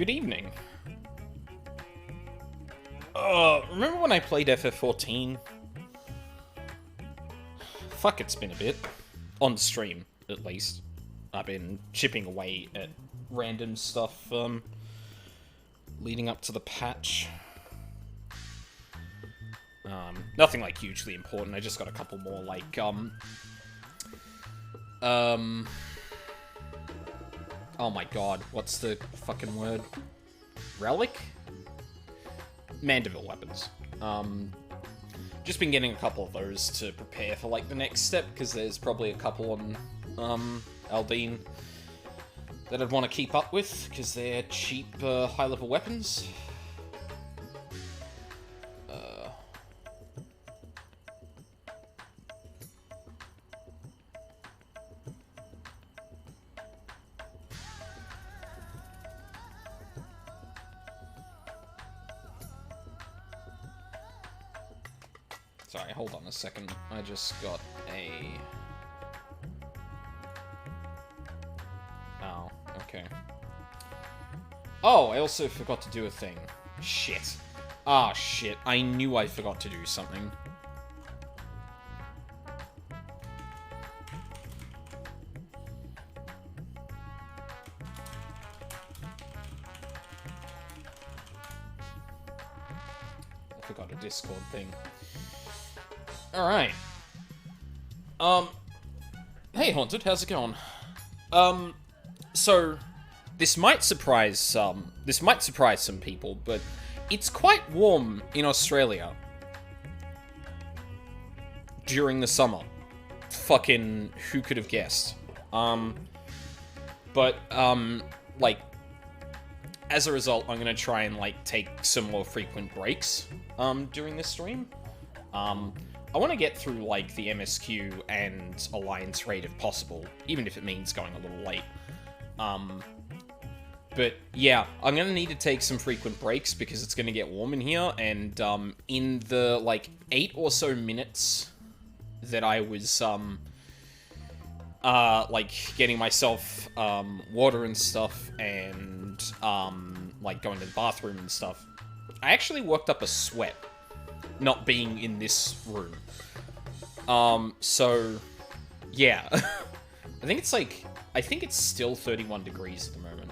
Good evening. Remember when I played FF14? Fuck, it's been a bit. On stream, at least. I've been chipping away at random stuff, leading up to the patch. Nothing, like, hugely important. I just got a couple more, like, oh my god, what's the fucking word? Relic? Mandeville weapons. Just been getting a couple of those to prepare for, like, the next step, because there's probably a couple on, Aldine that I'd want to keep up with, because they're cheap, high-level weapons. Sorry, hold on a second. I just got a... Oh, okay. Oh, I also forgot to do a thing. Shit. Ah, shit. I knew I forgot to do something. I forgot a Discord thing. Alright. Hey Haunted, how's it going? So, this might surprise some people, but it's quite warm in Australia during the summer. Fucking, who could have guessed? Like, as a result, I'm gonna try and, like, take some more frequent breaks, during this stream. I want to get through, like, the MSQ and Alliance raid if possible, even if it means going a little late. But, yeah, I'm gonna need to take some frequent breaks because it's gonna get warm in here, and, in the, like, 8 or so minutes that I was, like, getting myself, water and stuff, and, like, going to the bathroom and stuff, I actually worked up a sweat. Not being in this room. So, yeah. I think it's still 31 degrees at the moment.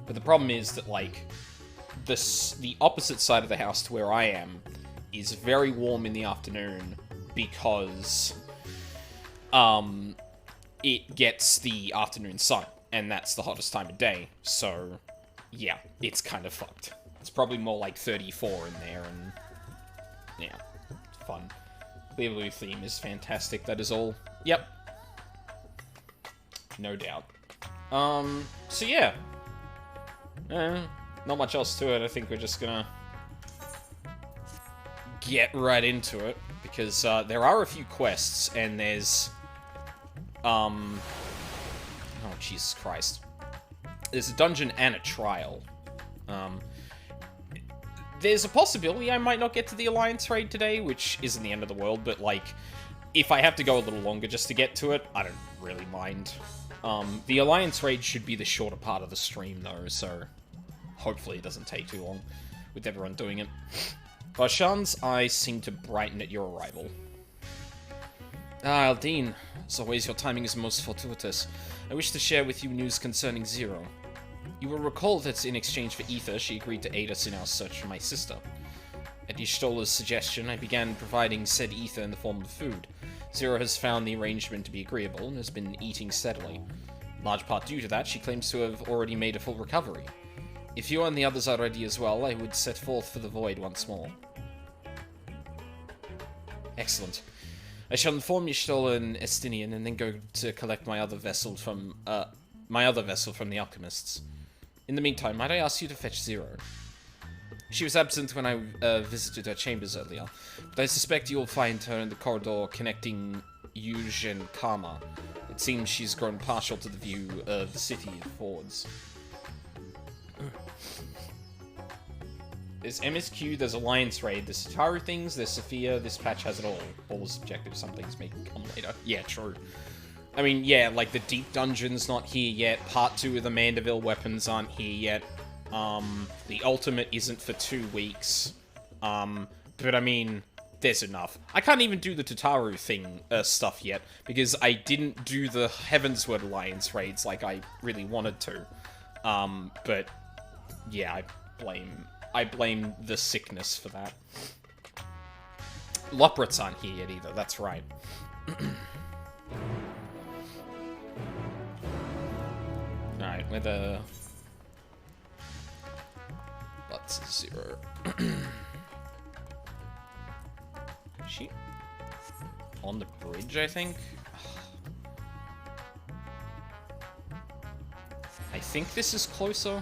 But the problem is that, like, the opposite side of the house to where I am is very warm in the afternoon because, it gets the afternoon sun, and that's the hottest time of day, so, yeah, it's kind of fucked. It's probably more like 34 in there, and yeah, it's fun. Clear Blue theme is fantastic, that is all. Yep. No doubt. So yeah. Not much else to it, I think we're just gonna get right into it, because there are a few quests, and there's, oh, Jesus Christ. There's a dungeon and a trial. There's a possibility I might not get to the Alliance raid today, which isn't the end of the world, but, like, if I have to go a little longer just to get to it, I don't really mind. The Alliance raid should be the shorter part of the stream, though, so hopefully it doesn't take too long with everyone doing it. Barshan's eyes seem to brighten at your arrival. Ah, Aldine, as always, your timing is most fortuitous. I wish to share with you news concerning Zero. You will recall that in exchange for ether, she agreed to aid us in our search for my sister. At Ishtola's suggestion, I began providing said ether in the form of food. Zero has found the arrangement to be agreeable and has been eating steadily. In large part due to that, she claims to have already made a full recovery. If you and the others are ready as well, I would set forth for the Void once more. Excellent. I shall inform Y'shtola and Estinian, and then go to collect my other vessel from the Alchemists. In the meantime, might I ask you to fetch Zero? She was absent when I visited her chambers earlier, but I suspect you'll find her in the corridor connecting Yuge and Karma. It seems she's grown partial to the view of the city it affords. There's MSQ, there's Alliance Raid, there's Sataru things, there's Sophia, this patch has it all. All is subjective, some things may come later. Yeah, true. I mean, yeah, like, the Deep Dungeon's not here yet. Part 2 of the Mandeville weapons aren't here yet. The Ultimate isn't for 2 weeks. But I mean, there's enough. I can't even do the Tataru thing, stuff yet, because I didn't do the Heavensward Alliance raids like I really wanted to. But, yeah, I blame the sickness for that. Loprats aren't here yet either, that's right. Alright, where the... Butts 0. Is she on the bridge, I think? I think this is closer.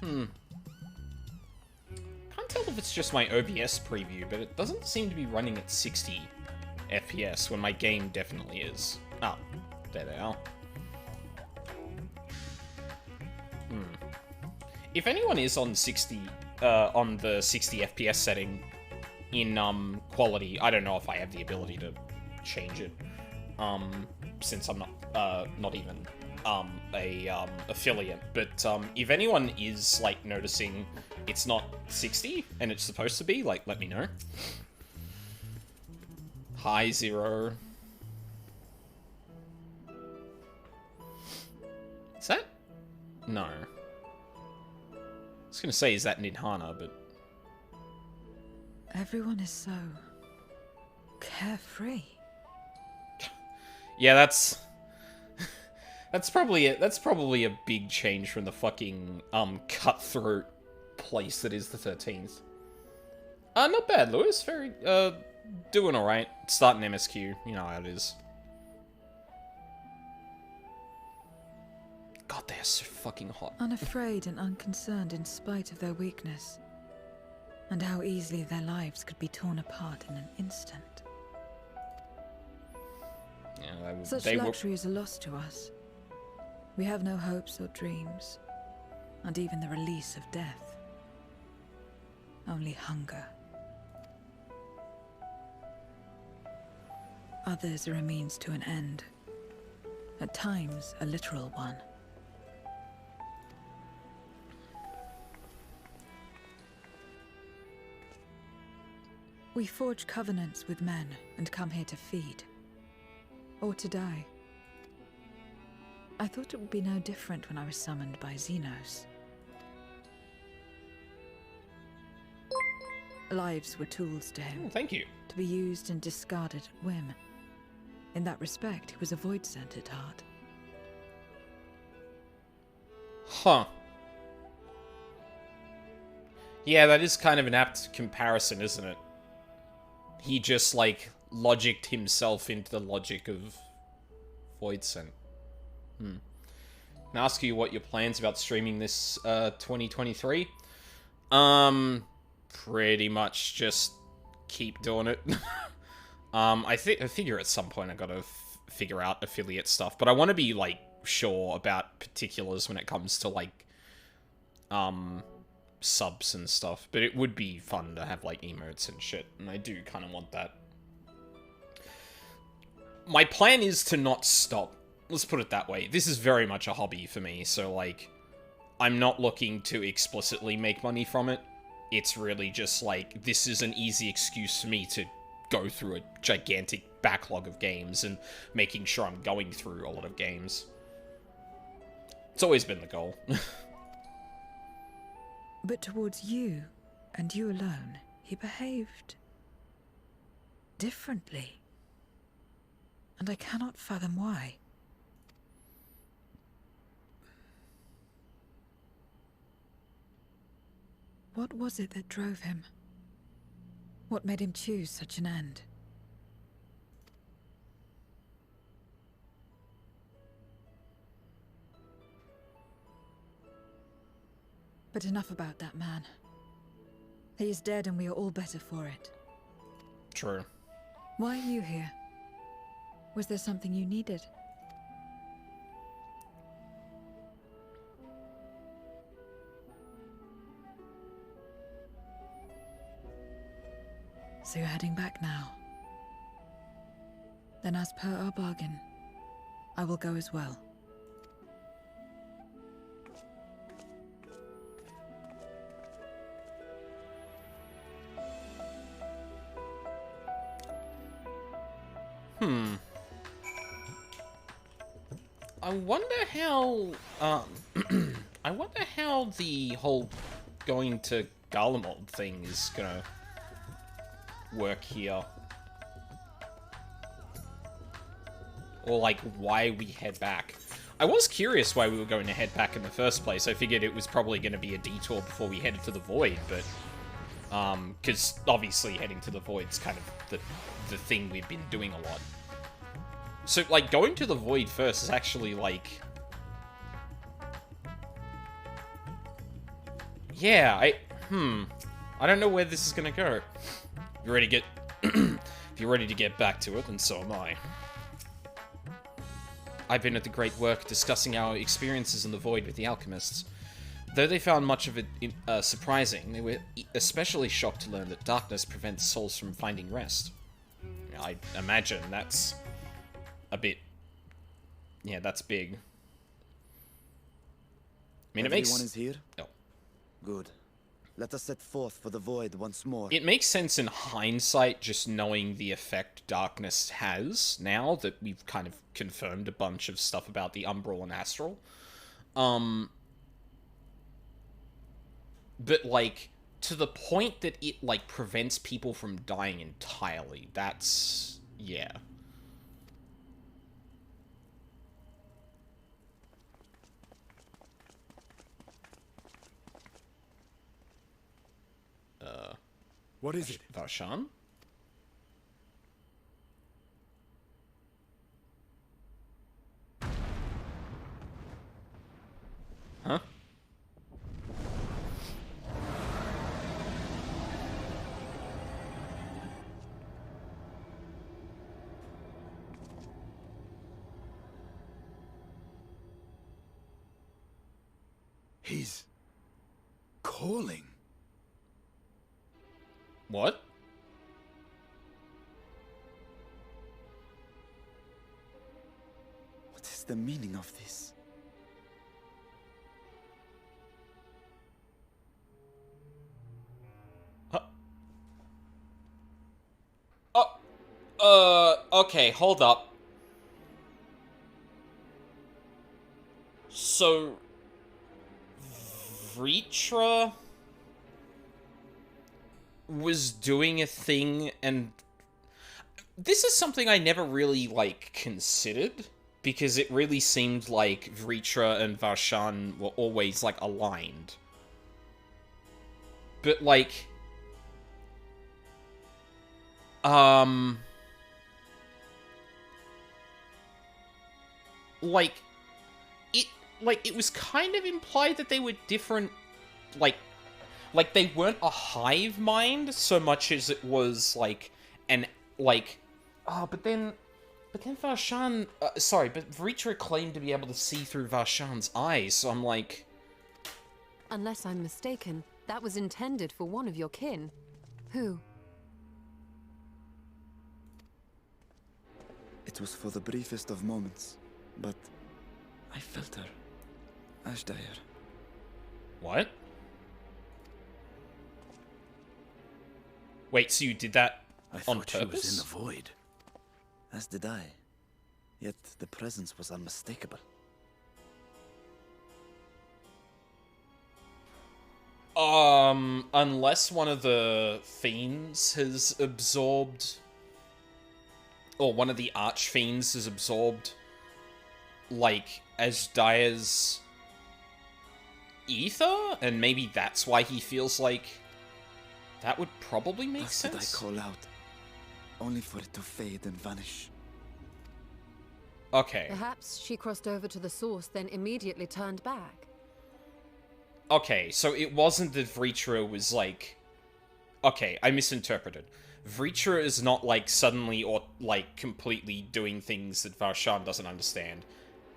Can't tell if it's just my OBS preview, but it doesn't seem to be running at 60 FPS when my game definitely is. Oh, there they are. If anyone is on 60, on the 60 FPS setting in, quality, I don't know if I have the ability to change it, since I'm not even, affiliate, but, if anyone is, like, noticing it's not 60, and it's supposed to be, like, let me know. Hi, 0. Is that? No. I was gonna say, is that Nidhana, but... Everyone is so... carefree. Yeah, that's probably a big change from the fucking, cutthroat place that is the 13th. Not bad, Lewis. Very, doing alright. Starting MSQ. You know how it is. God, they are so fucking hot. Unafraid and unconcerned in spite of their weakness. And how easily their lives could be torn apart in an instant. Yeah, Such luxury is a loss to us. We have no hopes or dreams. Not even the release of death. Only hunger. Others are a means to an end. At times, a literal one. We forge covenants with men and come here to feed. Or to die. I thought it would be no different when I was summoned by Xenos. Lives were tools to him. Oh, thank you. To be used and discarded at whim. In that respect, he was a void-sent at heart. Huh. Yeah, that is kind of an apt comparison, isn't it? He just, like, logicked himself into the logic of Voidsent. Can I ask you what your plans about streaming this 2023? Pretty much just keep doing it. I figure at some point I gotta figure out affiliate stuff, but I want to be, like, sure about particulars when it comes to, like, subs and stuff. But it would be fun to have, like, emotes and shit, and I do kind of want that. My plan is to not stop. Let's put it that way. This is very much a hobby for me, so, like, I'm not looking to explicitly make money from it. It's really just, like, this is an easy excuse for me to go through a gigantic backlog of games and making sure I'm going through a lot of games. It's always been the goal. But towards you, and you alone, he behaved differently. And I cannot fathom why. What was it that drove him? What made him choose such an end? But enough about that man. He is dead and we are all better for it. True. Why are you here? Was there something you needed? So you're heading back now. Then as per our bargain, I will go as well. I wonder how, I wonder how the whole going to Garlemald thing is gonna work here. Or, like, why we head back. I was curious why we were going to head back in the first place. I figured it was probably going to be a detour before we headed to the Void, but... because obviously heading to the Void's kind of the thing we've been doing a lot. So, like, going to the Void first is actually, like... Yeah, I don't know where this is gonna go. If you're ready to get... if you're ready to get back to it, then so am I. I've been at the great work discussing our experiences in the Void with the alchemists. Though they found much of it surprising, they were especially shocked to learn that darkness prevents souls from finding rest. I imagine that's a bit... Yeah, that's big. I mean, Everyone is here? No. Good. Let us set forth for the Void once more. It makes sense in hindsight, just knowing the effect darkness has, now that we've kind of confirmed a bunch of stuff about the Umbral and Astral. But, like, to the point that it, like, prevents people from dying entirely, that's... yeah. What is it? Varshan? Huh? He's calling. What? What is the meaning of this? Okay, hold up. So... Vritra... was doing a thing, and... This is something I never really, like, considered, because it really seemed like Vritra and Varshan were always, like, aligned. But, like... it was kind of implied that they were different, like, they weren't a hive mind so much as it was, like, an, like... Oh, but then Varshan... sorry, but Vritra claimed to be able to see through Varshan's eyes, so I'm like... Unless I'm mistaken, that was intended for one of your kin. Who? It was for the briefest of moments, but I felt her. Ashdire. What? Wait, so you did that I on thought she was in purpose? the Void. As did I. Yet the presence was unmistakable. Unless one of the fiends has absorbed... Or one of the archfiends has absorbed, like, Ashdire's ether? And maybe that's why he feels like... That would probably make Thus did sense? I call out, only for it to fade and vanish. Okay. Perhaps she crossed over to the source, then immediately turned back. Okay, so it wasn't that Vritra was like... Okay, I misinterpreted. Vritra is not, like, suddenly or, like, completely doing things that Varshan doesn't understand.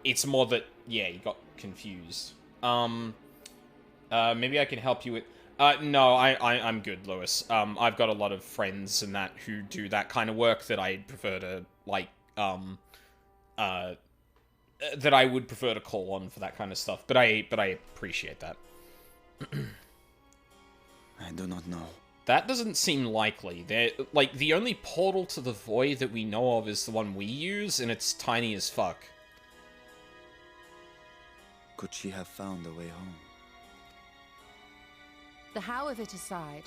It's more that, yeah, he got confused. Maybe I can help you with... No, I'm good, Lewis. I've got a lot of friends and that who do that kind of work that I'd prefer to, like, that I would prefer to call on for that kind of stuff. But I appreciate that. I do not know. That doesn't seem likely. Like, the only portal to the void that we know of is the one we use, and it's tiny as fuck. Could she have found a way home? The how of it aside,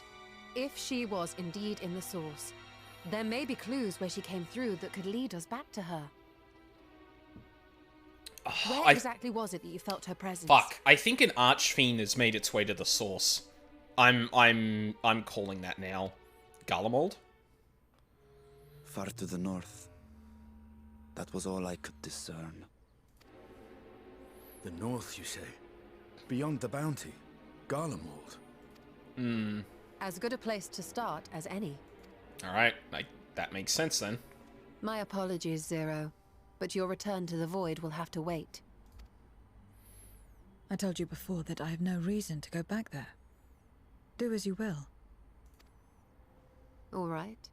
if she was indeed in the source, there may be clues where she came through that could lead us back to her. Where exactly was it that you felt her presence? Fuck. I think an archfiend has made its way to the source. I'm calling that now. Garlemald? Far to the north. That was all I could discern. The north, you say? Beyond the bounty? Garlemald? As good a place to start as any. Alright, that makes sense then. My apologies, Zero, but your return to the void will have to wait. I told you before that I have no reason to go back there. Do as you will. All right.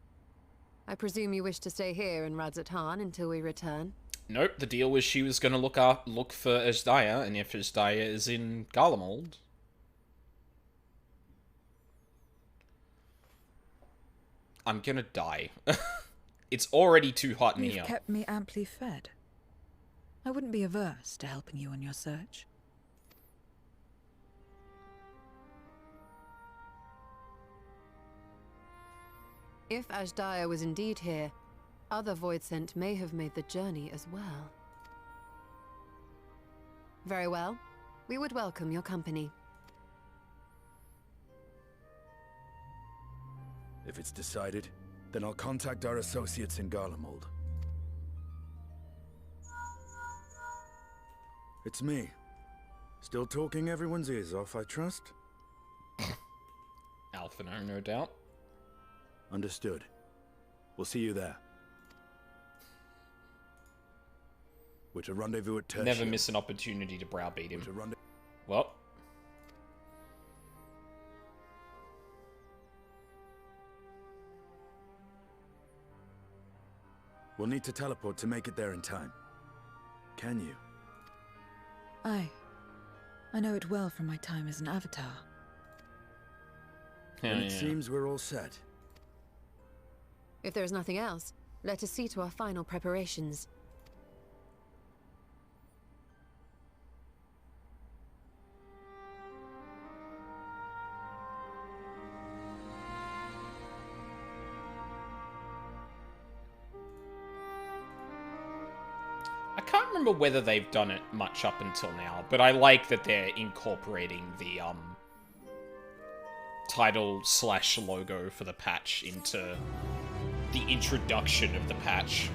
I presume you wish to stay here in Radzatan until we return? Nope, the deal was she was gonna look for Azdaya, and if Azdaya is in Garlemald... I'm gonna die. It's already too hot in here. You've kept me amply fed. I wouldn't be averse to helping you on your search. If Azdaya was indeed here, other Voidsent may have made the journey as well. Very well. We would welcome your company. If it's decided, then I'll contact our associates in Garlemald. It's me. Still talking everyone's ears off, I trust? Alphino, no doubt. Understood. We'll see you there. We're to rendezvous at Tertium. Never miss an opportunity to browbeat him. We're to Well. We'll need to teleport to make it there in time. Can you? Aye. I know it well from my time as an avatar. Then it seems we're all set. If there is nothing else, let us see to our final preparations. I can't remember whether they've done it much up until now, but I like that they're incorporating the, title/logo for the patch into the introduction of the patch.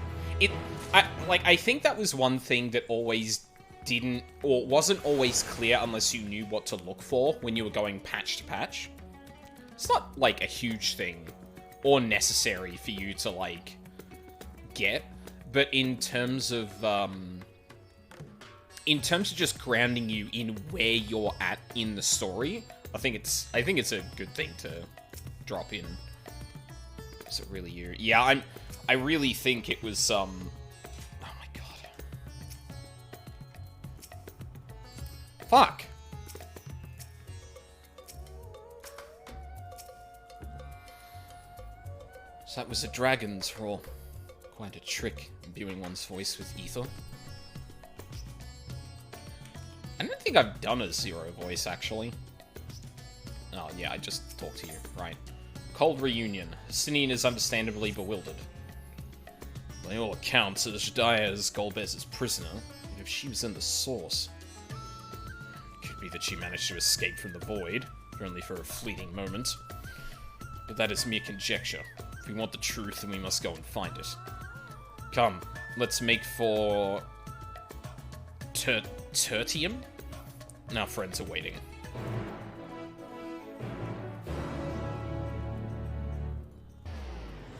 I think that was one thing that always didn't, or wasn't always clear unless you knew what to look for when you were going patch to patch. It's not, like, a huge thing, or necessary for you to, like, get, but in terms of just grounding you in where you're at in the story, I think it's a good thing to drop in. Is it really you? Yeah, I really think it was, oh my god. Fuck! So that was a dragon's roar. Quite a trick, imbuing one's voice with ether. I don't think I've done a Zero voice, actually. Oh, yeah, I just talked to you. Right. Cold reunion. Sinian is understandably bewildered. By all accounts, Azdaya is Golbez's prisoner, and if she was in the source... Could be that she managed to escape from the void, if only for a fleeting moment. But that is mere conjecture. If we want the truth, then we must go and find it. Come, let's make for... Tertium? Our friends are waiting.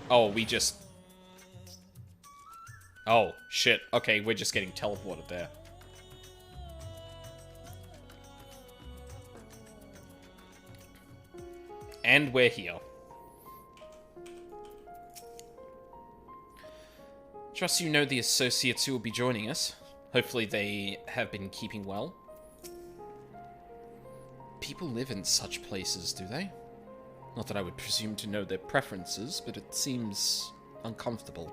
Oh, we just... Oh, shit. Okay, we're just getting teleported there. And we're here. Trust you know the associates who will be joining us. Hopefully they have been keeping well. People live in such places, do they? Not that I would presume to know their preferences, but it seems uncomfortable.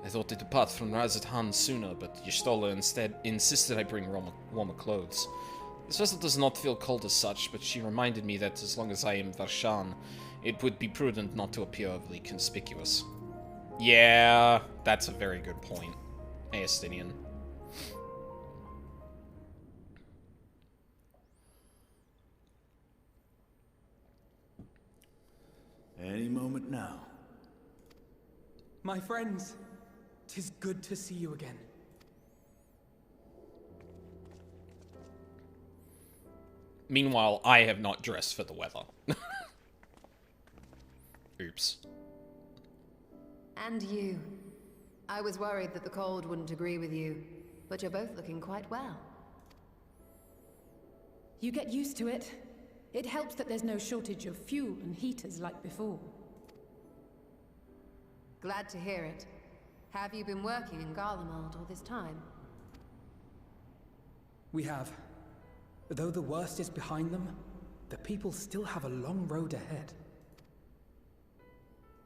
I thought to depart from Razat sooner, but Y'shtola instead insisted I bring warmer clothes. This vessel does not feel cold as such, but she reminded me that as long as I am Varshan, it would be prudent not to appear overly conspicuous. Yeah, that's a very good point, Aestinian. Any moment now. My friends, 'tis good to see you again. Meanwhile, I have not dressed for the weather. Oops. And you. I was worried that the cold wouldn't agree with you, but you're both looking quite well. You get used to it. It helps that there's no shortage of fuel and heaters like before. Glad to hear it. Have you been working in Garlemald all this time? We have. Though the worst is behind them, the people still have a long road ahead.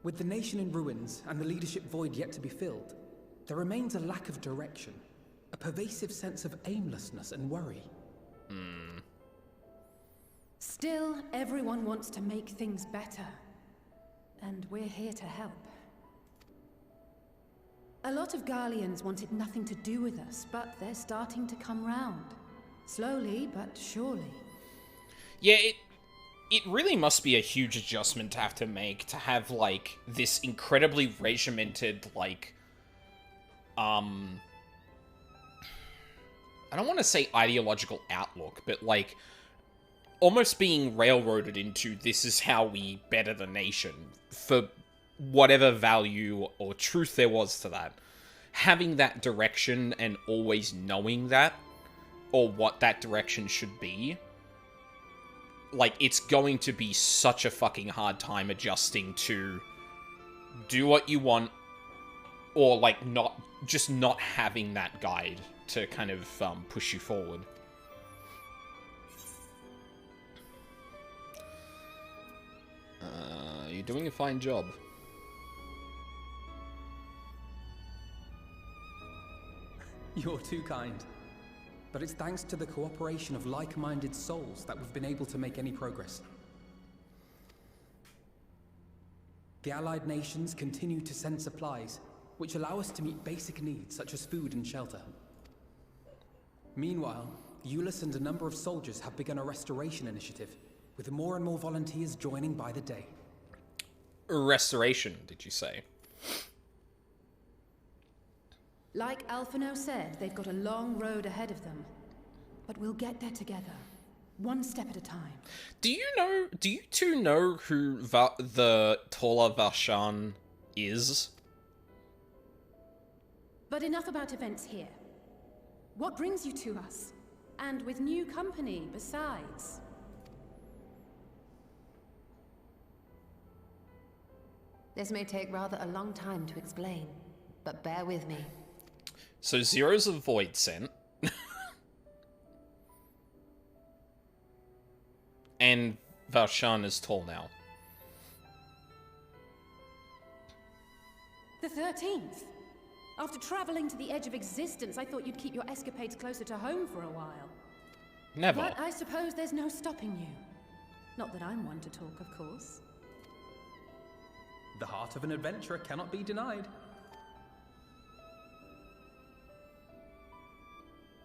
With the nation in ruins and the leadership void yet to be filled, there remains a lack of direction, a pervasive sense of aimlessness and worry. Still, everyone wants to make things better. And we're here to help. A lot of Garleans wanted nothing to do with us, but they're starting to come round. Slowly, but surely. Yeah, it really must be a huge adjustment to have to make, to have, like, this incredibly regimented, like, I don't want to say ideological outlook, but, like, almost being railroaded into this is how we better the nation, for whatever value or truth there was to that. Having that direction and always knowing that, or what that direction should be, like, it's going to be such a fucking hard time adjusting to do what you want, or, like, just not having that guide to kind of push you forward. You're doing a fine job. You're too kind. But it's thanks to the cooperation of like-minded souls that we've been able to make any progress. The allied nations continue to send supplies, which allow us to meet basic needs such as food and shelter. Meanwhile, Euless and a number of soldiers have begun a restoration initiative, with more and more volunteers joining by the day. Restoration, did you say? Like Alphino said, they've got a long road ahead of them. But we'll get there together, one step at a time. Do you two know who the Tola Varshan is? But enough about events here. What brings you to us? And with new company, besides. This may take rather a long time to explain, but bear with me. So Zero's a Void Sent. And Varshan is tall now. The 13th. After traveling to the edge of existence, I thought you'd keep your escapades closer to home for a while. Never. But I suppose there's no stopping you. Not that I'm one to talk, of course. The heart of an adventurer cannot be denied.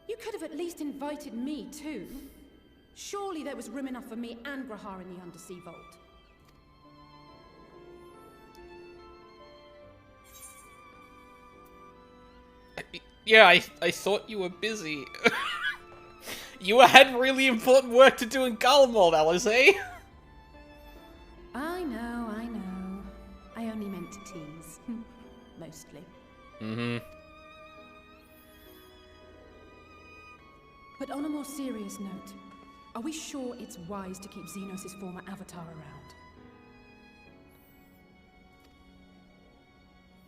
You could have at least invited me, too. Surely there was room enough for me and Grahar in the Undersea Vault. Yeah, I thought you were busy. You had really important work to do in Garlemald, Alizé. I know, I know. I only meant to tease. Mostly. Mm-hmm. But on a more serious note, Are we sure it's wise to keep Xenos' former avatar around?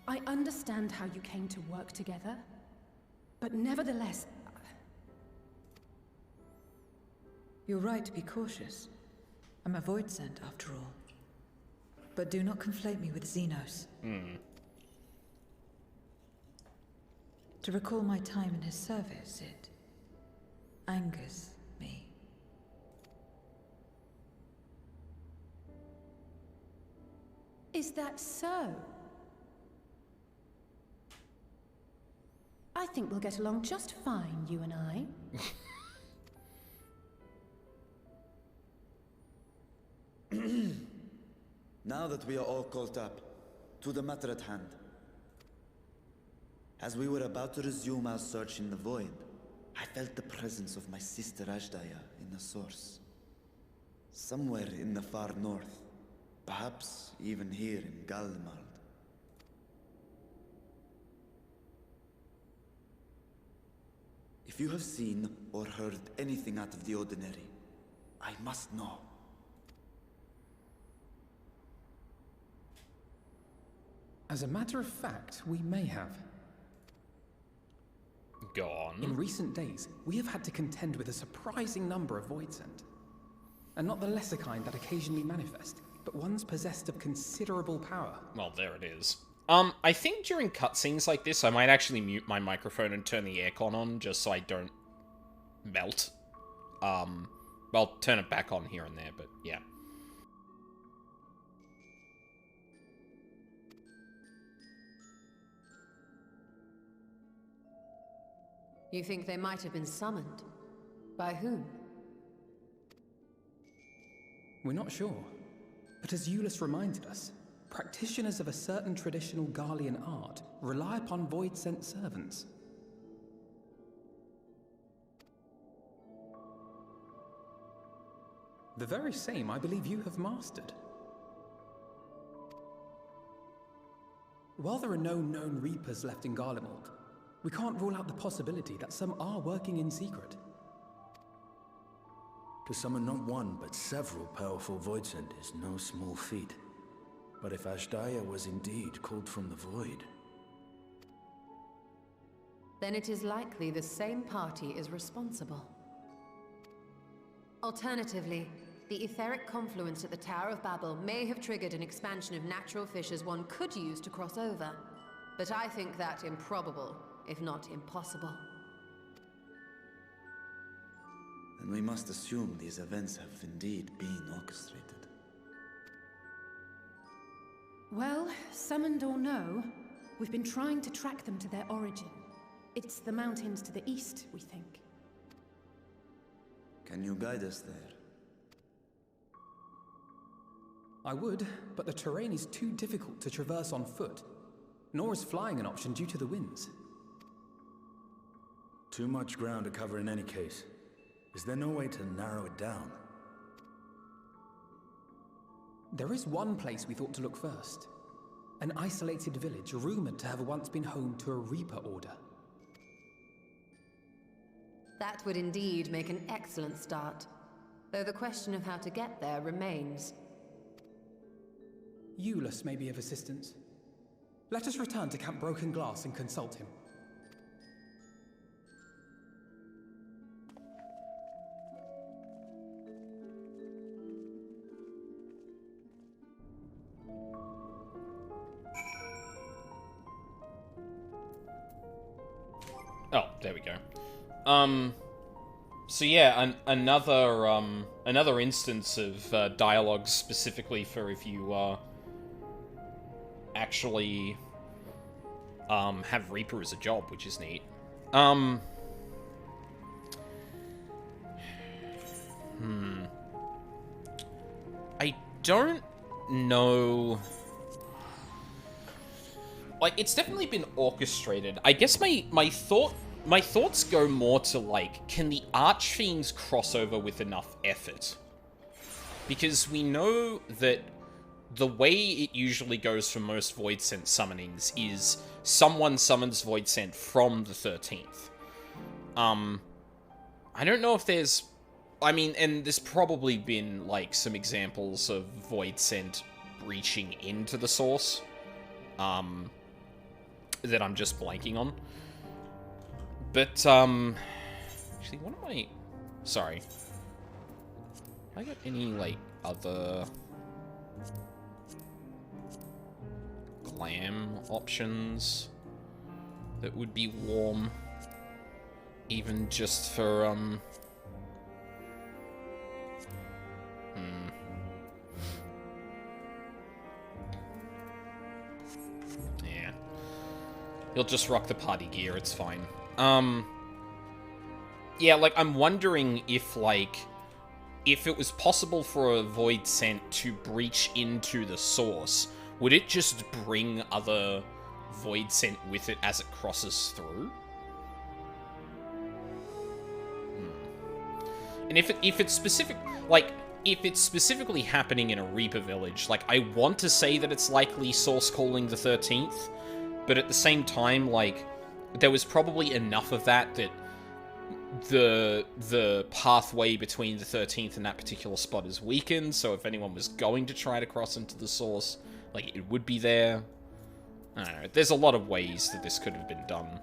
I understand how you came to work together, but nevertheless... You're right to be cautious. I'm a void sent, after all. But do not conflate me with Xenos. To recall my time in his service, it angers me. Is that so? I think we'll get along just fine, you and I. Now that we are all caught up, to the matter at hand. As we were about to resume our search in the void, I felt the presence of my sister Ajdaya in the source. Somewhere in the far north, perhaps even here in Galdemald. If you have seen or heard anything out of the ordinary, I must know. As a matter of fact, we may have. Go on. In recent days, we have had to contend with a surprising number of void sent. And not the lesser kind that occasionally manifest, but ones possessed of considerable power. Well, there it is. I think during cutscenes like this, I might actually mute my microphone and turn the aircon on, just so I don't melt. I'll turn it back on here and there, but yeah. You think they might have been summoned? By whom? We're not sure. But as Euless reminded us, practitioners of a certain traditional Garlean art rely upon void-sent servants. The very same I believe you have mastered. While there are no known Reapers left in Garlemald, we can't rule out the possibility that some are working in secret. To summon not one, but several powerful voidsent is no small feat. But if Ajdaya was indeed called from the void... Then it is likely the same party is responsible. Alternatively, the etheric confluence at the Tower of Babel may have triggered an expansion of natural fissures one could use to cross over. But I think that improbable, if not impossible. Then we must assume these events have indeed been orchestrated. Well, summoned or no, we've been trying to track them to their origin. It's the mountains to the east, we think. Can you guide us there? I would, but the terrain is too difficult to traverse on foot. Nor is flying an option due to the winds. Too much ground to cover in any case. Is there no way to narrow it down? There is one place we thought to look first. An isolated village rumored to have once been home to a Reaper order. That would indeed make an excellent start. Though the question of how to get there remains. Euless may be of assistance. Let us return to Camp Broken Glass and consult him. Oh, there we go. So yeah, another instance of dialogue specifically for if you actually have Reaper as a job, which is neat. I don't know. Like, it's definitely been orchestrated. I guess my thoughts go more to, like, can the Archfiends cross over with enough effort? Because we know that the way it usually goes for most Voidsent summonings is someone summons Voidsent from the 13th. I don't know if there's I mean, and there's probably been, like, some examples of Void Scent breaching into the source, that I'm just blanking on. But, actually, what am I... Sorry. Have I got any, like, other... glam options that would be warm? Even just for, Yeah. He'll just rock the party gear, it's fine. Yeah, like, I'm wondering if, like, if it was possible for a Void Scent to breach into the source, would it just bring other Void Scent with it as it crosses through? And if it's specific, like, if it's specifically happening in a Reaper village, like, I want to say that it's likely source calling the 13th, but at the same time, like, there was probably enough of that the pathway between the 13th and that particular spot is weakened, so if anyone was going to try to cross into the source, like, it would be there. I don't know, there's a lot of ways that this could have been done.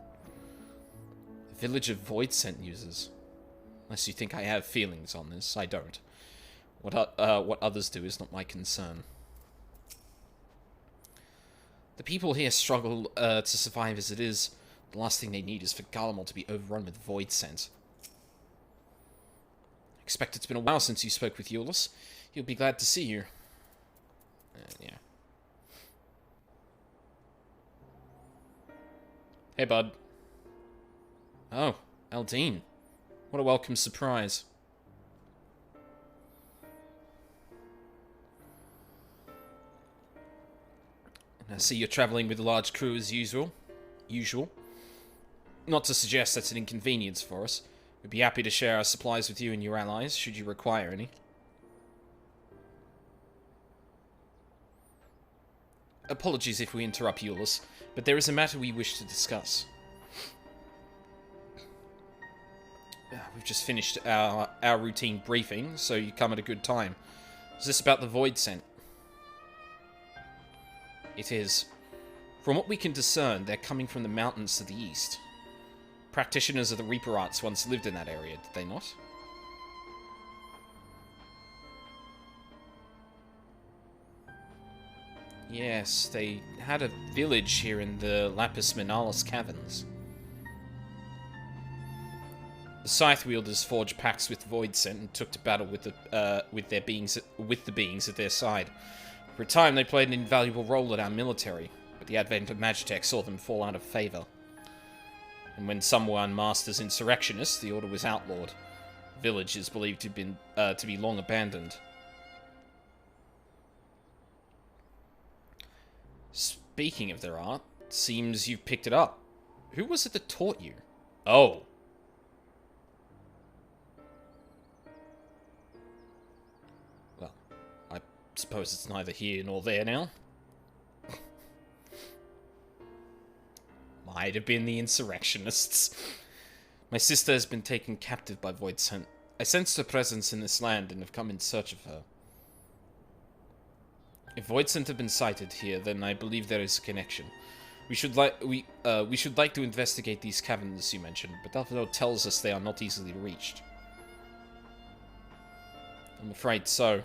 Village of Void Scent users. Unless you think I have feelings on this, I don't. What others do is not my concern. The people here struggle to survive as it is. The last thing they need is for Garlemald to be overrun with Void Scent. I expect it's been a while since you spoke with Euless. He'll be glad to see you. Yeah. Hey, bud. Oh, Aldine. What a welcome surprise. And I see you're traveling with a large crew as usual. Not to suggest that's an inconvenience for us. We'd be happy to share our supplies with you and your allies, should you require any. Apologies if we interrupt, Euless, but there is a matter we wish to discuss. We've just finished our routine briefing, so you come at a good time. Is this about the Void Scent? It is. From what we can discern, they're coming from the mountains to the east. Practitioners of the Reaper arts once lived in that area, did they not? Yes, they had a village here in the Lapis Minalis caverns. The Scythe wielders forged pacts with Void Scent and took to battle with the beings at their side. For a time, they played an invaluable role in our military, but the advent of Magitech saw them fall out of favor. And when some were unmasked as insurrectionists, the order was outlawed. The village is believed to be long abandoned. Speaking of their art, seems you've picked it up. Who was it that taught you? Oh. Well, I suppose it's neither here nor there now. Might have been the insurrectionists. My sister has been taken captive by Void Scent. I sensed her presence in this land and have come in search of her. If Void Scent have been sighted here, then I believe there is a connection. We should like to investigate these caverns you mentioned, but Alphinaud tells us they are not easily reached. I'm afraid so.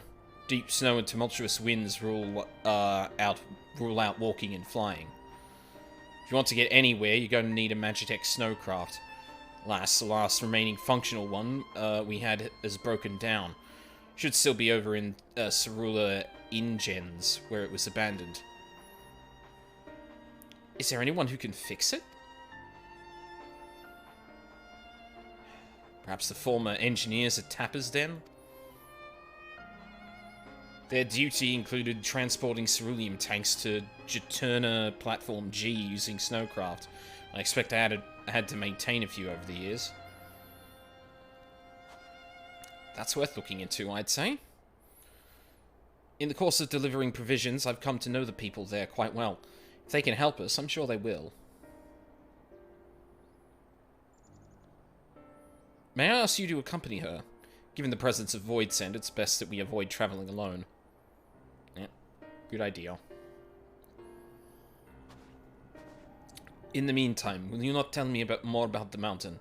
Deep snow and tumultuous winds rule out walking and flying. If you want to get anywhere, you're going to need a Magitech snowcraft. The last remaining functional one we had is broken down. Should still be over in Cerula Ingens, where it was abandoned. Is there anyone who can fix it? Perhaps the former engineers at Tapper's Den? Their duty included transporting ceruleum tanks to Juturna Platform G using snowcraft. I expect I had to maintain a few over the years. That's worth looking into, I'd say. In the course of delivering provisions, I've come to know the people there quite well. If they can help us, I'm sure they will. May I ask you to accompany her? Given the presence of Void Send, it's best that we avoid traveling alone. Yeah, good idea. In the meantime, will you not tell me more about the mountain?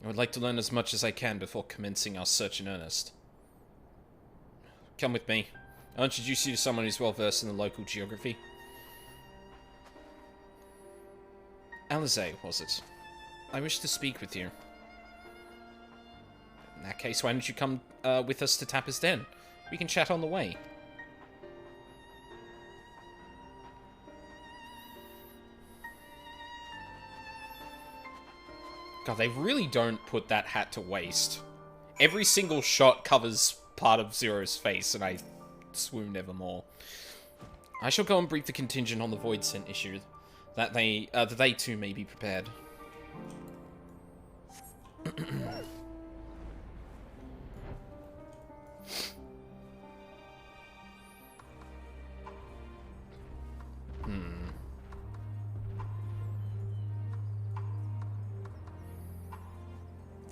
I would like to learn as much as I can before commencing our search in earnest. Come with me. I'll introduce you to someone who's well versed in the local geography. Alize, was it? I wish to speak with you. In that case, why don't you come with us to Tapper's Den? We can chat on the way. God, they really don't put that hat to waste. Every single shot covers part of Zero's face, and I swoon evermore. I shall go and brief the contingent on the Void Scent issue, that they too may be prepared.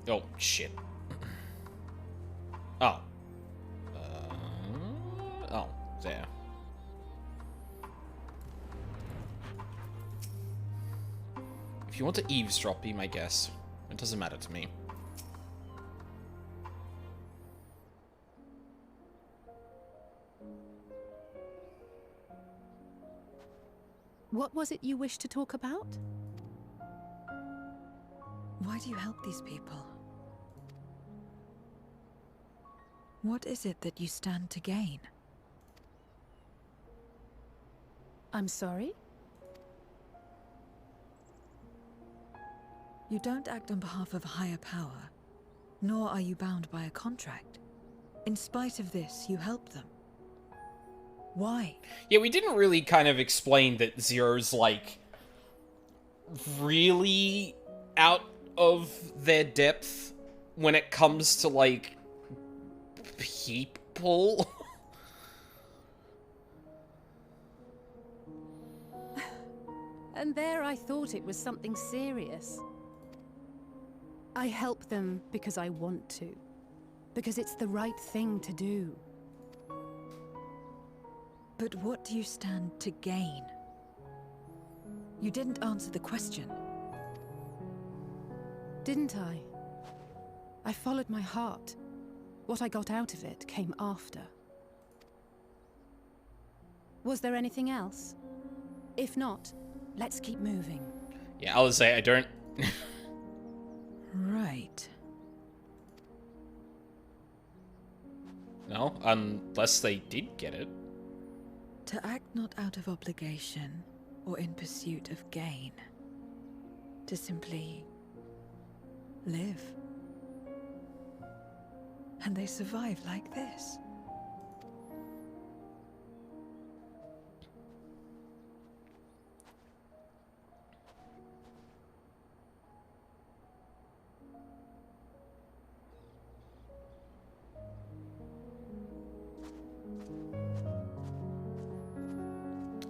Oh, shit. Oh. Oh, there. If you want to eavesdrop, be my guest. It doesn't matter to me. What was it you wished to talk about? Why do you help these people? What is it that you stand to gain? I'm sorry? You don't act on behalf of a higher power, nor are you bound by a contract. In spite of this, you help them. Why? Yeah, we didn't really kind of explain that Zero's, like, really out of their depth when it comes to, like, people. And there I thought it was something serious. I help them because I want to. Because it's the right thing to do. But what do you stand to gain? You didn't answer the question. Didn't I? I followed my heart. What I got out of it came after. Was there anything else? If not, let's keep moving. Yeah, I'll say I don't... Right. No, unless they did get it. To act not out of obligation or in pursuit of gain. To simply live. And they survive like this.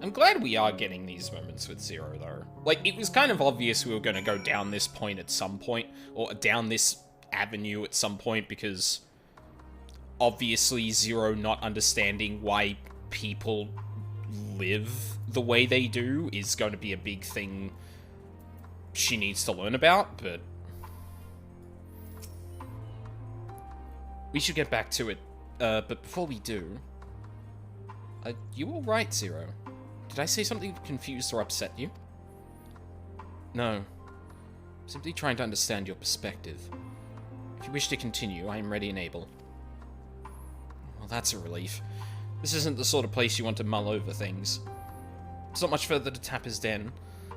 I'm glad we are getting these moments with Zero, though. Like, it was kind of obvious we were going to go down this point at some point, or down this avenue at some point, because obviously Zero not understanding why people live the way they do is going to be a big thing she needs to learn about, but we should get back to it. But before we do, are you alright, Zero? Did I say something that confused or upset you? No. Simply trying to understand your perspective. If you wish to continue, I am ready and able. Well, that's a relief. This isn't the sort of place you want to mull over things. It's not much further to Tapper's Den.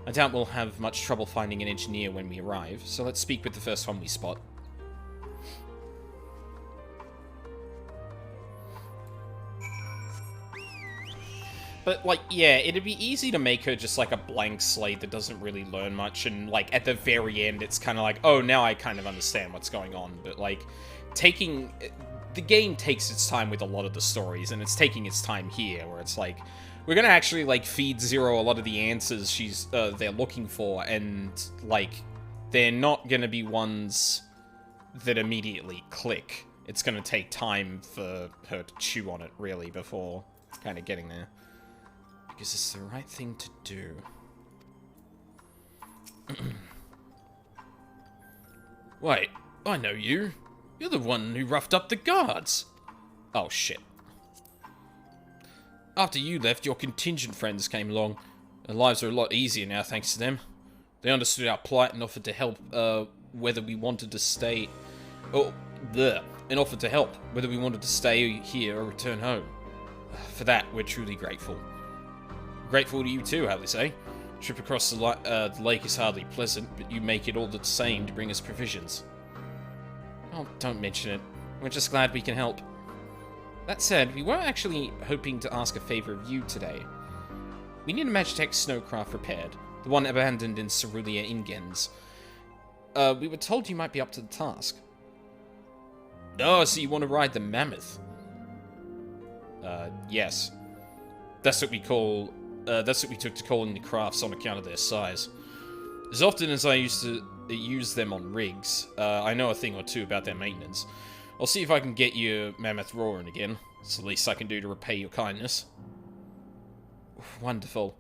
I doubt we'll have much trouble finding an engineer when we arrive, so let's speak with the first one we spot. But, like, yeah, it'd be easy to make her just, like, a blank slate that doesn't really learn much, and, like, at the very end, it's kind of like, oh, now I kind of understand what's going on. But, like, the game takes its time with a lot of the stories, and it's taking its time here, where it's like, we're gonna actually, like, feed Zero a lot of the answers they're looking for, and, like, they're not gonna be ones that immediately click. it's going to take time for her to chew on it, really, before kind of getting there. Because it's the right thing to do. Wait, I know you. You're the one who roughed up the guards. Oh, shit. After you left, your contingent friends came along. Their lives are a lot easier now, thanks to them. They understood our plight and offered to help, whether we wanted to stay... Oh, bleh. And offered to help, whether we wanted to stay here or return home. For that, we're truly grateful. Grateful to you too, how they say. Trip across the lake is hardly pleasant, but you make it all the same to bring us provisions. Oh, don't mention it. We're just glad we can help. That said, we were actually hoping to ask a favor of you today. We need a Magitech snowcraft repaired, the one abandoned in Cerulean Ingens. We were told you might be up to the task. Oh, so you want to ride the mammoth? Yes. That's what we took to calling the crafts on account of their size. As often as I used to use them on rigs, I know a thing or two about their maintenance. I'll see if I can get your mammoth roaring again. It's the least I can do to repay your kindness. Wonderful.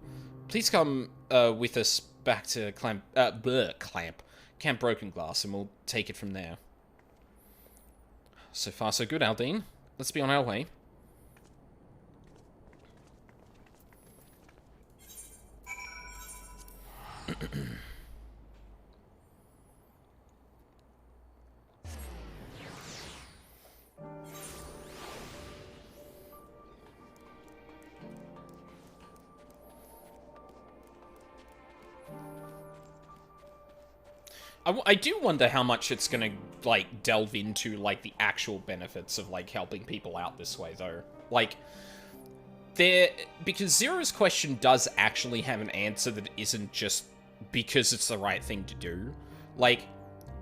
Please come with us back to Camp Broken Glass, and we'll take it from there. So far, so good, Aldine. Let's be on our way. I do wonder how much it's gonna, like, delve into, like, the actual benefits of, like, helping people out this way, though. Like, because Zero's question does actually have an answer that isn't just because it's the right thing to do. Like,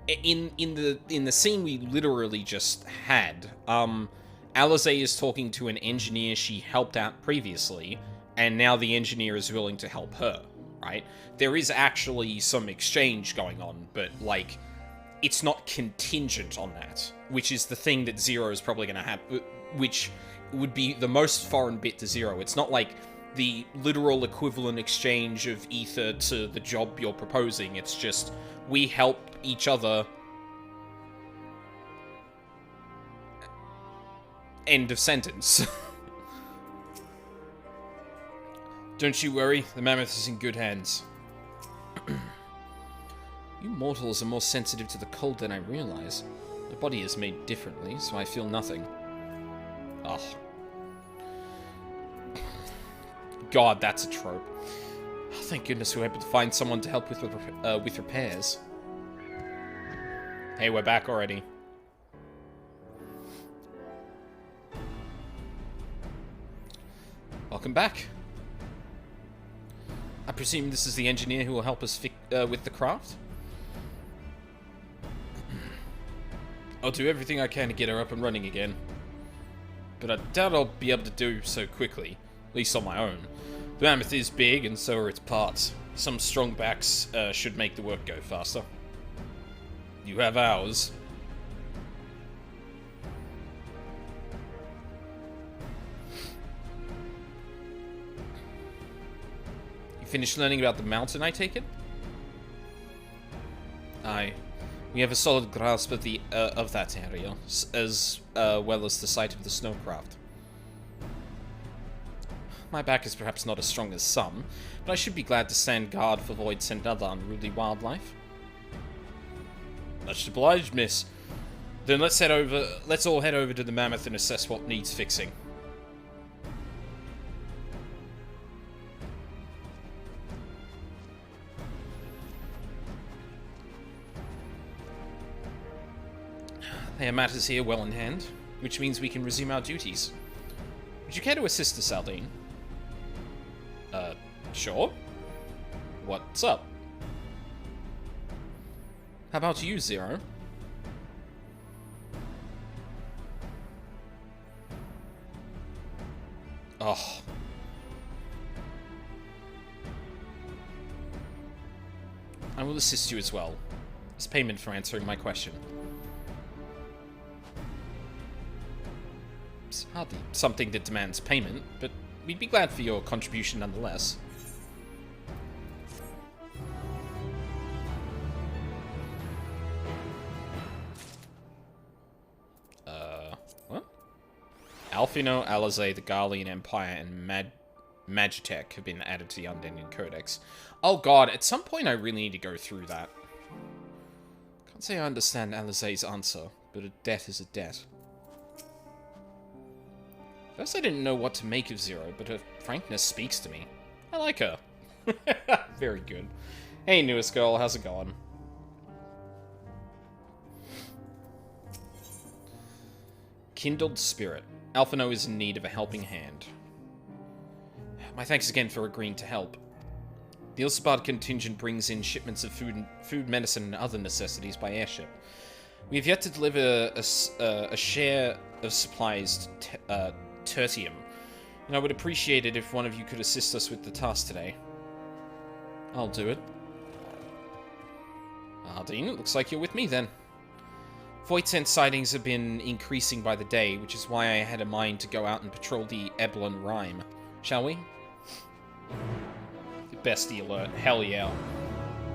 in the scene we literally just had, Alize is talking to an engineer she helped out previously, and now the engineer is willing to help her, right? There is actually some exchange going on, but, like, it's not contingent on that, which is the thing that Zero is probably going to have, which would be the most foreign bit to Zero. It's not like the literal equivalent exchange of ether to the job you're proposing. It's just, we help each other. End of sentence. Don't you worry, the mammoth is in good hands. You mortals are more sensitive to the cold than I realize. The body is made differently, so I feel nothing. Oh. God, that's a trope. Oh, thank goodness we were able to find someone to help with repairs. Hey, we're back already. Welcome back. I presume this is the engineer who will help us with the craft? I'll do everything I can to get her up and running again. But I doubt I'll be able to do so quickly, at least on my own. The mammoth is big, and so are its parts. Some strong backs should make the work go faster. You have ours. You finished learning about the mountain, I take it? Aye. We have a solid grasp of of that area, as well as the site of the snowcraft. My back is perhaps not as strong as some, but I should be glad to stand guard for voids and other unruly wildlife. Much obliged, miss. Then let's all head over to the mammoth and assess what needs fixing. There are matters here well in hand, which means we can resume our duties. Would you care to assist us, Aldine? Sure. What's up? How about you, Zero? Oh. I will assist you as well, as payment for answering my question. Hardly something that demands payment, but we'd be glad for your contribution nonetheless. What? Alfino, Alizé, the Garlean Empire, and Magitech have been added to the Undead Codex. Oh god, at some point I really need to go through that. Can't say I understand Alizé's answer, but a debt is a debt. First I didn't know what to make of Zero, but her frankness speaks to me. I like her. Very good. Hey, newest girl, how's it going? Kindled Spirit. Alphino is in need of a helping hand. My thanks again for agreeing to help. The Ilsebard contingent brings in shipments of food, medicine, and other necessities by airship. We have yet to deliver a share of supplies tertium, and I would appreciate it if one of you could assist us with the task today. I'll do it. Dean, it looks like you're with me then. Voidsent sightings have been increasing by the day, which is why I had a mind to go out and patrol the Eblan Rime. Shall we? Bestie alert. Hell yeah.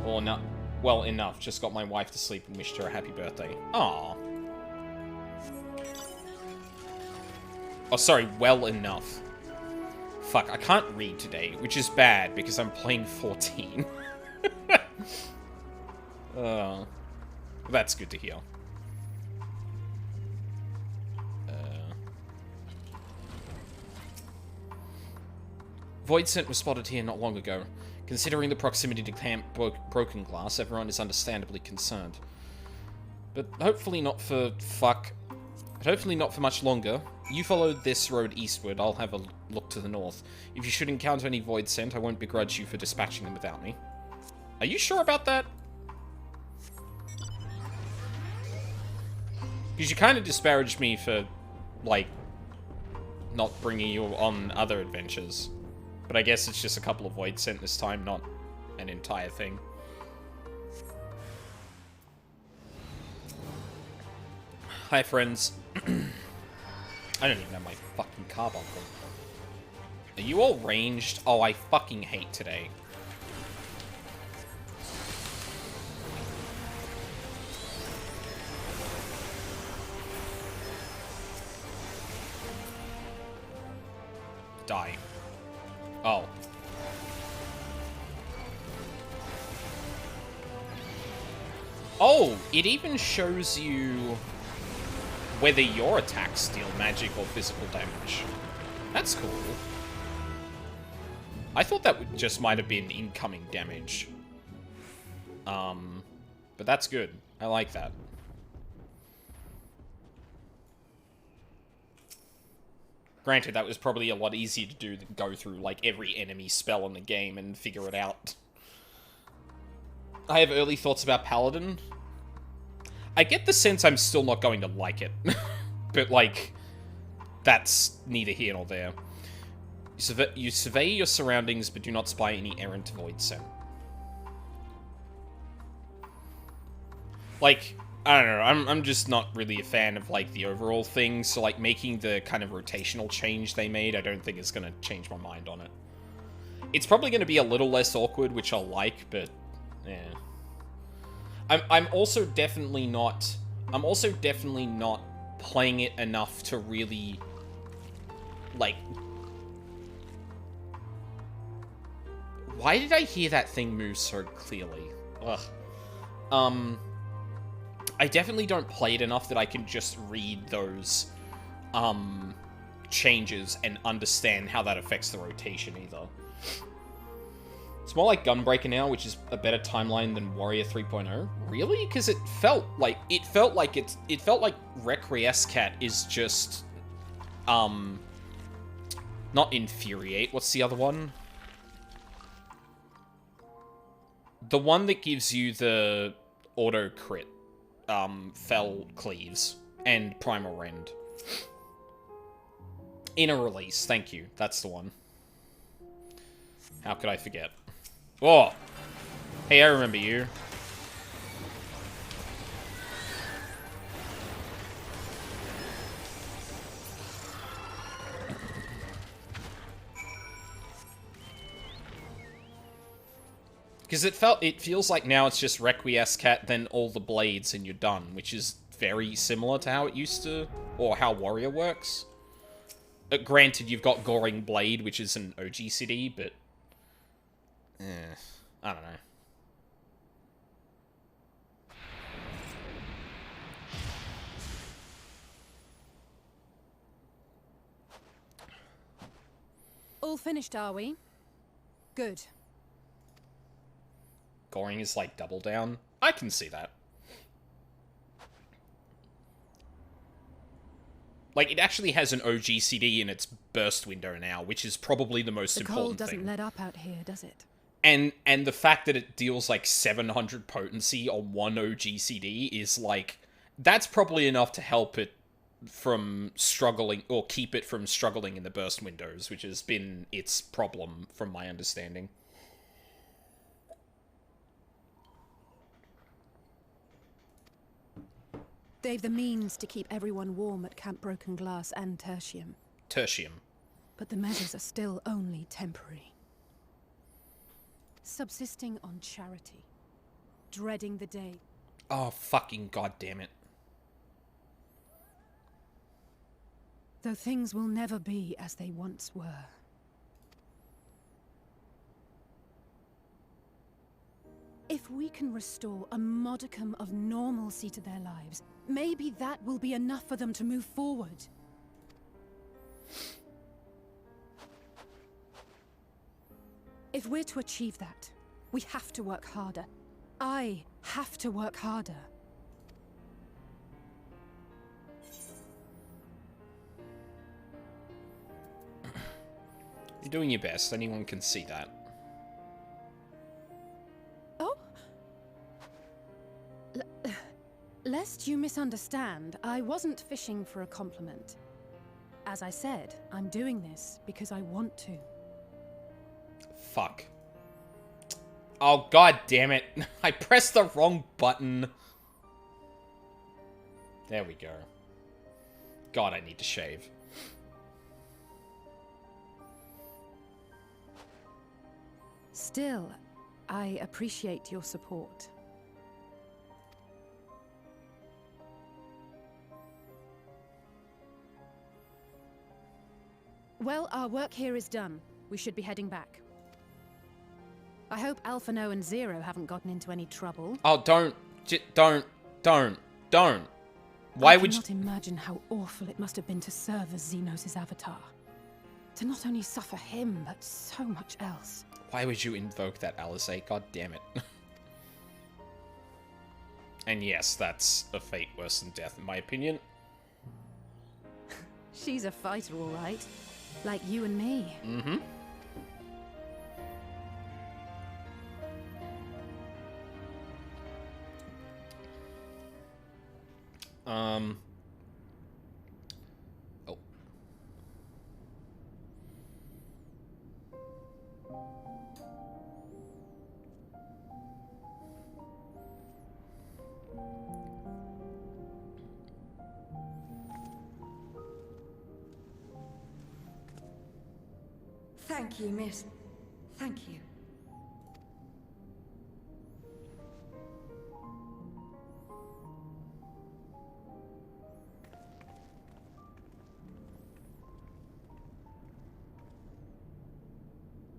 Or not. Well, enough. Just got my wife to sleep and wished her a happy birthday. Aww. Oh, sorry. Well enough. Fuck, I can't read today, which is bad because I'm playing 14. That's good to hear. Voidsent was spotted here not long ago. Considering the proximity to Camp Broken Glass, everyone is understandably concerned. But hopefully not for much longer. You follow this road eastward, I'll have a look to the north. If you should encounter any Voidsent, I won't begrudge you for dispatching them without me. Are you sure about that? Because you kind of disparaged me for, like, not bringing you on other adventures. But I guess it's just a couple of Voidsent this time, not an entire thing. Hi, friends. I don't even have my fucking car buckle. Are you all ranged? Oh, I fucking hate today. Die. Oh. Oh, it even shows you whether your attacks deal magic or physical damage. That's cool. I thought that just might have been incoming damage. But that's good. I like that. Granted, that was probably a lot easier to do than go through, like, every enemy spell in the game and figure it out. I have early thoughts about Paladin. I get the sense I'm still not going to like it. But, like, that's neither here nor there. You survey your surroundings, but do not spy any errant Voidsent. Like, I don't know, I'm just not really a fan of, like, the overall thing, so, like, making the kind of rotational change they made, I don't think is gonna change my mind on it. It's probably gonna be a little less awkward, which I'll like, but, yeah. I'm also definitely not playing it enough to really, like... Why did I hear that thing move so clearly? Ugh. I definitely don't play it enough that I can just read those, changes and understand how that affects the rotation either. It's more like Gunbreaker now, which is a better timeline than Warrior 3.0. Really? Because it felt like Requiescat is just, not Infuriate. What's the other one? The one that gives you the auto crit. Fell Cleaves and Primal Rend. Inner Release, thank you. That's the one. How could I forget? Oh! Hey, I remember you. Because it feels like now it's just Requiescat, then all the blades, and you're done, which is very similar to how it used to, or how Warrior works. Granted, you've got Goring Blade, which is an OGCD, but... I don't know. All finished, are we? Good. Goring is like double down. I can see that. Like, it actually has an OGCD in its burst window now, which is probably the most important thing. The cold doesn't let up out here, does it? And the fact that it deals like 700 potency on one OGCD is like... That's probably enough to help it from struggling, or keep it from struggling in the burst windows, which has been its problem, from my understanding. They've the means to keep everyone warm at Camp Broken Glass and Tertium. Tertium. But the measures are still only temporary. Subsisting on charity. Dreading the day. Oh, fucking goddammit. Though things will never be as they once were. If we can restore a modicum of normalcy to their lives, maybe that will be enough for them to move forward. If we're to achieve that, we have to work harder. I have to work harder. You're doing your best. Anyone can see that. Oh? Lest you misunderstand, I wasn't fishing for a compliment. As I said, I'm doing this because I want to. Fuck. Oh, god damn it. I pressed the wrong button. There we go. God, I need to shave. Still, I appreciate your support. Well, our work here is done. We should be heading back. I hope Alphano and Zero haven't gotten into any trouble. Oh, don't. Why would you... I cannot imagine how awful it must have been to serve as Xenos' avatar. To not only suffer him, but so much else. Why would you invoke that, Alizé? God damn it. And yes, that's a fate worse than death, in my opinion. She's a fighter, all right. Like you and me. Mm-hmm. Oh. Thank you, miss. Thank you.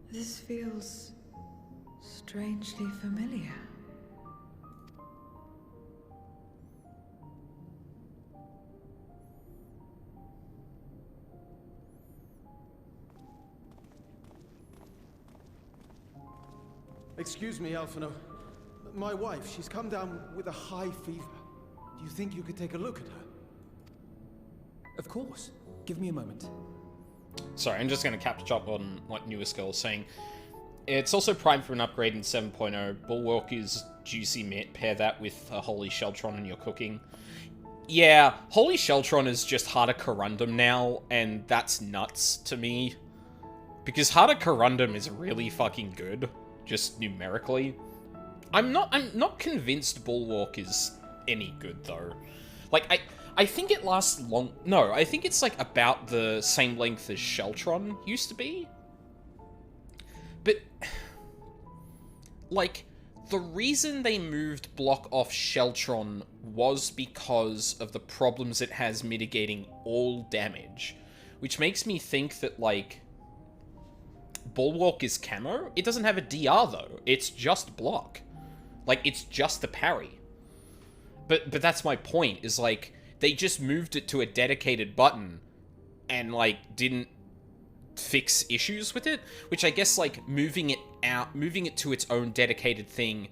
This feels strangely familiar. Excuse me, Alphano. My wife, she's come down with a high fever. Do you think you could take a look at her? Of course. Give me a moment. Sorry, I'm just going to catch up on what Newest Girl is saying. It's also primed for an upgrade in 7.0. Bulwark is juicy meat. Pair that with a Holy Sheltron in your cooking. Yeah, Holy Sheltron is just Harder Corundum now, and that's nuts to me. Because Harder Corundum is really fucking good, just numerically. I'm not convinced Bulwark is any good, though. Like, I think it lasts long... No, I think it's, like, about the same length as Sheltron used to be. But... like, the reason they moved Block off Sheltron was because of the problems it has mitigating all damage. Which makes me think that, like, Bulwark is camo? It doesn't have a DR, though. It's just block. Like, it's just the parry. But that's my point, is, like, they just moved it to a dedicated button and, like, didn't fix issues with it, which I guess, like, moving it to its own dedicated thing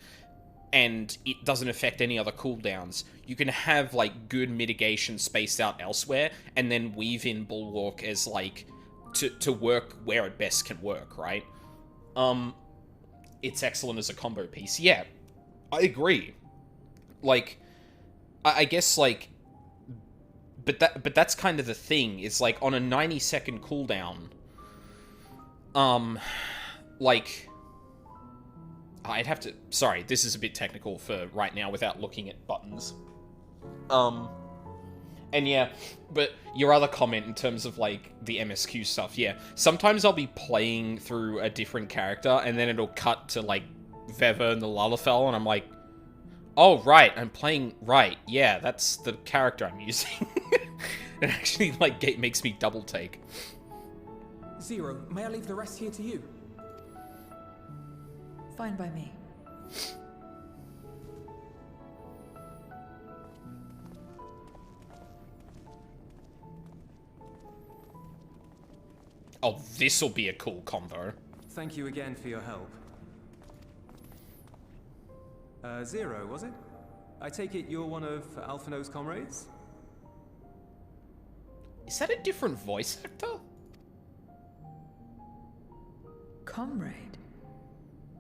and it doesn't affect any other cooldowns, you can have, like, good mitigation spaced out elsewhere and then weave in Bulwark as, like, to work where it best can work, right? It's excellent as a combo piece. Yeah, I agree. Like, I guess, like, but that's kind of the thing, is, like, on a 90-second cooldown, like, I'd have to... Sorry, this is a bit technical for right now without looking at buttons. And yeah, but your other comment in terms of, like, the MSQ stuff, yeah. Sometimes I'll be playing through a different character, and then it'll cut to, like, Veva and the Lalafell, and I'm like, oh, right, I'm playing... Right, yeah, that's the character I'm using. It actually, like, makes me double take. Zero, may I leave the rest here to you? Fine by me. Oh, this'll be a cool combo. Thank you again for your help. Zero, was it? I take it you're one of Alphino's comrades? Is that a different voice actor? Comrade?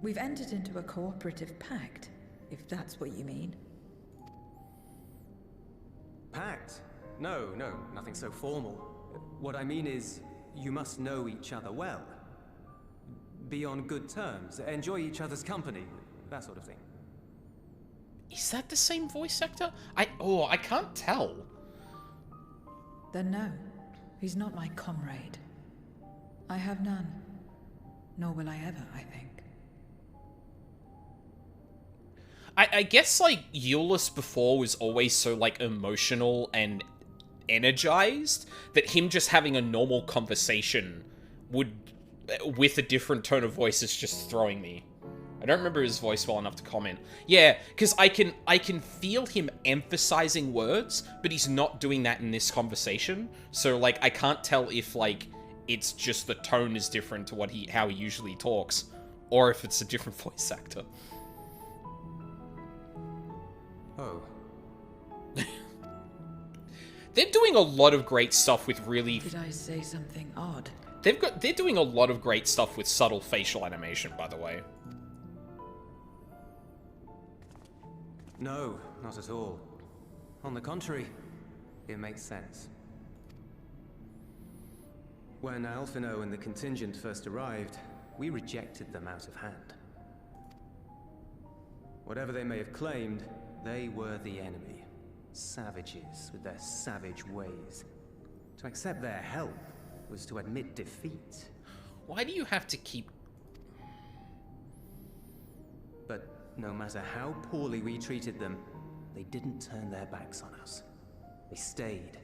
We've entered into a cooperative pact, if that's what you mean. Pact? No, nothing so formal. What I mean is, you must know each other well. Be on good terms, enjoy each other's company, that sort of thing. Is that the same voice actor? I can't tell. Then no, he's not my comrade. I have none. Nor will I ever, I think. I guess, like, Euless before was always so, like, emotional and energized that him just having a normal conversation would, with a different tone of voice, is just throwing me. I don't remember his voice well enough to comment. Yeah, because I can feel him emphasizing words, but he's not doing that in this conversation. So, like, I can't tell if, like, it's just the tone is different to how he usually talks, or if it's a different voice actor. Oh. They're doing a lot of great stuff with really... Did I say something odd? They're doing a lot of great stuff with subtle facial animation, by the way. No, not at all. On the contrary, it makes sense. When Alphino and the contingent first arrived, we rejected them out of hand. Whatever they may have claimed, they were the enemy. Savages with their savage ways. To accept their help was to admit defeat. Why do you have to keep... But no matter how poorly we treated them, they didn't turn their backs on us. They stayed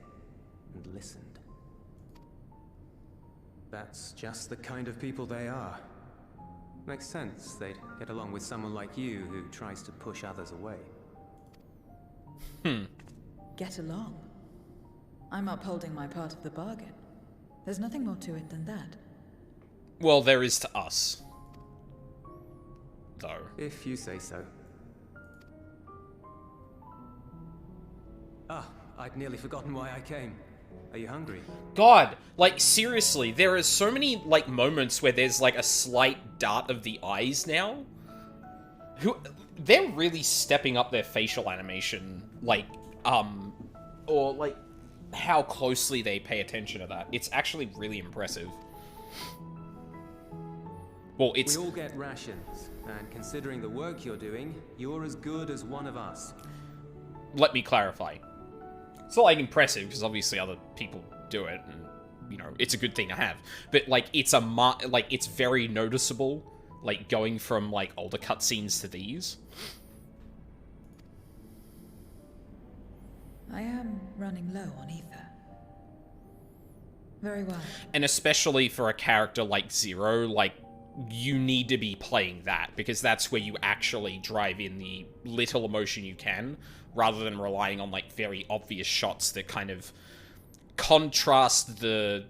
and listened. That's just the kind of people they are. Makes sense they'd get along with someone like you who tries to push others away. Get along? I'm upholding my part of the bargain. There's nothing more to it than that. Well, there is to us. Though. If you say so. Ah, I'd nearly forgotten why I came. Are you hungry? God, like, seriously, there are so many, like, moments where there's, like, a slight dart of the eyes now. They're really stepping up their facial animation, like, or, like, how closely they pay attention to that. It's actually really impressive. Well, it's... We all get rations, and considering the work you're doing, you're as good as one of us. Let me clarify. It's not, like, impressive, because obviously other people do it, and, you know, it's a good thing to have. But, like, it's it's very noticeable Like, going from, like, older cutscenes to these. I am running low on ether. Very well. And especially for a character like Zero, like, you need to be playing that, because that's where you actually drive in the little emotion you can, rather than relying on, like, very obvious shots that kind of contrast the,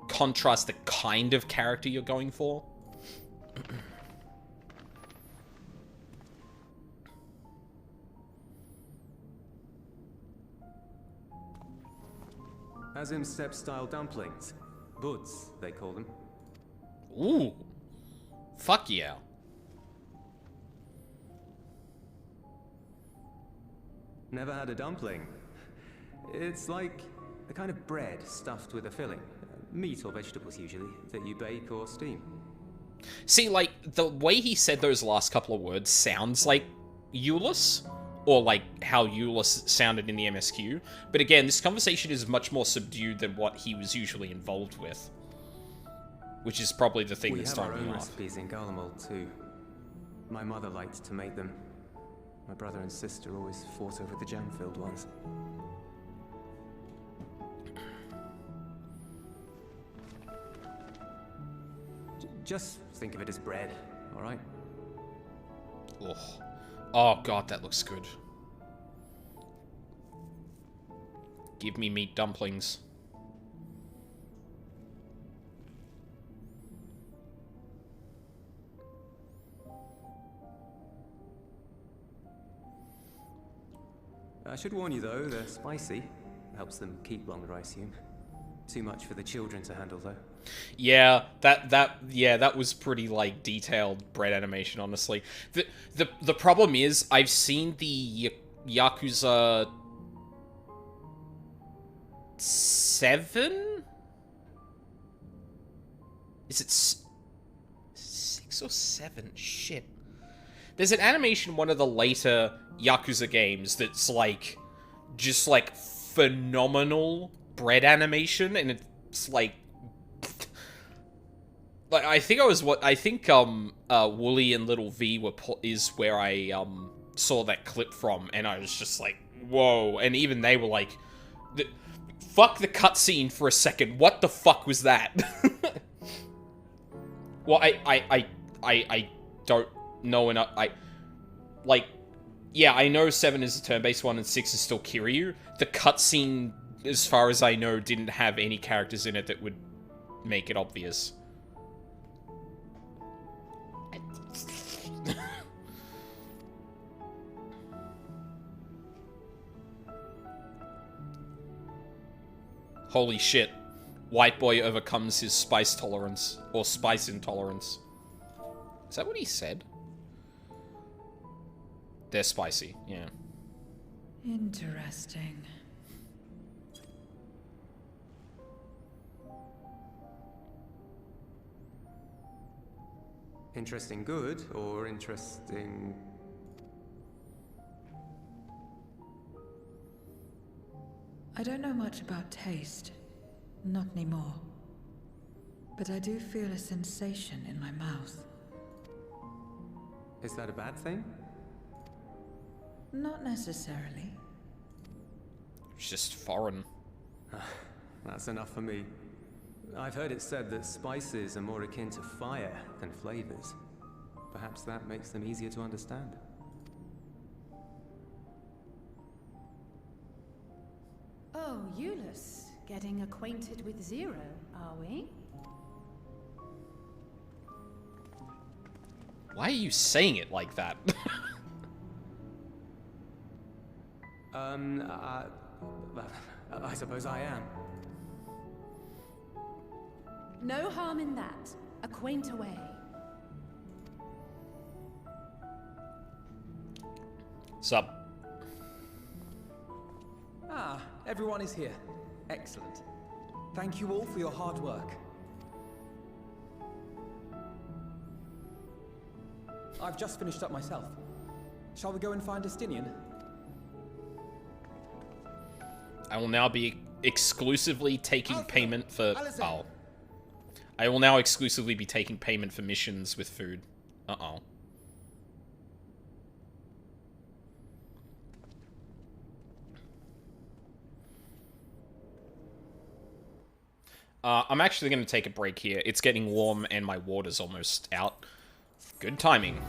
contrast the kind of character you're going for. Azim step-style dumplings. Buds, they call them. Ooh. Fuck yeah. Never had a dumpling. It's like a kind of bread stuffed with a filling. Meat or vegetables, usually, that you bake or steam. See, like, the way he said those last couple of words sounds like Euless, or like how Euless sounded in the MSQ. But again, this conversation is much more subdued than what he was usually involved with. Which is probably the thing that's throwing me We have our own off. recipes in Garlemald, too. My mother liked to make them. My brother and sister always fought over the jam-filled ones. Just think of it as bread, alright? Ugh. Oh god, that looks good. Give me meat dumplings. I should warn you though, they're spicy. Helps them keep longer, I assume. Too much for the children to handle though. Yeah, that was pretty, like, detailed bread animation, honestly. The problem is, I've seen the Yakuza 7? Is it 6 or 7? Shit. There's an animation in one of the later Yakuza games that's, like, just, like, phenomenal bread animation, and it's, like, I think Wooly and Little V is where I saw that clip from, and I was just like, whoa. And even they were like, fuck the cutscene for a second. What the fuck was that? Well, I don't know enough. I know 7 is a turn-based one and 6 is still Kiryu. The cutscene, as far as I know, didn't have any characters in it that would make it obvious. Holy shit. White boy overcomes his spice tolerance, or spice intolerance. Is that what he said? They're spicy, yeah. Interesting. Interesting good, or interesting... I don't know much about taste. Not anymore. But I do feel a sensation in my mouth. Is that a bad thing? Not necessarily. It's just foreign. That's enough for me. I've heard it said that spices are more akin to fire than flavors. Perhaps that makes them easier to understand. Oh, Euless, getting acquainted with Zero, are we? Why are you saying it like that? I suppose I am. No harm in that. Acquaint away. Sup? Ah, everyone is here. Excellent. Thank you all for your hard work. I've just finished up myself. Shall we go and find Estinian? I will now be exclusively taking payment for... Oh. I will now exclusively be taking payment for missions with food. Uh-oh. I'm actually going to take a break here. It's getting warm and my water's almost out. Good timing.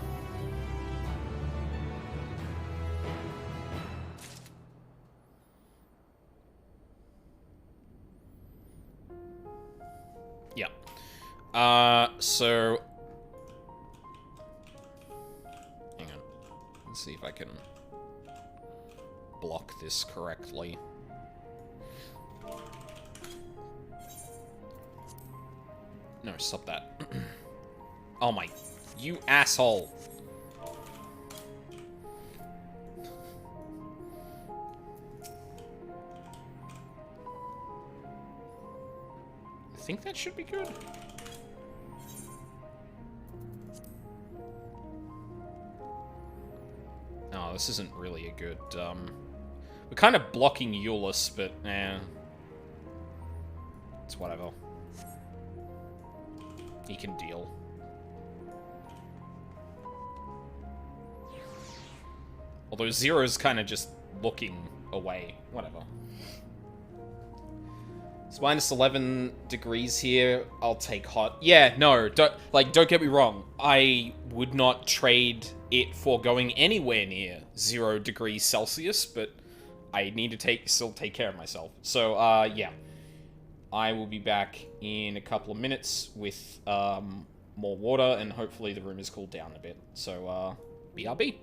Yep. So... Hang on. Let's see if I can block this correctly. No, stop that. Oh my... You asshole! I think that should be good. Oh, this isn't really a good, We're kind of blocking Euless, but, eh. It's whatever. He can deal. Although Zero's kind of just looking away. Whatever. It's minus 11 degrees here. I'll take hot. Yeah, no, don't get me wrong. I would not trade it for going anywhere near 0 degrees Celsius, but I need to still take care of myself. So, yeah. I will be back in a couple of minutes with more water, and hopefully the room is cooled down a bit. So, BRB.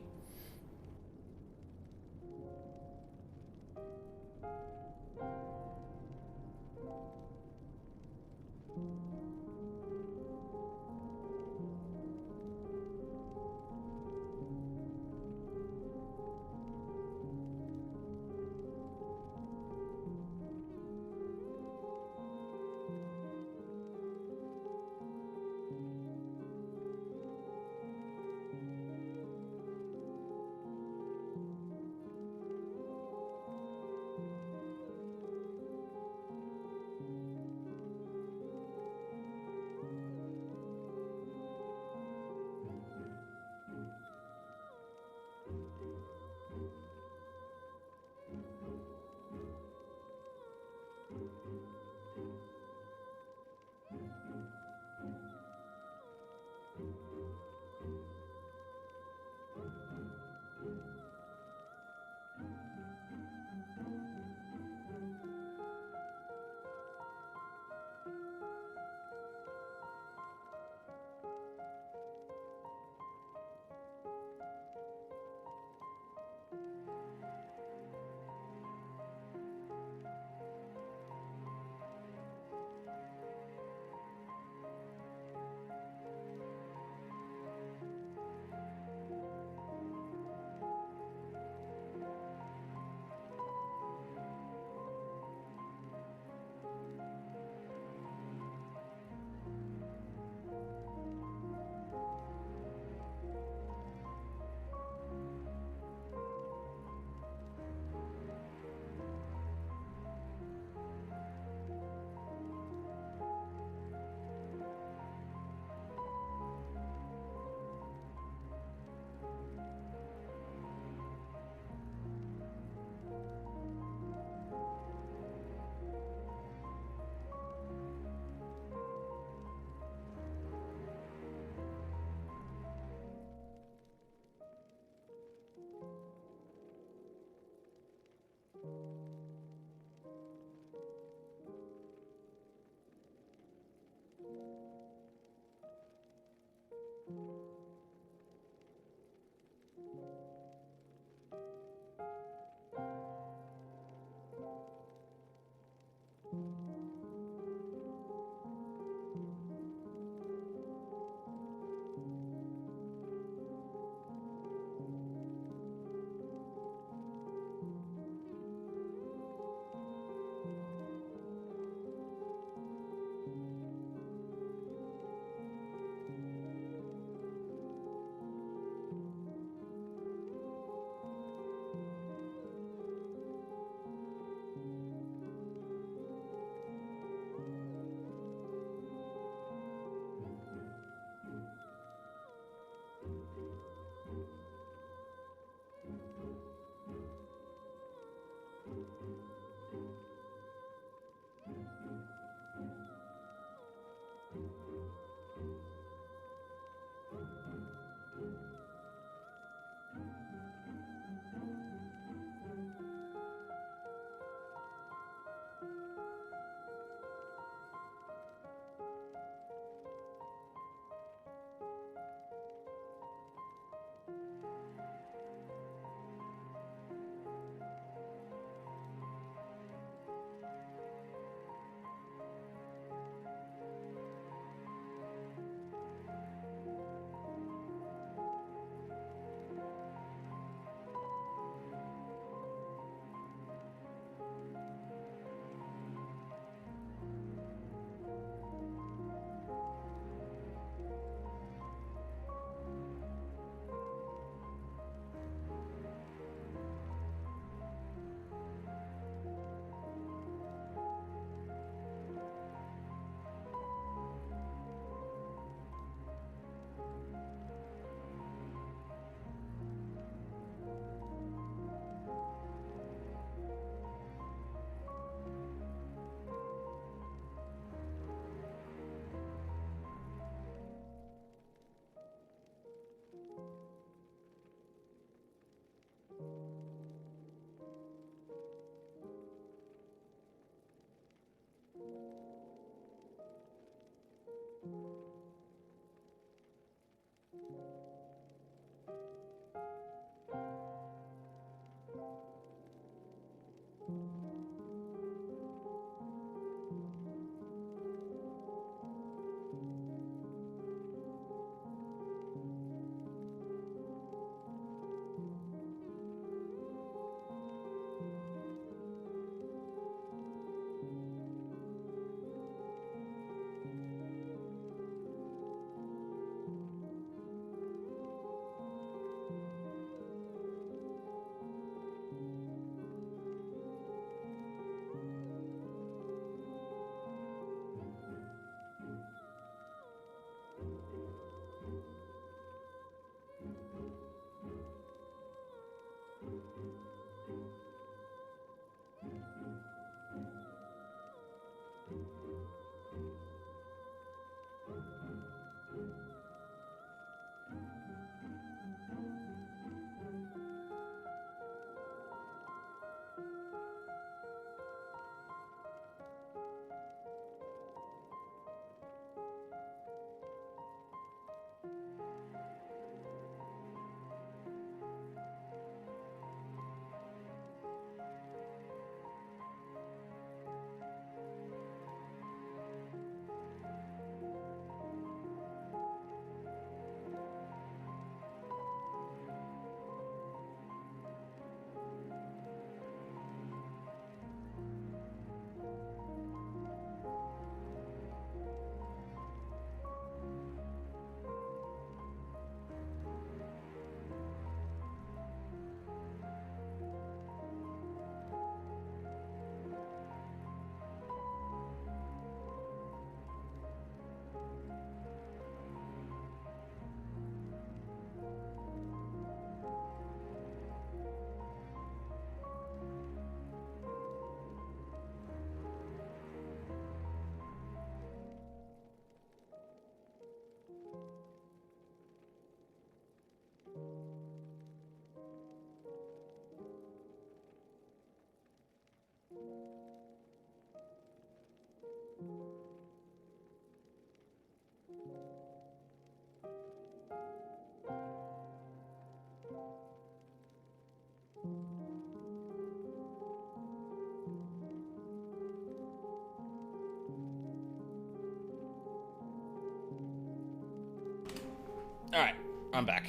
Alright, I'm back.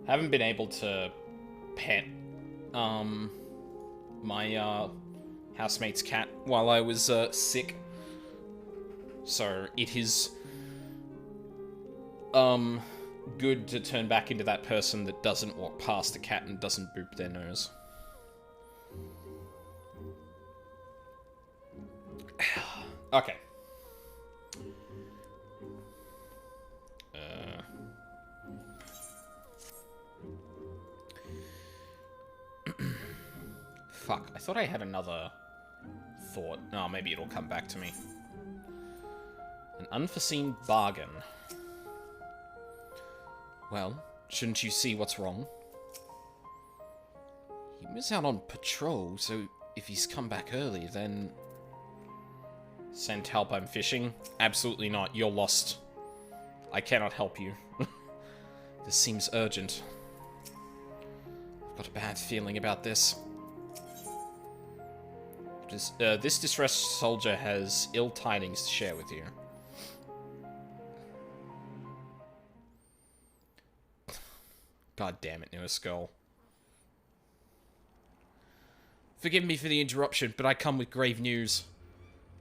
Haven't been able to pet, my, housemate's cat while I was, sick. So, it is, good to turn back into that person that doesn't walk past a cat and doesn't boop their nose. Okay. Fuck, I thought I had another thought. Oh, maybe it'll come back to me. An unforeseen bargain. Well, shouldn't you see what's wrong? He was out on patrol, so if he's come back early, then... Send help, I'm fishing? Absolutely not, you're lost. I cannot help you. This seems urgent. I've got a bad feeling about this. This distressed soldier has ill tidings to share with you. God damn it, newest skull. Forgive me for the interruption, but I come with grave news.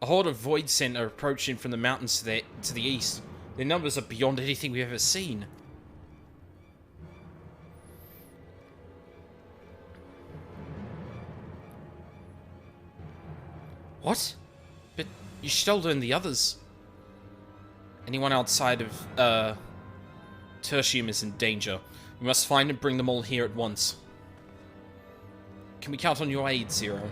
A horde of Void Scent are approaching from the mountains to the east. Their numbers are beyond anything we've ever seen. What? But Y'shtola and the others... Anyone outside of, Tertium is in danger. We must find and bring them all here at once. Can we count on your aid, Zero?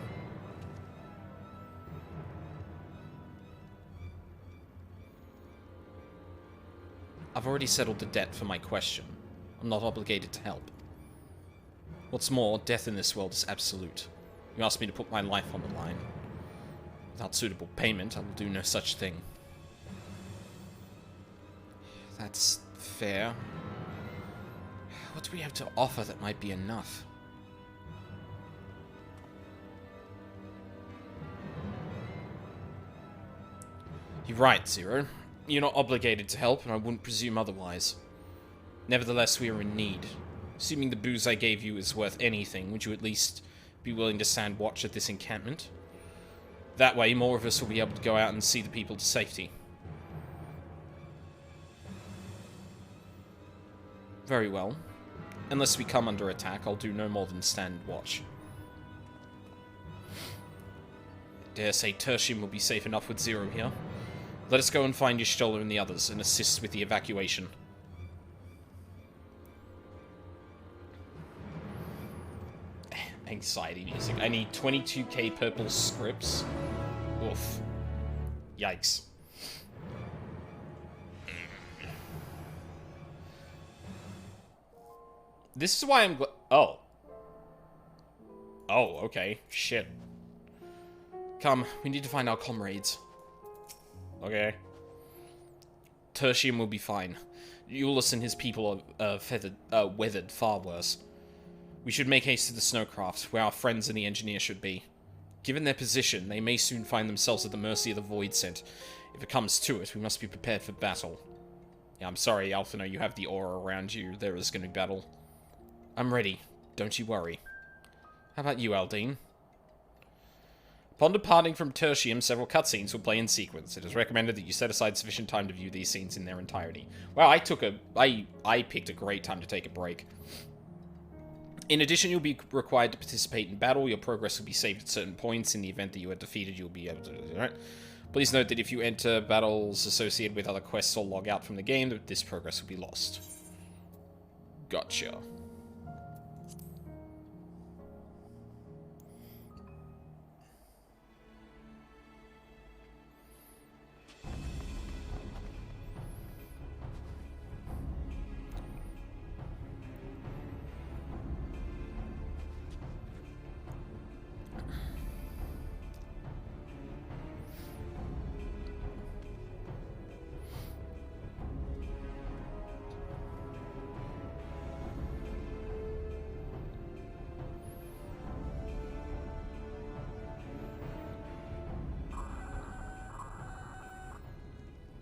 I've already settled the debt for my question. I'm not obligated to help. What's more, death in this world is absolute. You asked me to put my life on the line. Without suitable payment, I will do no such thing. That's fair. What do we have to offer that might be enough? You're right, Zero. You're not obligated to help, and I wouldn't presume otherwise. Nevertheless, we are in need. Assuming the booze I gave you is worth anything, would you at least be willing to stand watch at this encampment? That way, more of us will be able to go out and see the people to safety. Very well. Unless we come under attack, I'll do no more than stand watch. Dare say Tertium will be safe enough with Zero here. Let us go and find Y'shtola and the others, and assist with the evacuation. Anxiety music. I need 22k purple scripts. Oof. Yikes. This is why I'm oh. Oh, okay. Shit. Come, we need to find our comrades. Okay. Tertium will be fine. Euless and his people are weathered far worse. We should make haste to the snowcraft, where our friends and the engineer should be. Given their position, they may soon find themselves at the mercy of the Void Scent. If it comes to it, we must be prepared for battle. Yeah, I'm sorry, Alphino, you have the aura around you. There is going to be battle. I'm ready. Don't you worry. How about you, Aldine? Upon departing from Tertium, several cutscenes will play in sequence. It is recommended that you set aside sufficient time to view these scenes in their entirety. Well, I picked a great time to take a break. In addition, you'll be required to participate in battle. Your progress will be saved at certain points. In the event that you are defeated, you'll be able to... Alright. Please note that if you enter battles associated with other quests or log out from the game, this progress will be lost. Gotcha.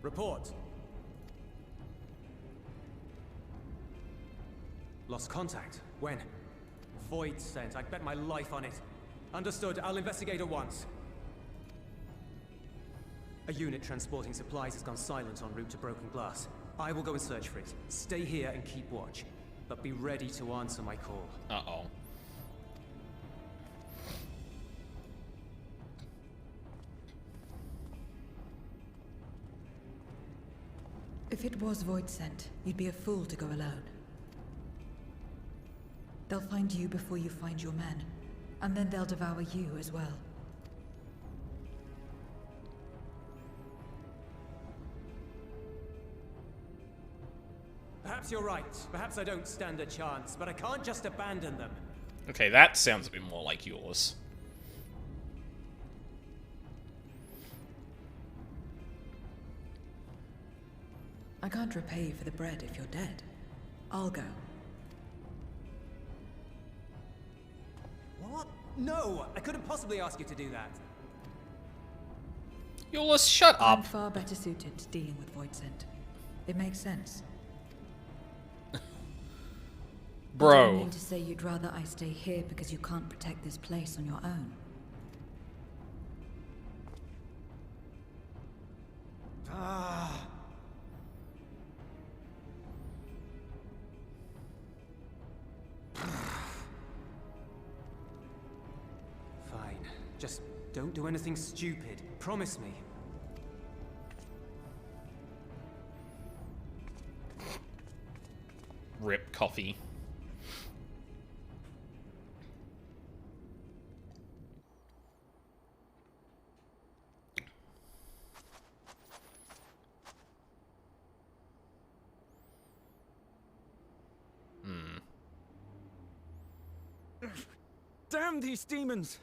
Report. Lost contact. When? Void sent. I'd bet my life on it. Understood. I'll investigate at once. A unit transporting supplies has gone silent en route to Broken Glass. I will go and search for it. Stay here and keep watch. But be ready to answer my call. Uh-oh. If it was Void sent, you'd be a fool to go alone. They'll find you before you find your men, and then they'll devour you as well. Perhaps you're right. Perhaps I don't stand a chance, but I can't just abandon them. Okay, that sounds a bit more like yours. I can't repay you for the bread if you're dead. I'll go. What? No! I couldn't possibly ask you to do that. Euless, shut I'm up. far better suited to dealing with Void sent. It makes sense. I don't Bro. mean to say you'd rather I stay here because you can't protect this place on your own. Ah. Fine. Just don't do anything stupid. Promise me. Rip coffee. Damn these demons!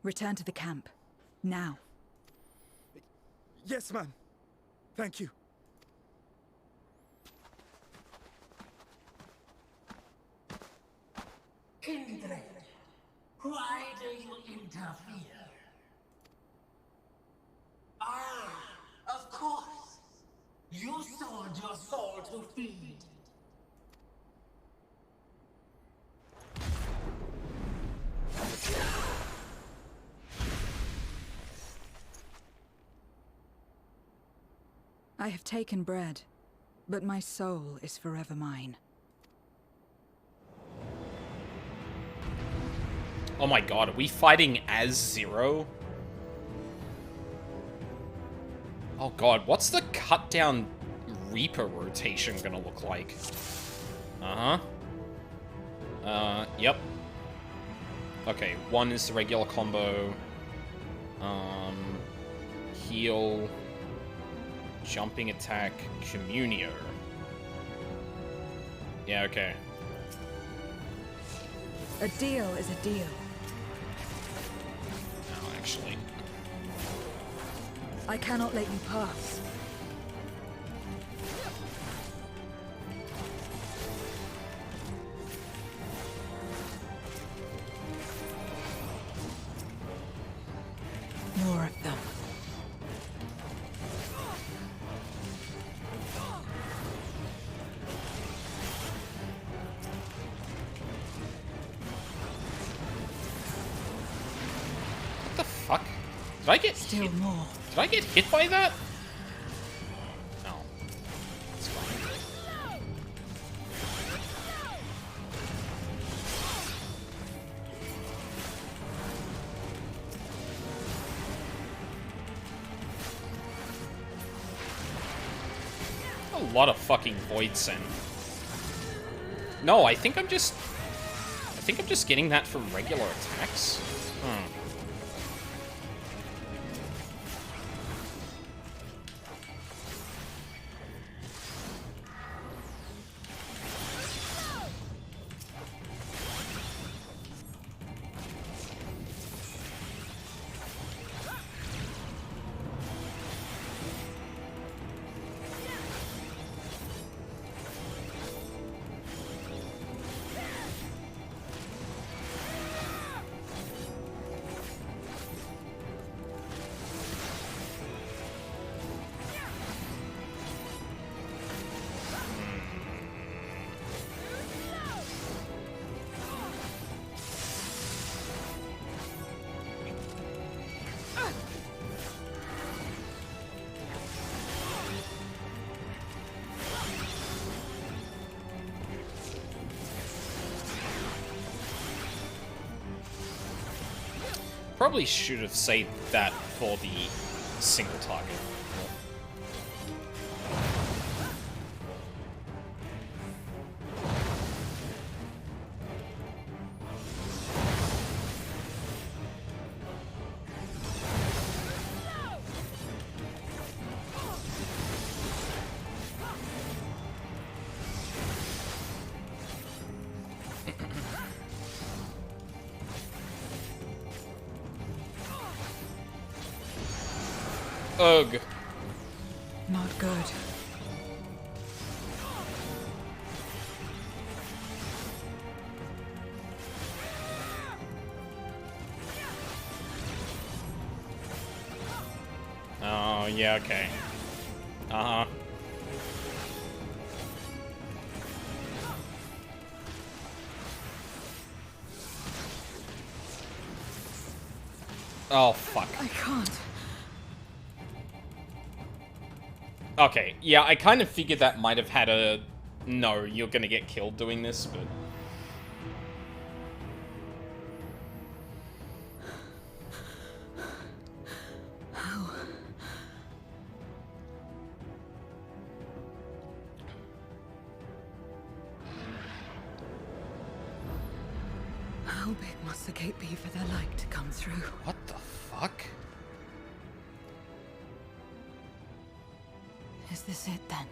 Return to the camp. Now. Yes, ma'am. Thank you. Kindred, why do you interfere? Ah, of course. You sold your soul to feed. I have taken bread, but my soul is forever mine. Oh my god, are we fighting as Zero? Oh god, what's the cut down Reaper rotation gonna look like? Yep. Okay, one is the regular combo. Heal. Jumping attack, Communio. Yeah, okay. A deal is a deal. No, actually. I cannot let you pass. More of them. What the fuck? Did I get Still hit? more. Did I get hit by that? No. It's fine. A lot of fucking Void Send. No, I think I'm just getting that from regular attacks. Probably should have saved that for the single target. Ugh. Not good. Oh, yeah, okay. Uh-huh. Oh, fuck. I can't. Okay, yeah, I kind of figured that might have had a... No, you're gonna get killed doing this, but... How big must the gate be for their light to come through? What the fuck? Is this it then?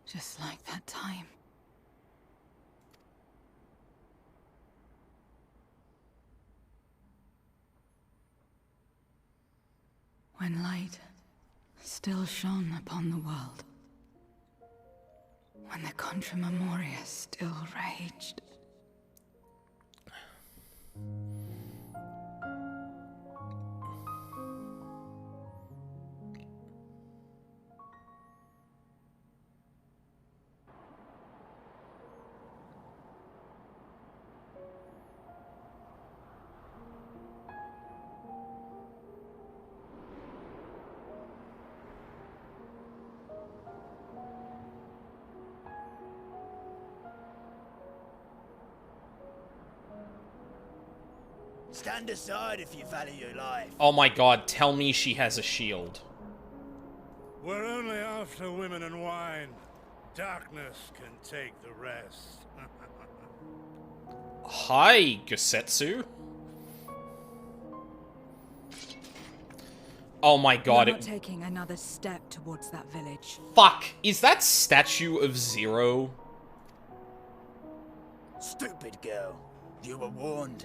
Just like that time. When light still shone upon the world. When the Contra Memoria still raged. Stand aside if you value your life. Oh my god, tell me she has a shield. We're only after women and wine. Darkness can take the rest. Hi, Gusetsu. Oh my god, You're not taking another step towards that village. Fuck, is that statue of Zero? Stupid girl. You were warned.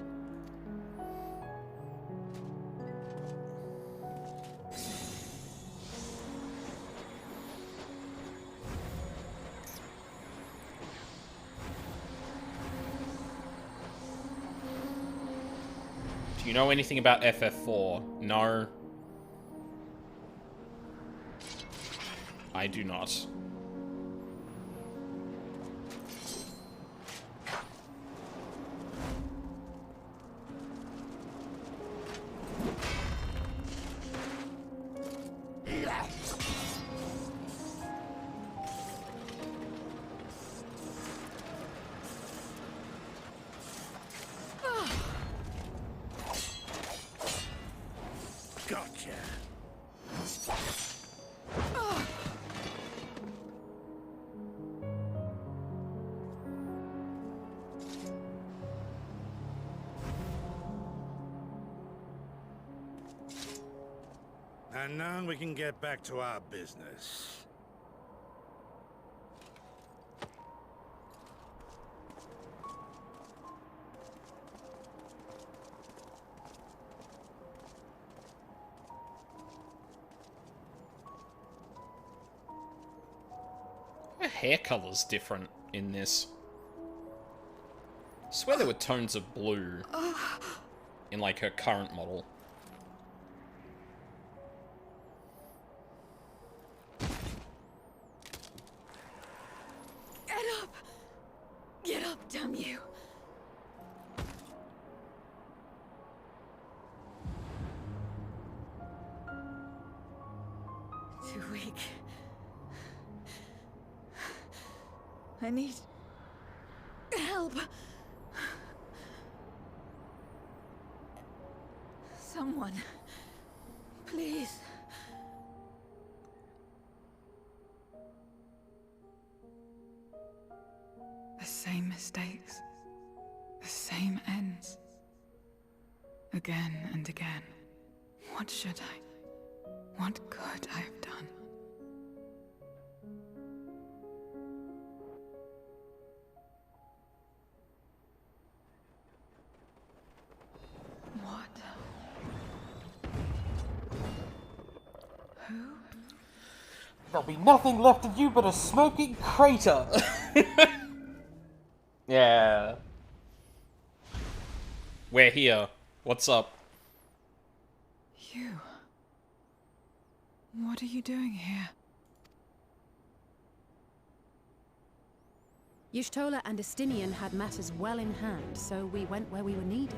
Do you know anything about FF4? No. I do not. Gotcha. And now we can get back to our business. Her hair color's different in this. I swear there were tones of blue in, like, her current model. Get up! Get up, damn you! Too weak. I need help. Someone, please. The same mistakes, the same ends. Again and again. What should I? What could I have done? What? Who? There'll be nothing left of you but a smoking crater. Yeah. We're here. What's up? You. What are you doing here? Y'shtola and Estinian had matters well in hand, so we went where we were needed.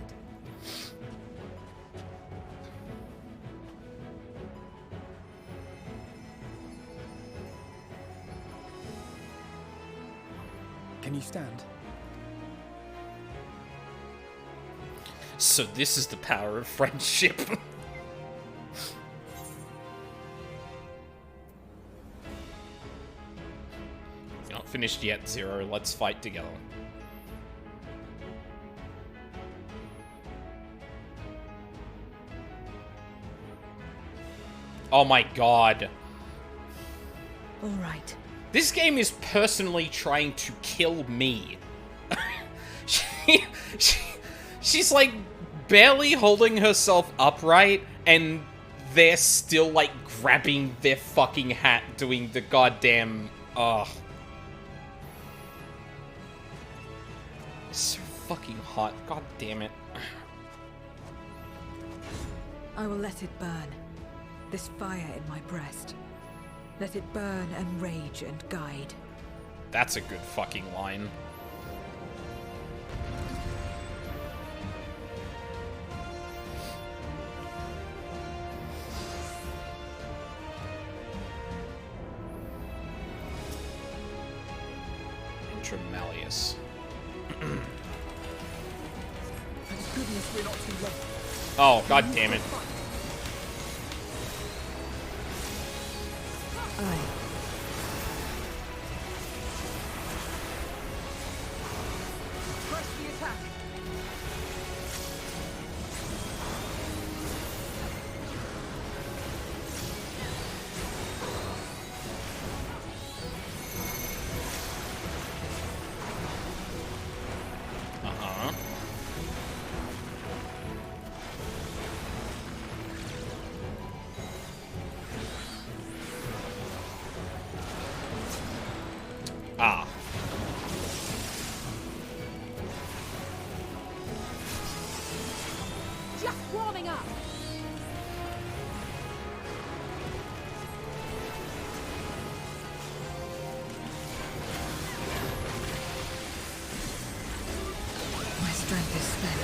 Can you stand? So this is the power of friendship. Not finished yet, Zero. Let's fight together. Oh my god. All right. This game is personally trying to kill me. She's like barely holding herself upright, and they're still like grabbing their fucking hat, doing the goddamn. Ugh. It's so fucking hot. God damn it. I will let it burn. This fire in my breast. Let it burn and rage and guide. That's a good fucking line. Intramalius. Thank goodness we're not too late. Oh, god damn it. Press the attack. Uh-huh. Ah. Just warming up! My strength is spent.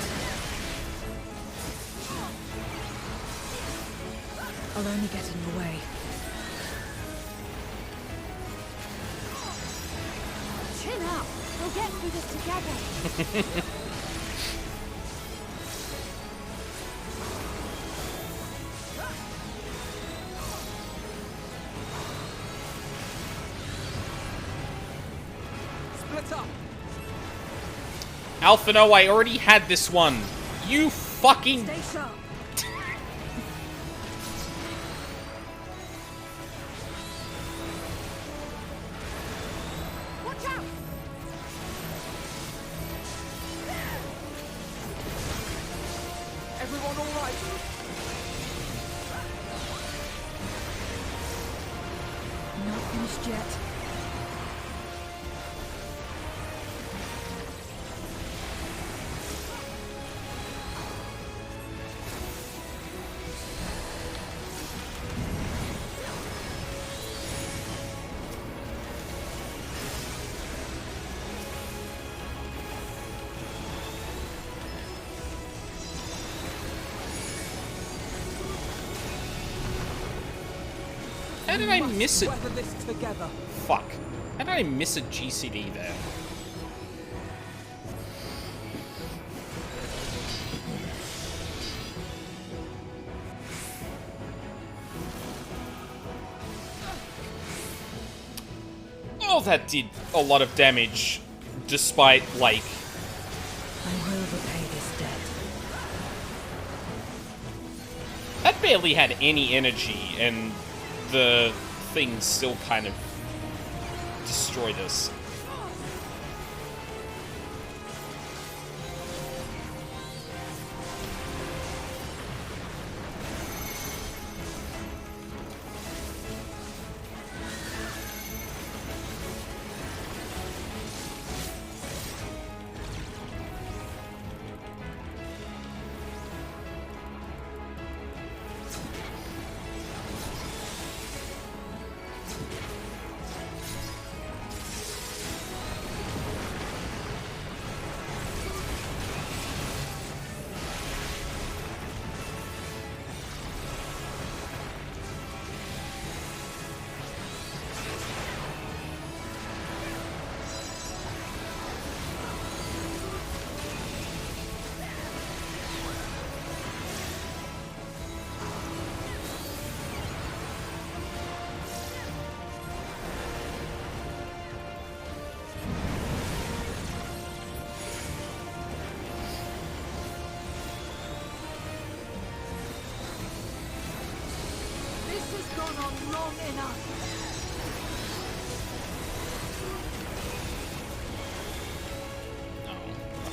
I'll only get in your way. Chin up! We'll get through this together! Split up. Alpha, no, I already had this one. You fucking... Stay sharp. Watch out! Everyone all right? Not finished yet. How did I miss it? Weather this together. Fuck. How did I miss a GCD there? Oh, that did a lot of damage, despite, like... I will repay this debt. That barely had any energy, and the thing still kind of destroyed us.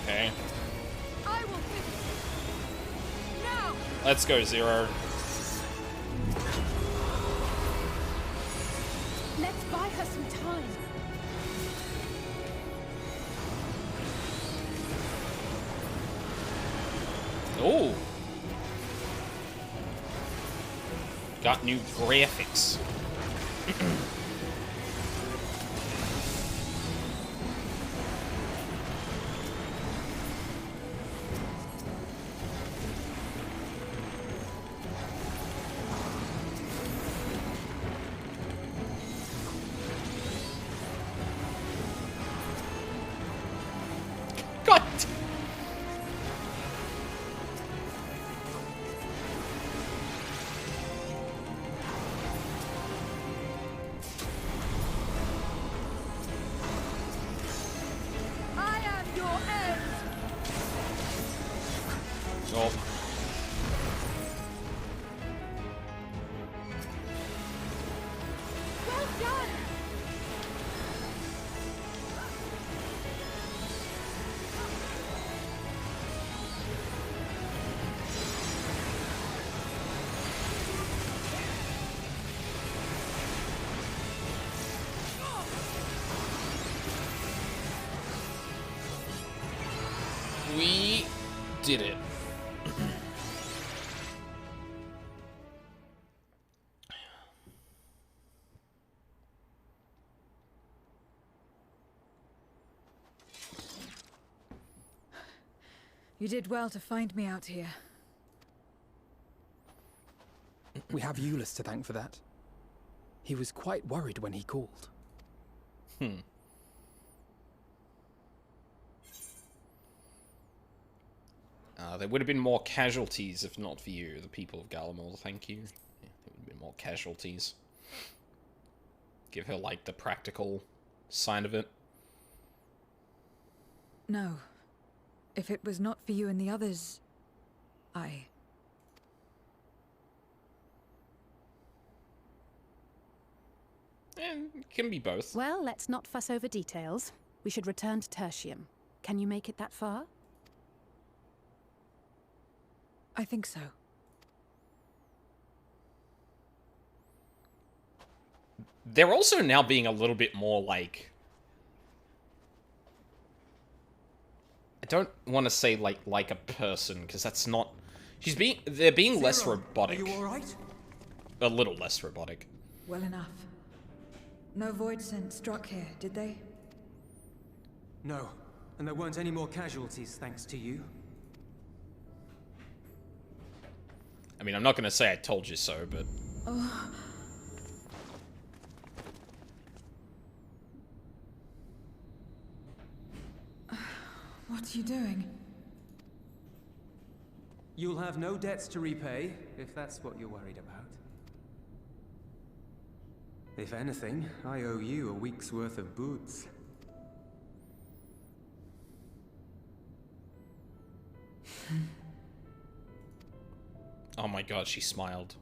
Okay. Let's go, Zero. Let's buy her some time. Oh. Got new graphics. God. I am your end. Oh. Well done. We did it. You did well to find me out here. We have Euless to thank for that. He was quite worried when he called. There would have been more casualties if not for you, the people of Galamor, thank you. Yeah, there would have been more casualties. Give her, like, the practical sign of it. No. If it was not for you and the others, I... It can be both. Well, let's not fuss over details. We should return to Tertium. Can you make it that far? I think so. They're also now being a little bit more, like... I don't want to say, like a person, because that's not... They're being less robotic. Are you alright? A little less robotic. Well enough. No void scent struck here, did they? No, and there weren't any more casualties thanks to you. I mean, I'm not going to say I told you so, but... Oh. What are you doing? You'll have no debts to repay, if that's what you're worried about. If anything, I owe you a week's worth of boots. Oh my god, she smiled.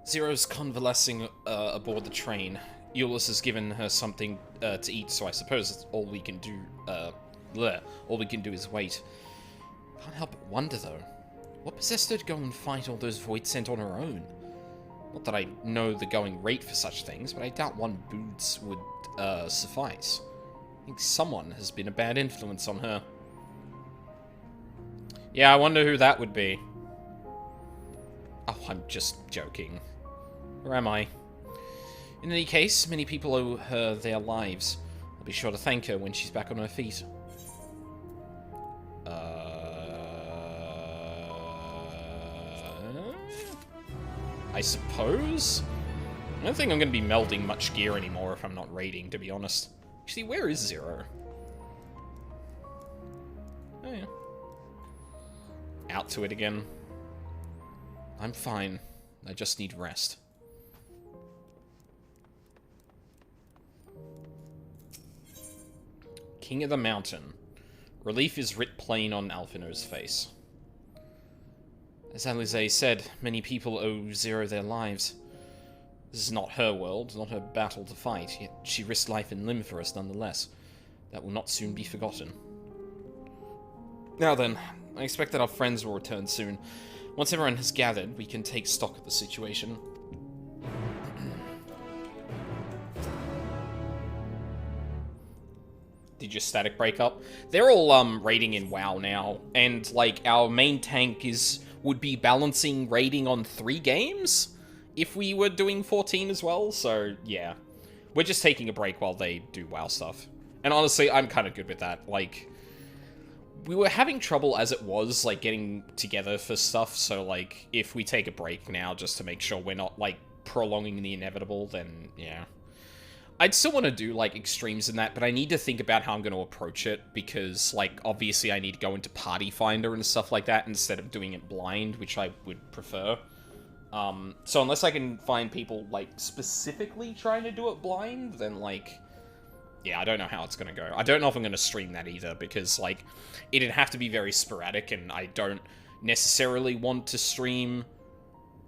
Zero's convalescing aboard the train. Euless has given her something to eat, so I suppose that's all we can do. All we can do is wait. Can't help but wonder, though. What possessed her to go and fight all those void sent on her own? Not that I know the going rate for such things, but I doubt one boots would suffice. I think someone has been a bad influence on her. Yeah, I wonder who that would be. Oh, I'm just joking. Or am I? In any case, many people owe her their lives. I'll be sure to thank her when she's back on her feet. I suppose? I don't think I'm going to be melding much gear anymore if I'm not raiding, to be honest. Actually, where is Zero? Oh, yeah. Out to it again. I'm fine. I just need rest. King of the Mountain. Relief is writ plain on Alphino's face. As Alize said, many people owe Zero their lives. This is not her world, not her battle to fight, yet she risked life and limb for us nonetheless. That will not soon be forgotten. Now then, I expect that our friends will return soon. Once everyone has gathered, we can take stock of the situation. Did your static break up? They're all raiding in WoW now, and like our main tank would be balancing raiding on 3 games if we were doing 14 as well. So yeah, we're just taking a break while they do WoW stuff. And honestly, I'm kind of good with that. Like, we were having trouble as it was, like, getting together for stuff, so, like, if we take a break now just to make sure we're not, like, prolonging the inevitable, then, yeah. I'd still want to do, like, extremes in that, but I need to think about how I'm going to approach it, because, like, obviously I need to go into Party Finder and stuff like that instead of doing it blind, which I would prefer. So unless I can find people, like, specifically trying to do it blind, then, like... yeah, I don't know how it's going to go. I don't know if I'm going to stream that either, because, like, it'd have to be very sporadic, and I don't necessarily want to stream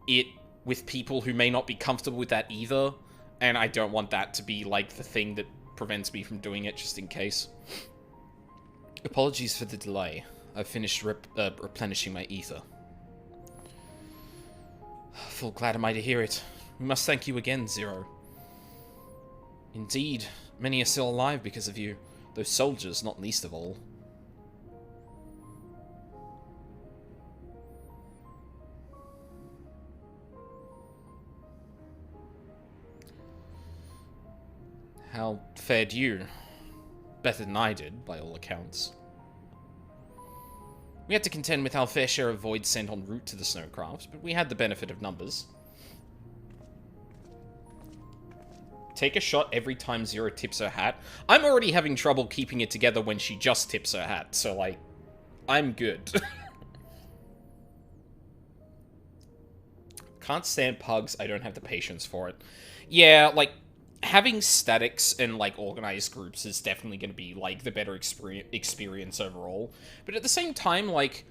it with people who may not be comfortable with that either, and I don't want that to be, like, the thing that prevents me from doing it, just in case. Apologies for the delay. I've finished replenishing my ether. Full glad am I to hear it. We must thank you again, Zero. Indeed. Many are still alive because of you. Those soldiers, not least of all. How fared you? Better than I did, by all accounts. We had to contend with our fair share of voids sent en route to the Snowcraft, but we had the benefit of numbers. Take a shot every time Zero tips her hat. I'm already having trouble keeping it together when she just tips her hat, so, like, I'm good. Can't stand pugs. I don't have the patience for it. Yeah, like, having statics and, like, organized groups is definitely going to be, like, the better experience overall. But at the same time, like,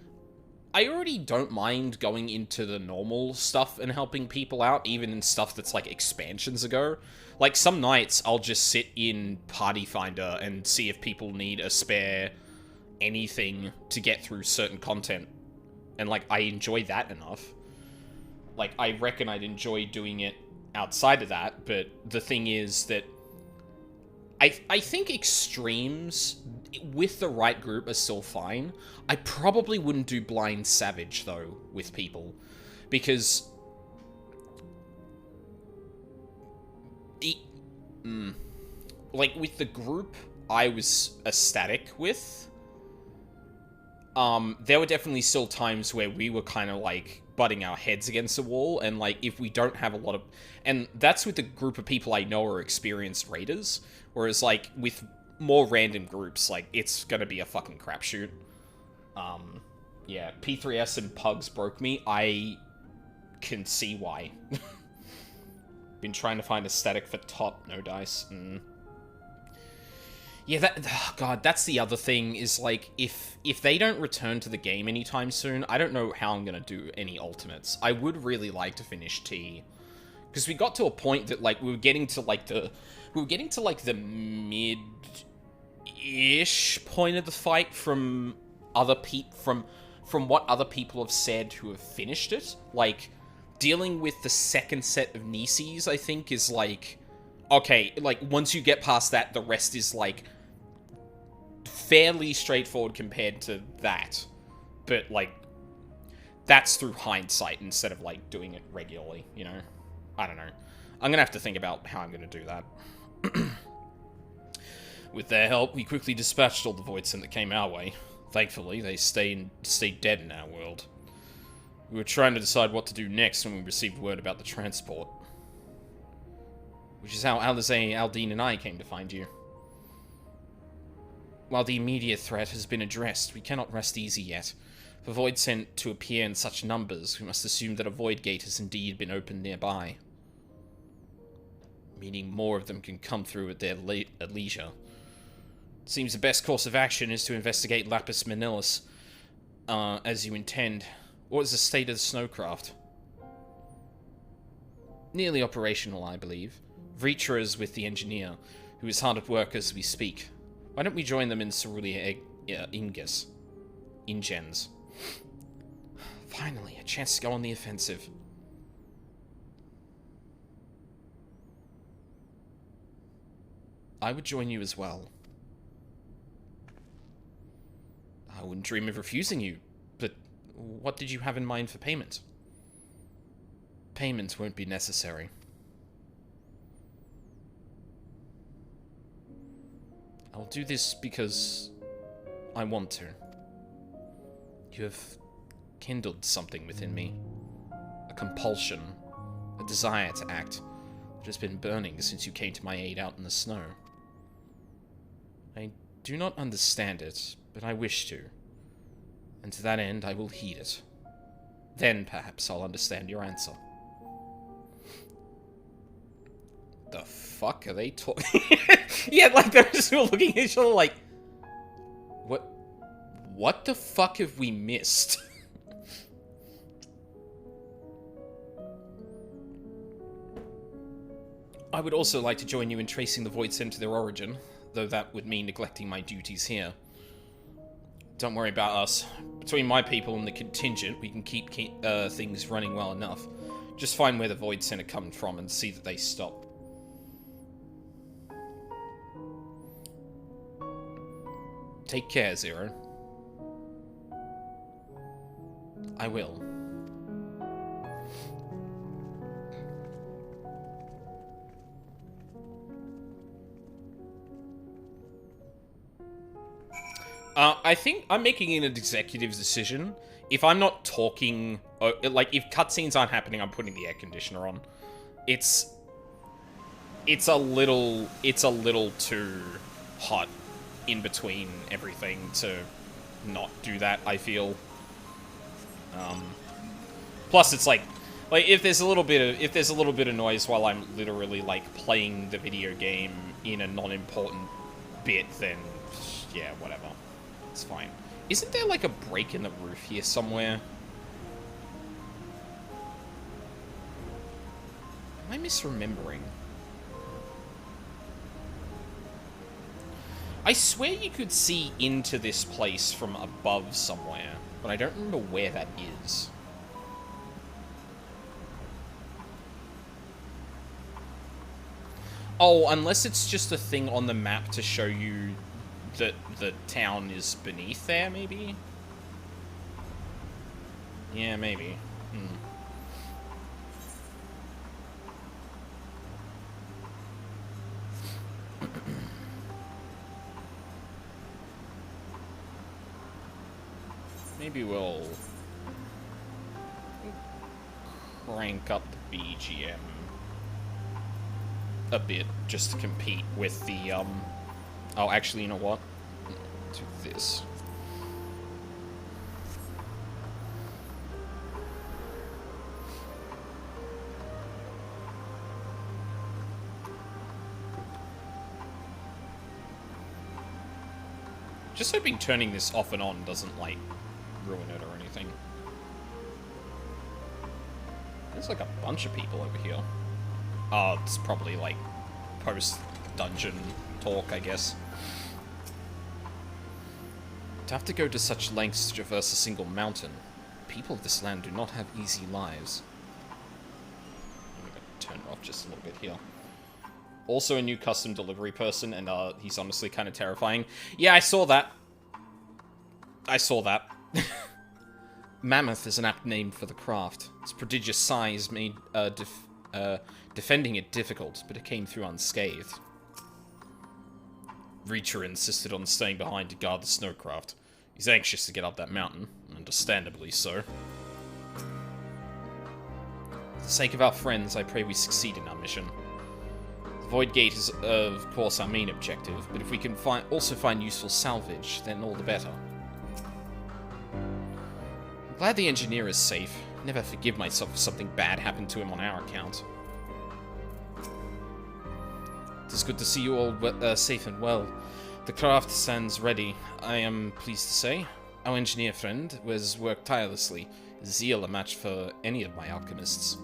I already don't mind going into the normal stuff and helping people out, even in stuff that's, like, expansions ago. Like, some nights, I'll just sit in Party Finder and see if people need a spare anything to get through certain content. And, like, I enjoy that enough. Like, I reckon I'd enjoy doing it outside of that, but the thing is that I think extremes with the right group are still fine. I probably wouldn't do Blind Savage, though, with people, because... like, with the group I was ecstatic with, there were definitely still times where we were kind of, like, butting our heads against the wall, and, like, if we don't have a lot of... And that's with the group of people I know are experienced raiders, whereas, like, with more random groups, like, it's gonna be a fucking crapshoot. Yeah, P3S and Pugs broke me. I can see why. Been trying to find a static for top, no dice. Yeah, God, that's the other thing, is, like, if they don't return to the game anytime soon, I don't know how I'm gonna do any ultimates. I would really like to finish T. Because we got to a point that, like, we were getting to, like, the mid-ish point of the fight from other from what other people have said who have finished it. Like, dealing with the second set of Nisis, I think, is, like... Okay, like, once you get past that, the rest is, like, fairly straightforward compared to that. But, like, that's through hindsight instead of, like, doing it regularly, you know? I don't know. I'm gonna have to think about how I'm gonna do that. With their help, we quickly dispatched all the Voidsent that came our way. Thankfully, they stayed dead in our world. We were trying to decide what to do next when we received word about the transport. Which is how Alizé, Aldine, and I came to find you. While the immediate threat has been addressed, we cannot rest easy yet. For Voidsent to appear in such numbers, we must assume that a Void Gate has indeed been opened nearby. Meaning more of them can come through at their leisure. It seems the best course of action is to investigate Lapis Manilis, as you intend. What is the state of the snowcraft? Nearly operational, I believe. Vritra is with the engineer, who is hard at work as we speak. Why don't we join them in Cerulean Ingens? Finally, a chance to go on the offensive. I would join you as well. I wouldn't dream of refusing you, but what did you have in mind for payment? Payment won't be necessary. I'll do this because I want to. You have kindled something within me. A compulsion, a desire to act that has been burning since you came to my aid out in the snow. I do not understand it, but I wish to. And to that end, I will heed it. Then, perhaps, I'll understand your answer. The fuck are they talking? Yeah, like, they're just all looking at each other like... What the fuck have we missed? I would also like to join you in tracing the Voidsent to their origin, though that would mean neglecting my duties here. Don't worry about us. Between my people and the contingent, we can keep things running well enough. Just find where the Voidsent are coming from and see that they stop. Take care, Zero. I will. I think I'm making an executive decision. If I'm not talking, like, if cutscenes aren't happening, I'm putting the air conditioner on. It's a little too hot in between everything to not do that, I feel. Plus, it's like if there's a little bit of noise while I'm literally, like, playing the video game in a non-important bit, then yeah, whatever. It's fine. Isn't there, like, a break in the roof here somewhere? Am I misremembering? I swear you could see into this place from above somewhere, but I don't remember where that is. Oh, unless it's just a thing on the map to show you that the town is beneath there, maybe? Yeah, maybe. Maybe we'll crank up the BGM a bit just to compete with the, Oh, actually, you know what? Do this. Just hoping turning this off and on doesn't, like, ruin it or anything. There's, like, a bunch of people over here. Oh, it's probably, like, post-dungeon talk, I guess. To have to go to such lengths to traverse a single mountain. People of this land do not have easy lives. I'm gonna turn it off just a little bit here. Also a new custom delivery person, and he's honestly kind of terrifying. Yeah, I saw that. I saw that. Mammoth is an apt name for the craft. Its prodigious size made defending it difficult, but it came through unscathed. Reacher insisted on staying behind to guard the snowcraft. He's anxious to get up that mountain, understandably so. For the sake of our friends, I pray we succeed in our mission. The Void Gate is, of course, our main objective, but if we can also find useful salvage, then all the better. I'm glad the engineer is safe. Never forgive myself if something bad happened to him on our account. It is good to see you all safe and well. The craft stands ready, I am pleased to say. Our engineer friend has worked tirelessly. His zeal a match for any of my alchemists.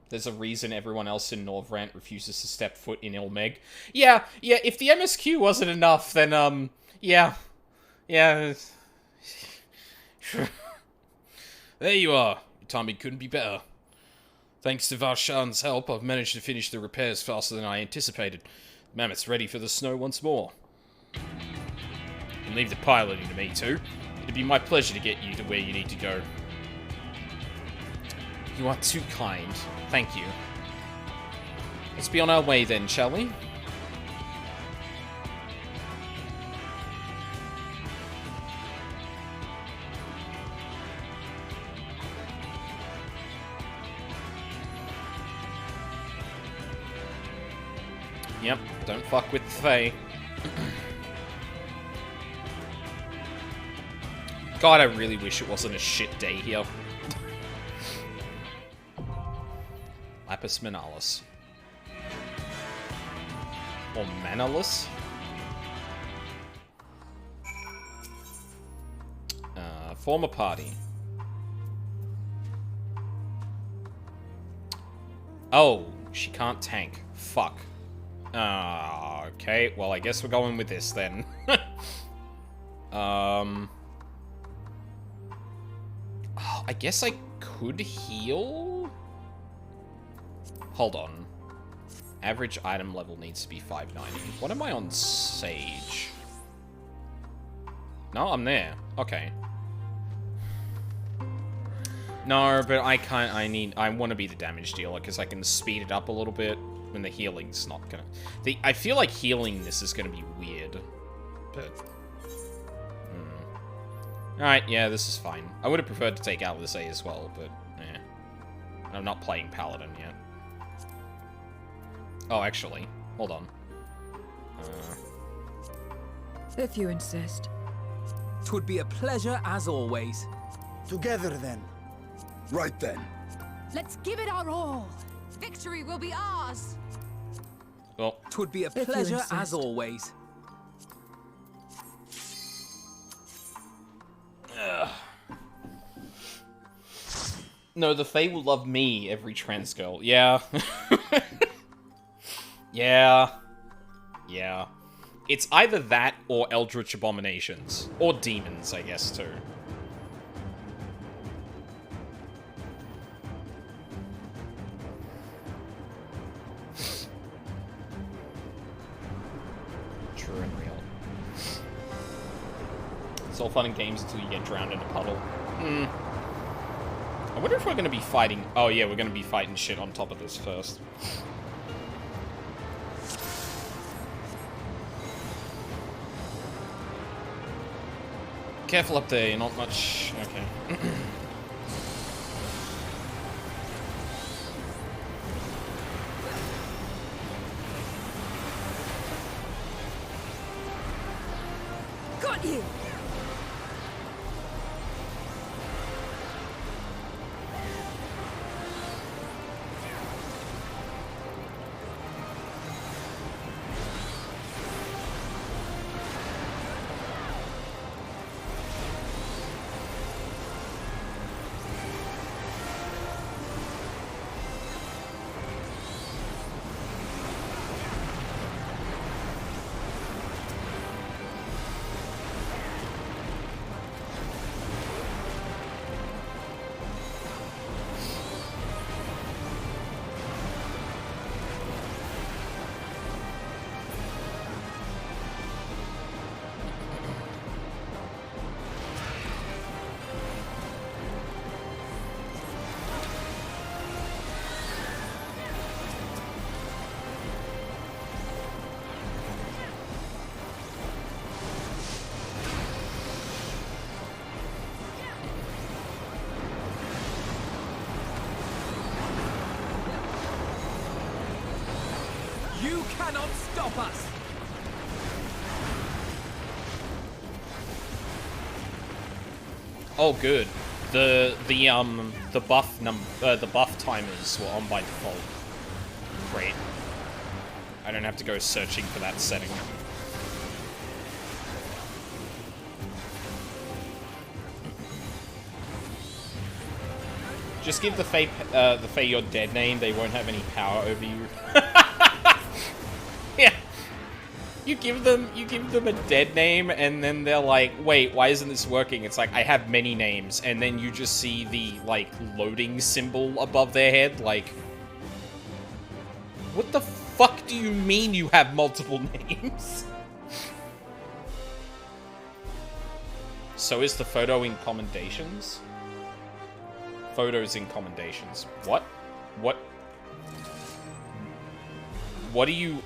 There's a reason everyone else in Norvrant refuses to step foot in Ilmeg. Yeah, if the MSQ wasn't enough, then, yeah. There you are. Your timing couldn't be better. Thanks to Varshan's help, I've managed to finish the repairs faster than I anticipated. Mammoth's ready for the snow once more. And leave the piloting to me, too. It'd be my pleasure to get you to where you need to go. You are too kind. Thank you. Let's be on our way then, shall we? Yep, don't fuck with the Fae. God, I really wish it wasn't a shit day here. Lapis Manalis. Or Manalis? Form a party. Oh, she can't tank. Fuck. Okay, well, I guess we're going with this then. Oh, I guess I could heal? Hold on. Average item level needs to be 590. What am I on Sage? No, I'm there. Okay. No, but I want to be the damage dealer because I can speed it up a little bit when the healing's not gonna... I feel like healing this is gonna be weird. But... Alright, yeah, this is fine. I would have preferred to take Alice A as well, but... eh. I'm not playing Paladin yet. Oh, actually. Hold on. If you insist. 'Twould be a pleasure as always. Together then. Right then. Let's give it our all. Victory will be ours. Well, 'twould be a pleasure as always. No, the Fae will love me, every trans girl. Yeah. Yeah. It's either that or Eldritch Abominations. Or demons, I guess, too. True and real. It's all fun and games until you get drowned in a puddle. I wonder if we're going to be fighting... Oh, yeah, we're going to be fighting shit on top of this first. Careful up there, you're not much... Okay. Got you! You cannot stop us! Oh, good. The buff timers were on by default. Great. I don't have to go searching for that setting. Just give the Fae your dead name, they won't have any power over you. Yeah. You give them a dead name, and then they're like, wait, why isn't this working? It's like, I have many names, and then you just see the, like, loading symbol above their head, like... What the fuck do you mean you have multiple names? So is the photo in commendations? Photos in commendations. What? What? What are you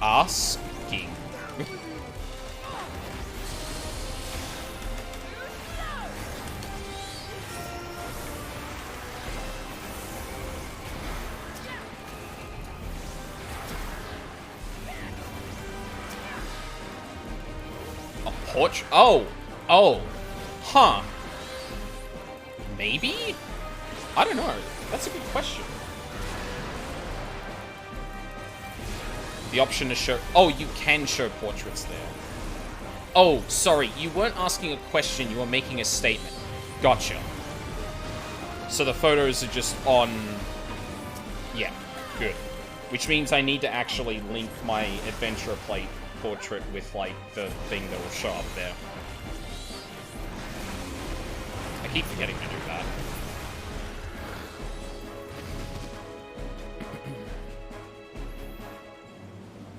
asking? A porch? Oh! Oh! Huh. Maybe? I don't know. That's a good question. The option to show... Oh, you can show portraits there. Oh, sorry. You weren't asking a question. You were making a statement. Gotcha. So the photos are just on... Yeah, good. Which means I need to actually link my adventurer plate portrait with, like, the thing that will show up there. I keep forgetting to do that.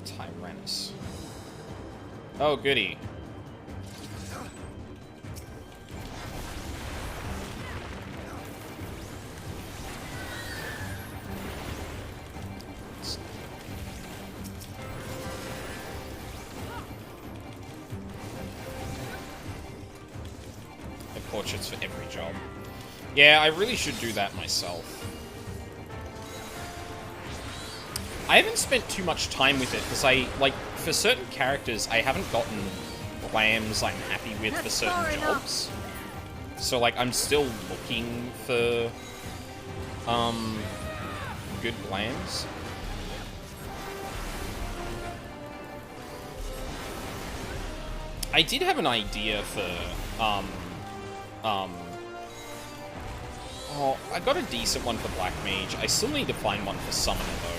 Tyrannus. Oh, goody. Portraits for every job. Yeah, I really should do that myself. I haven't spent too much time with it, because like, for certain characters, I haven't gotten glams I'm happy with for certain jobs. So, like, I'm still looking for, good glams. I did have an idea for, oh, I got a decent one for Black Mage. I still need to find one for Summoner, though.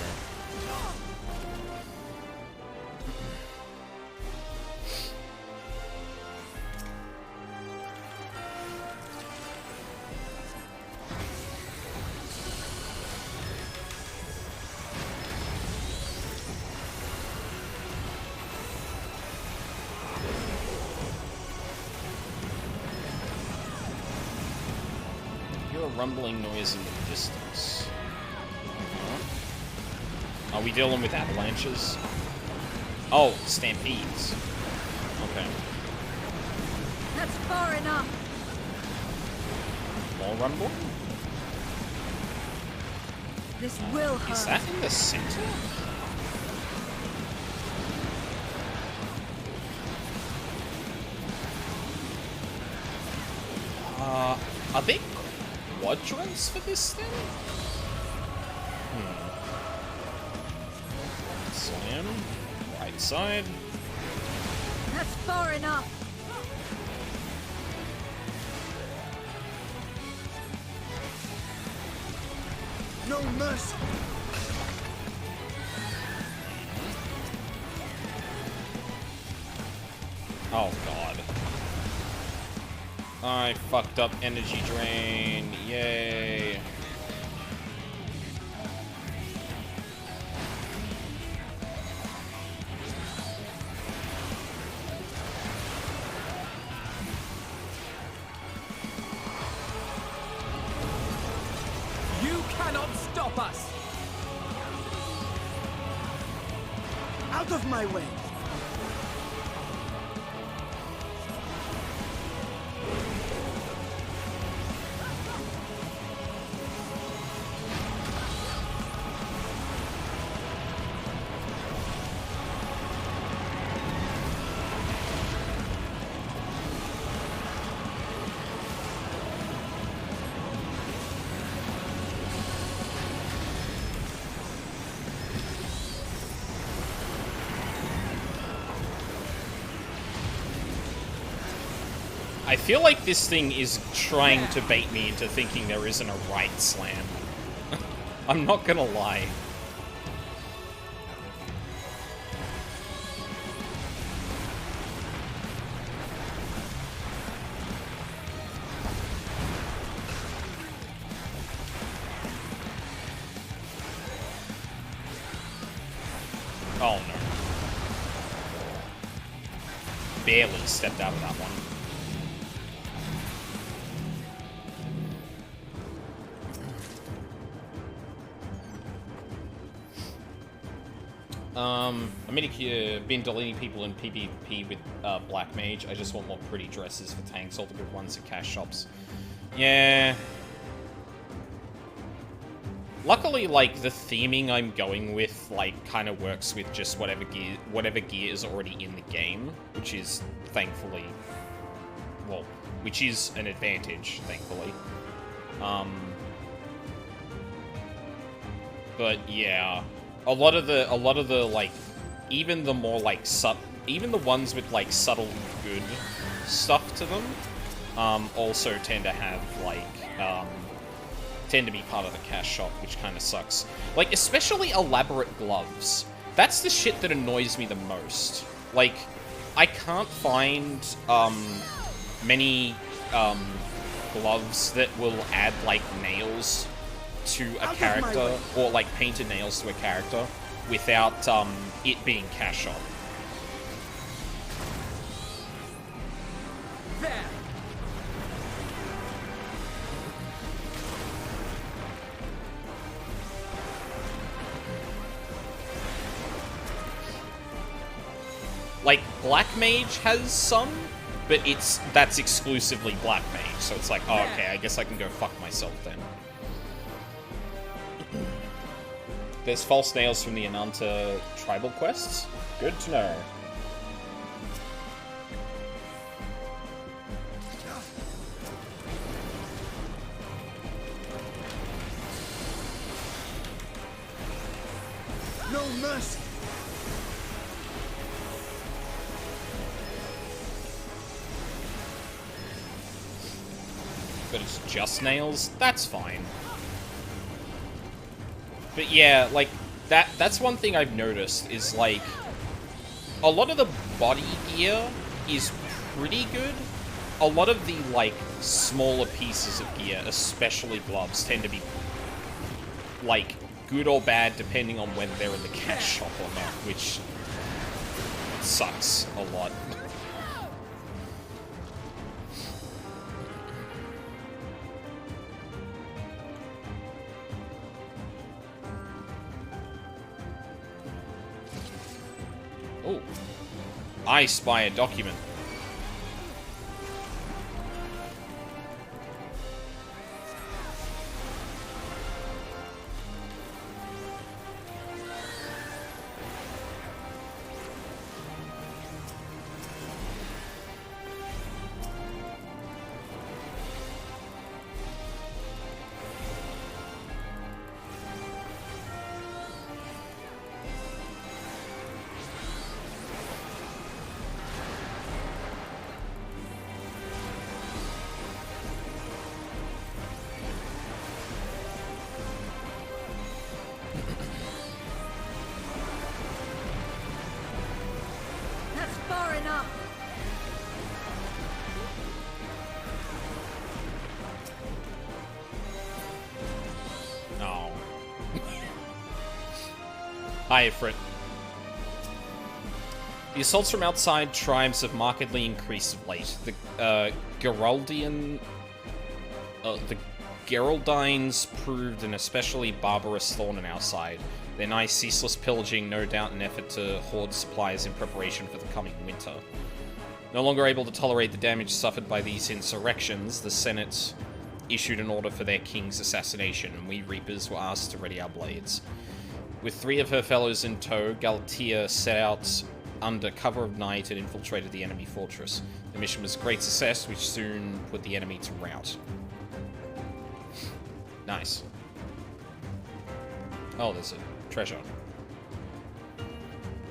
Rumbling noise in the distance. Are we dealing with avalanches? Oh, stampedes. Okay. That's far enough. More rumble? This will hurt. Is that in the center? Are there quadrants for this thing? Slam. Right side. That's far enough. No mercy. Oh god. I fucked up energy drain. Yay. You cannot stop us! Out of my way. I feel like this thing is trying to bait me into thinking there isn't a right slam. I'm not gonna lie. Oh no. Barely stepped out of that one. I've been deleting people in PvP with Black Mage. I just want more pretty dresses for tanks, all the good ones at cash shops. Yeah. Luckily, like, the theming I'm going with, like, kind of works with just whatever gear is already in the game, which is, thankfully, well, which is an advantage, thankfully. But yeah, a lot of the like, even the more like even the ones with like subtle good stuff to them, also tend to have like tend to be part of the cash shop, which kind of sucks. Like, especially elaborate gloves. That's the shit that annoys me the most. Like, I can't find many gloves that will add like nails to a character, or like painted nails to a character, without it being cash shop. There! Like, Black Mage has some, but that's exclusively Black Mage, so it's like, oh, okay, I guess I can go fuck myself then. There's false nails from the Ananta tribal quests. Good to know. No mercy. But it's just nails? That's fine. But yeah, like, that's one thing I've noticed, is, like, a lot of the body gear is pretty good. A lot of the, like, smaller pieces of gear, especially gloves, tend to be, like, good or bad depending on whether they're in the cash shop or not, which sucks a lot. Oh, I spy a document. enough. Oh. Hi, Ifrit. The assaults from outside tribes have markedly increased of late. The Geraldines proved an especially barbarous thorn in our side. Their nigh ceaseless pillaging, no doubt an effort to hoard supplies in preparation for the coming winter. No longer able to tolerate the damage suffered by these insurrections, the Senate issued an order for their king's assassination, and we Reapers were asked to ready our blades. With 3 of her fellows in tow, Galatea set out under cover of night and infiltrated the enemy fortress. The mission was a great success, which soon put the enemy to rout. Nice. Oh, there's a treasure.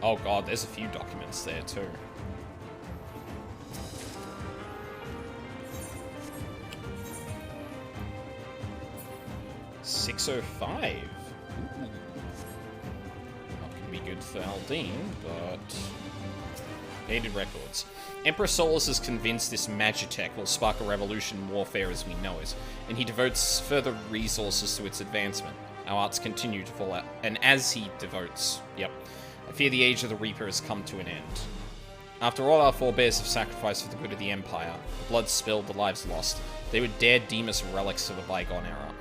Oh god, there's a few documents there too. $605. Ooh. Not gonna be good for Aldine, but dated records. Emperor Solus is convinced this Magitech will spark a revolution in warfare as we know it, and he devotes further resources to its advancement. Our arts continue to fall out, and as he devotes, I fear the age of the Reaper has come to an end. After all our forebears have sacrificed for the good of the Empire, the blood spilled, the lives lost, they would dare deem us relics of a bygone era.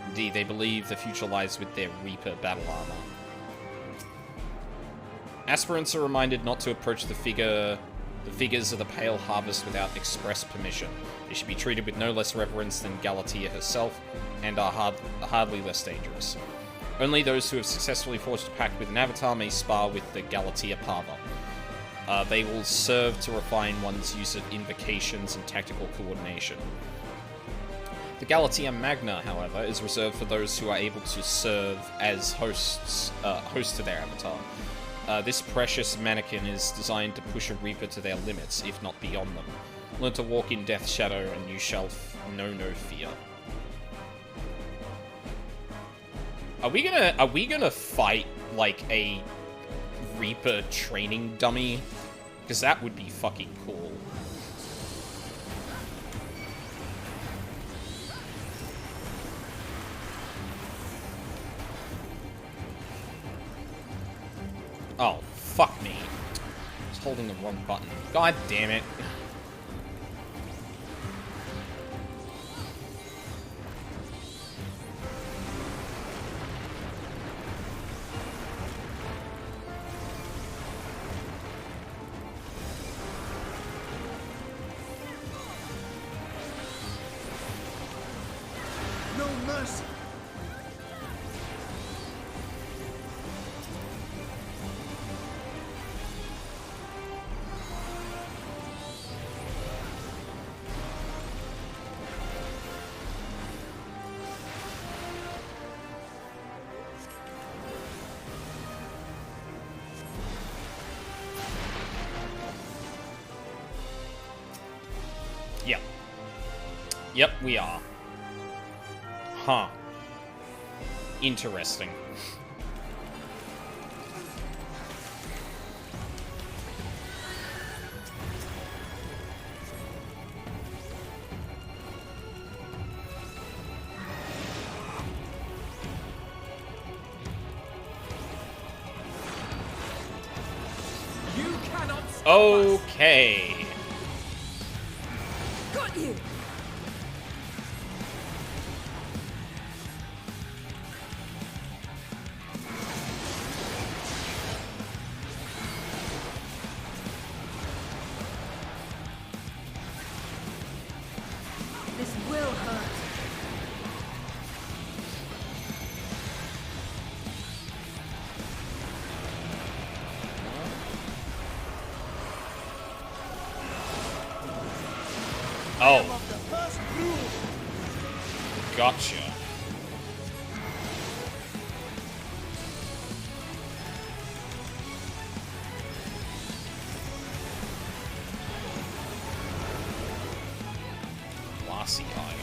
Indeed, they believe the future lies with their Reaper battle armor. Aspirants are reminded not to approach the figures of the Pale Harvest without express permission. They should be treated with no less reverence than Galatea herself, and are hardly less dangerous. Only those who have successfully forged a pact with an avatar may spar with the Galatea Parva. They will serve to refine one's use of invocations and tactical coordination. The Galatea Magna, however, is reserved for those who are able to serve as hosts to their avatar. This precious mannequin is designed to push a Reaper to their limits, if not beyond them. Learn to walk in Death's shadow, and you shall know no fear. Are we gonna fight like a Reaper training dummy? Because that would be fucking cool. Oh, fuck me. I was holding the wrong button. God damn it. No mercy. Yep. Yep, we are. Huh. Interesting. You cannot stop Okay. Got you! This will hurt. Oh. Gotcha. Glassy Eye.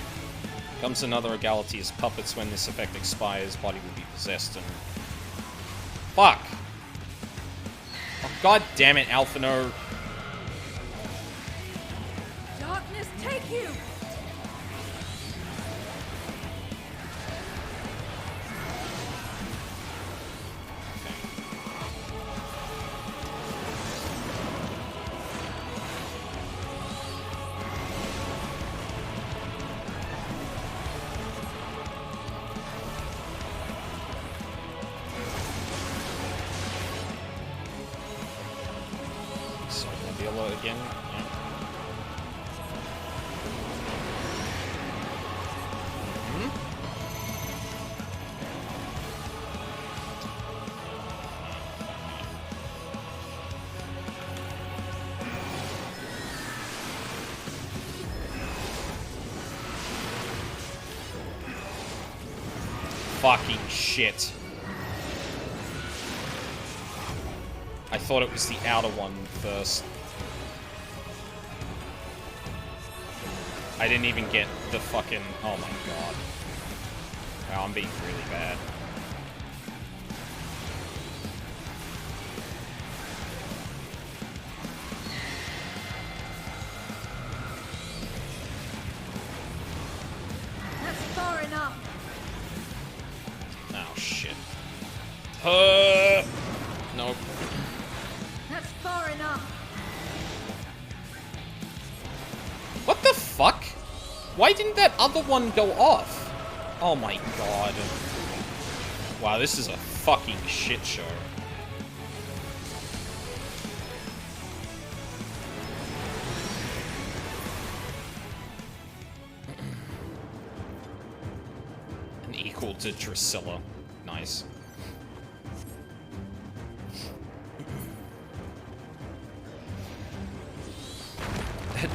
Comes another of Galatea's puppets. When this effect expires, body will be possessed and... Fuck! Oh, god damn it, Alphino. you! Again. Yeah. Fucking shit. I thought it was the outer one first. I didn't even get the fucking... Oh my god. Wow, I'm being really bad. That's far enough. Oh, shit. Nope. That's far enough. What the fuck? Why didn't that other one go off? Oh my god. Wow, this is a fucking shit show. An equal to Drusilla. Nice.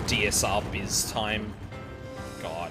DSR biz time. God.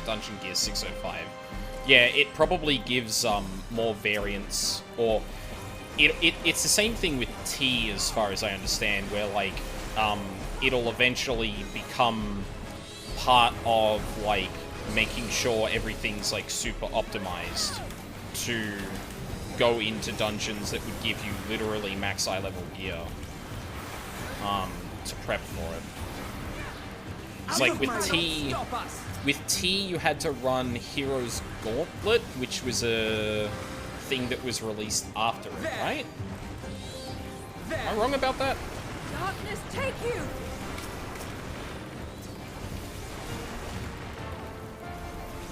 Dungeon Gear 605. Yeah, it probably gives more variance, or it's the same thing with T as far as I understand, where like it'll eventually become part of like making sure everything's like super optimized to go into dungeons that would give you literally max eye level gear to prep for it. It's like with T, you had to run Hero's Gauntlet, which was a thing that was released after it, right? Am I wrong about that? Darkness, take you!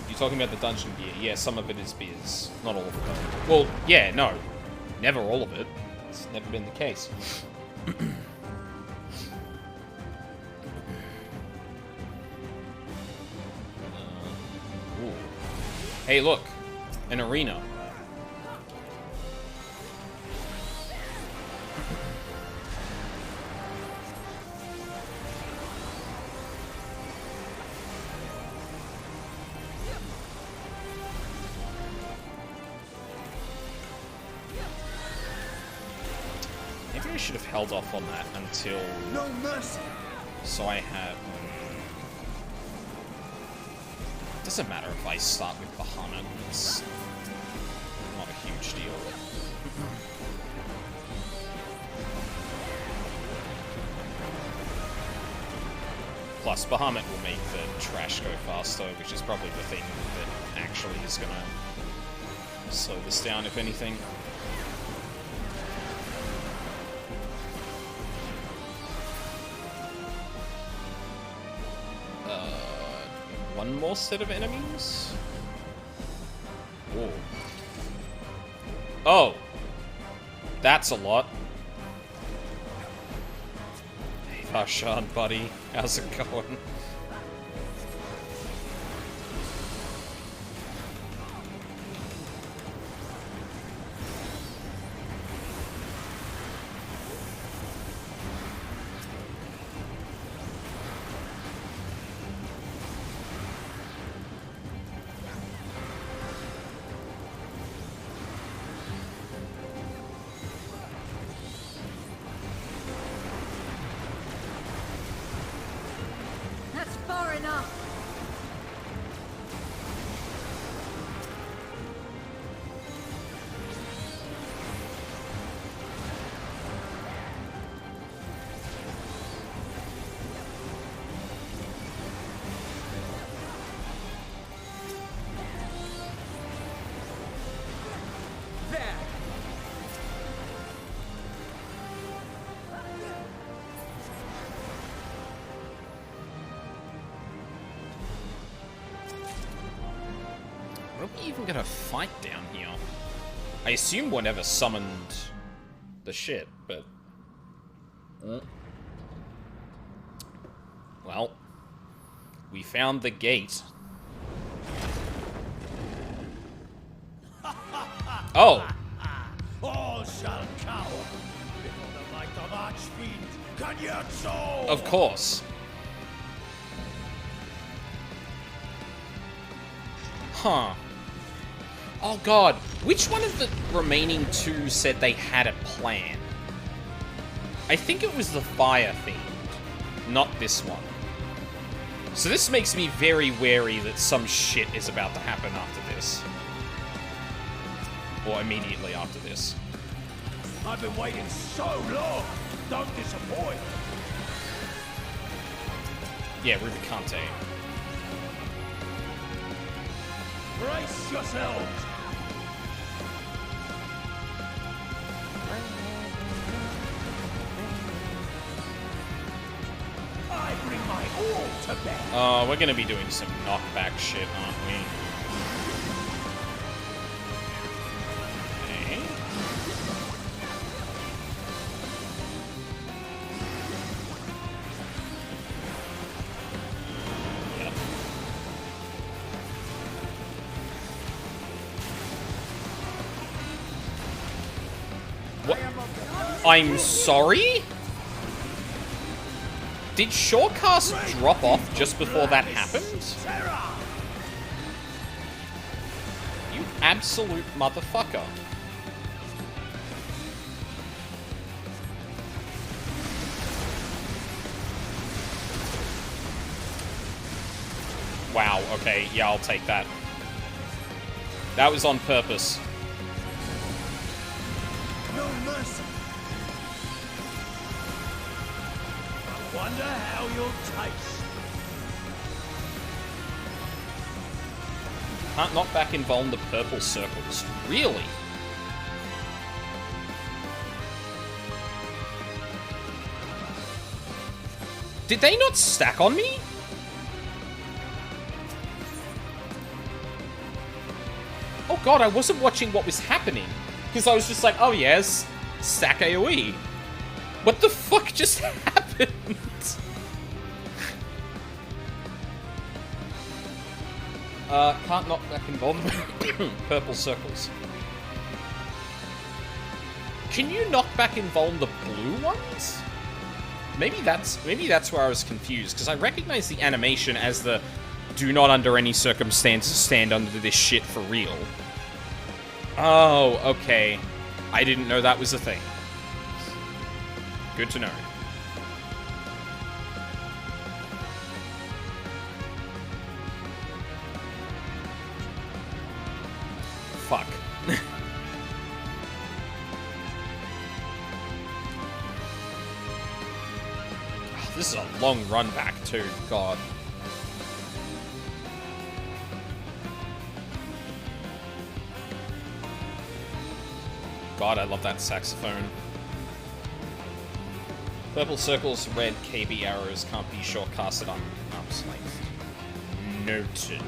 You're talking about the dungeon gear. Yeah, some of it is biz. Not all of it, though. Well, yeah, no. Never all of it. It's never been the case. Hey, look. An arena. Maybe I should have held off on that until... No mercy! So I have... Doesn't matter if I start with Bahamut. It's not a huge huge deal. Plus, Bahamut will make the trash go faster, which is probably the thing that actually is gonna slow this down, if anything. One more set of enemies? Whoa. Oh! That's a lot. Hey, Varshan, buddy. How's it going? That's far enough. What are we even gonna fight down here? I assume whatever summoned the shit, but... Well, we found the gate. Oh! All shall cower before the might of Archfiend Kanyatso! Of course. Huh. Oh god, which one of the remaining two said they had a plan? I think it was the Fire Fiend, not this one. So this makes me very wary that some shit is about to happen after this. Or immediately after this. I've been waiting so long! Don't disappoint! Yeah, Rubicante. Brace yourselves! I bring my all to bear! Oh, we're gonna be doing some knockback shit, aren't we? Okay. Yep. What? I'm sorry? Did Shorecast drop off just before that happened? You absolute motherfucker. Wow, okay, yeah, I'll take that. That was on purpose. No mercy! I wonder how you'll taste. Can't knock back invuln the purple circles. Really? Did they not stack on me? Oh god, I wasn't watching what was happening. Because I was just like, oh yes, stack AoE. What the fuck just happened? Can't knock back invuln purple circles. Can you knock back invuln the blue ones? Maybe that's where I was confused, because I recognize the animation as the do not under any circumstances stand under this shit for real. Oh, okay. I didn't know that was a thing. Good to know. Fuck. a long run back too, God. God, I love that saxophone. Purple circles, red KB arrows can't be shortcasted on arm's length. Noted.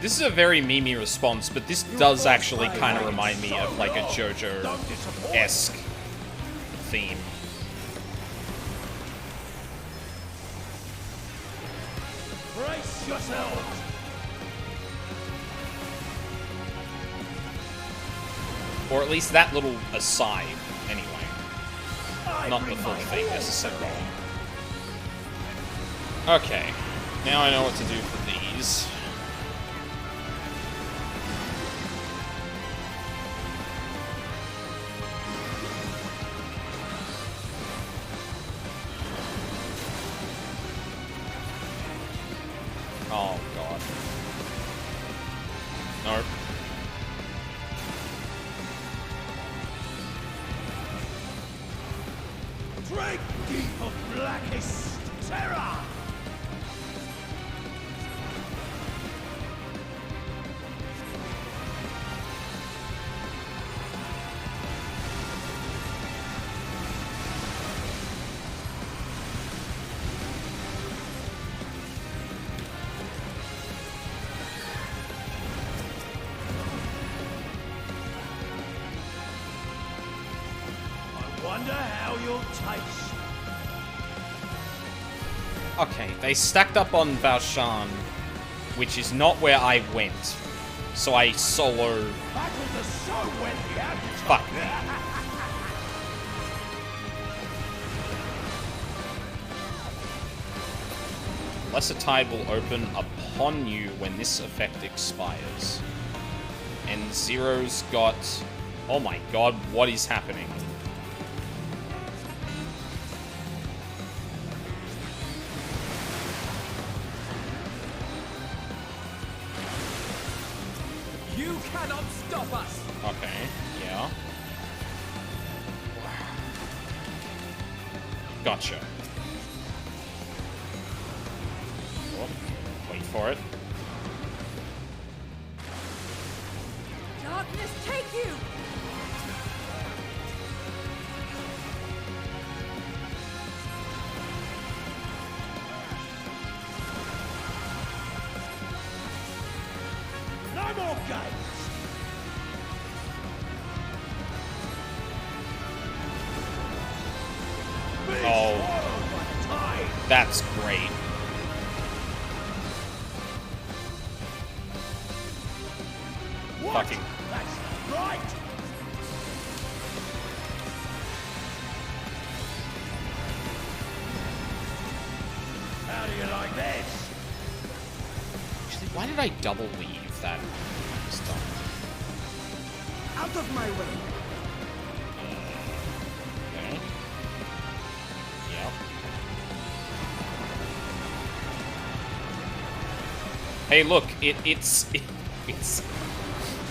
This is a very memey response, but this does actually kind of remind me of like a JoJo-esque theme. Brace yourselves! Or at least that little aside, anyway. Not the full thing, necessarily. Okay. Now I know what to do for these. Oh, God. Nope. Drink deep of blackest terror! Wonder how you'll taste. Okay, they stacked up on Valshan, which is not where I went. So I solo... Fuck me. Lesser Tide will open upon you when this effect expires. And Zero's got... Oh my god, what is happening? You cannot stop us! Okay, yeah. Gotcha. Oh, wait for it. Darkness, take you! No more games! Oh, that's great. What? Fucking. That's right! How do you like this? Actually, why did I double leave that stuff? Out of my way! Okay. Yep. Hey, look!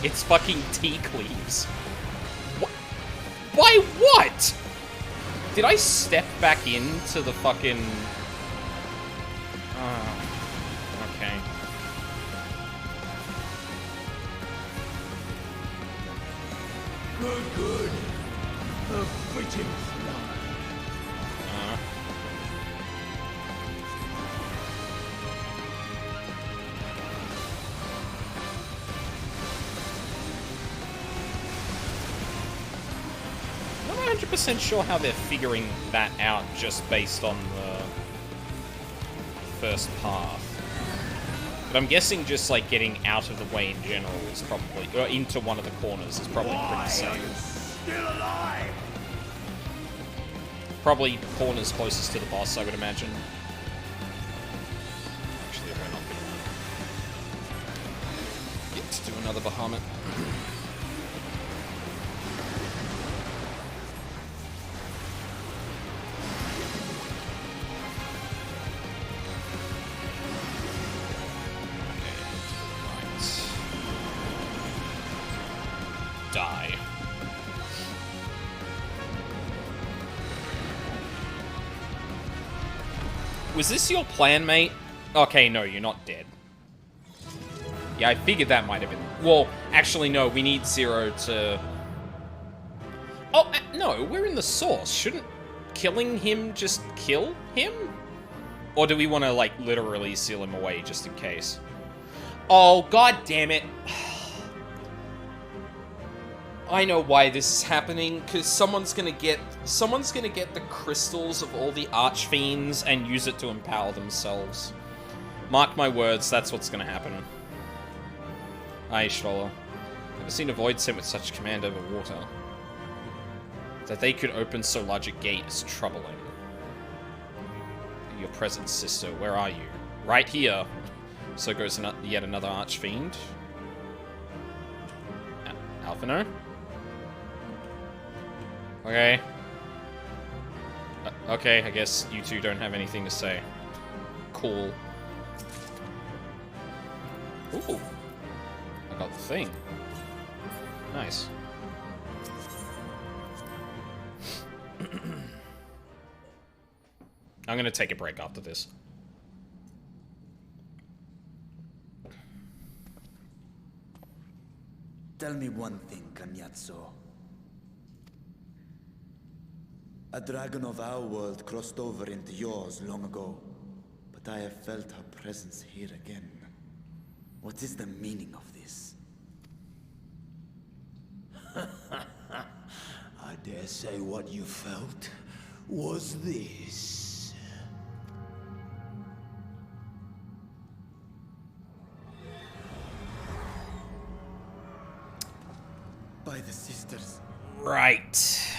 It's fucking T-Cleaves. What? Why what? Did I step back into the fucking... okay. Good, good. The fitting fly. I'm not 100% sure how they're figuring that out just based on the first path. But I'm guessing just like getting out of the way in general is probably, or into one of the corners is probably pretty safe. Still alive! Probably corners closest to the boss, I would imagine. Actually, we're not gonna get to do another Bahamut. Was this your plan, mate? Okay, no, you're not dead. Yeah, I figured that might have been... Well, actually, no, we need Zero to... Oh, no, we're in the source. Shouldn't killing him just kill him? Or do we want to, like, literally seal him away just in case? Oh, god damn it. I know why this is happening, because someone's gonna get the crystals of all the archfiends and use it to empower themselves. Mark my words, that's what's gonna happen. Aye, Stroller. Never seen a void sent with such command over water. That they could open so large a gate is troubling. Your presence, sister, where are you? Right here. So goes yet another archfiend. Alphino? Okay. Okay, I guess you two don't have anything to say. Cool. Ooh. I got the thing. Nice. I'm gonna take a break after this. Tell me one thing, Kanyatso. A dragon of our world crossed over into yours long ago, but I have felt her presence here again. What is the meaning of this? I dare say what you felt was this. By the sisters. Right.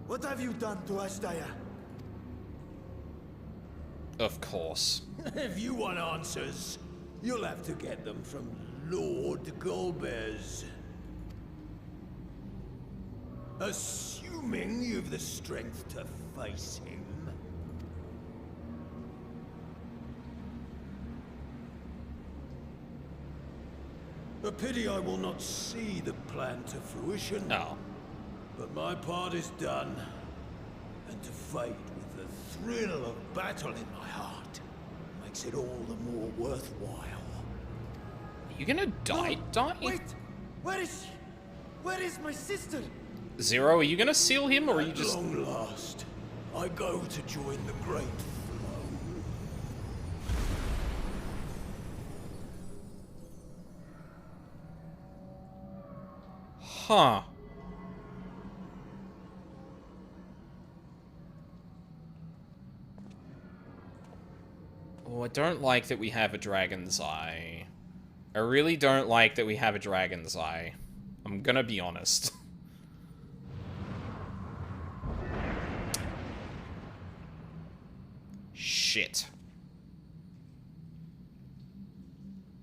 What have you done to Ashdaya? Of course. If you want answers, you'll have to get them from Lord Golbez. Assuming you've the strength to face him. A pity I will not see the plan to fruition. No. But my part is done. And to fight with the thrill of battle in my heart makes it all the more worthwhile. Are you gonna die? Wait! Where is she? Where is my sister? Zero, are you gonna seal him, or are you At just... long last, I go to join the great flow. Huh. Oh, I don't like that we have a dragon's eye. I really don't like that we have a dragon's eye. I'm gonna be honest. Shit.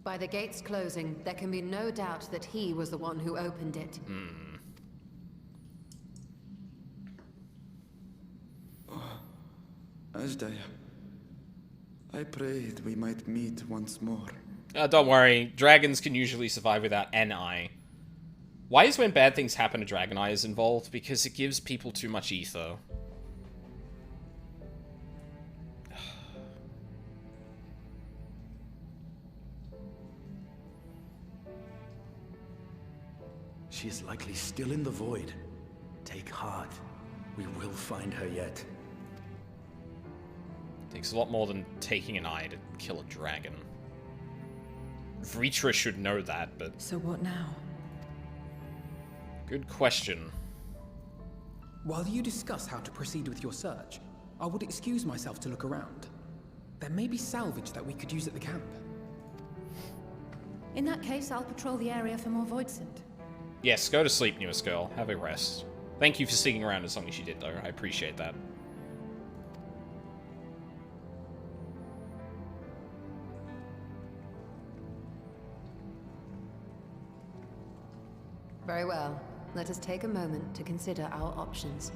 By the gates closing, there can be no doubt that he was the one who opened it. Ashdaya, I prayed we might meet once more. Don't worry, dragons can usually survive without an eye. Why is when bad things happen a dragon eye is involved? Because it gives people too much ether. She is likely still in the void. Take heart. We will find her yet. Takes a lot more than taking an eye to kill a dragon. Vritra should know that, but... So what now? Good question. While you discuss how to proceed with your search, I would excuse myself to look around. There may be salvage that we could use at the camp. In that case, I'll patrol the area for more Voidsent. Yes, go to sleep, newest girl. Have a rest. Thank you for sticking around as long as you did, though. I appreciate that. Very well. Let us take a moment to consider our options.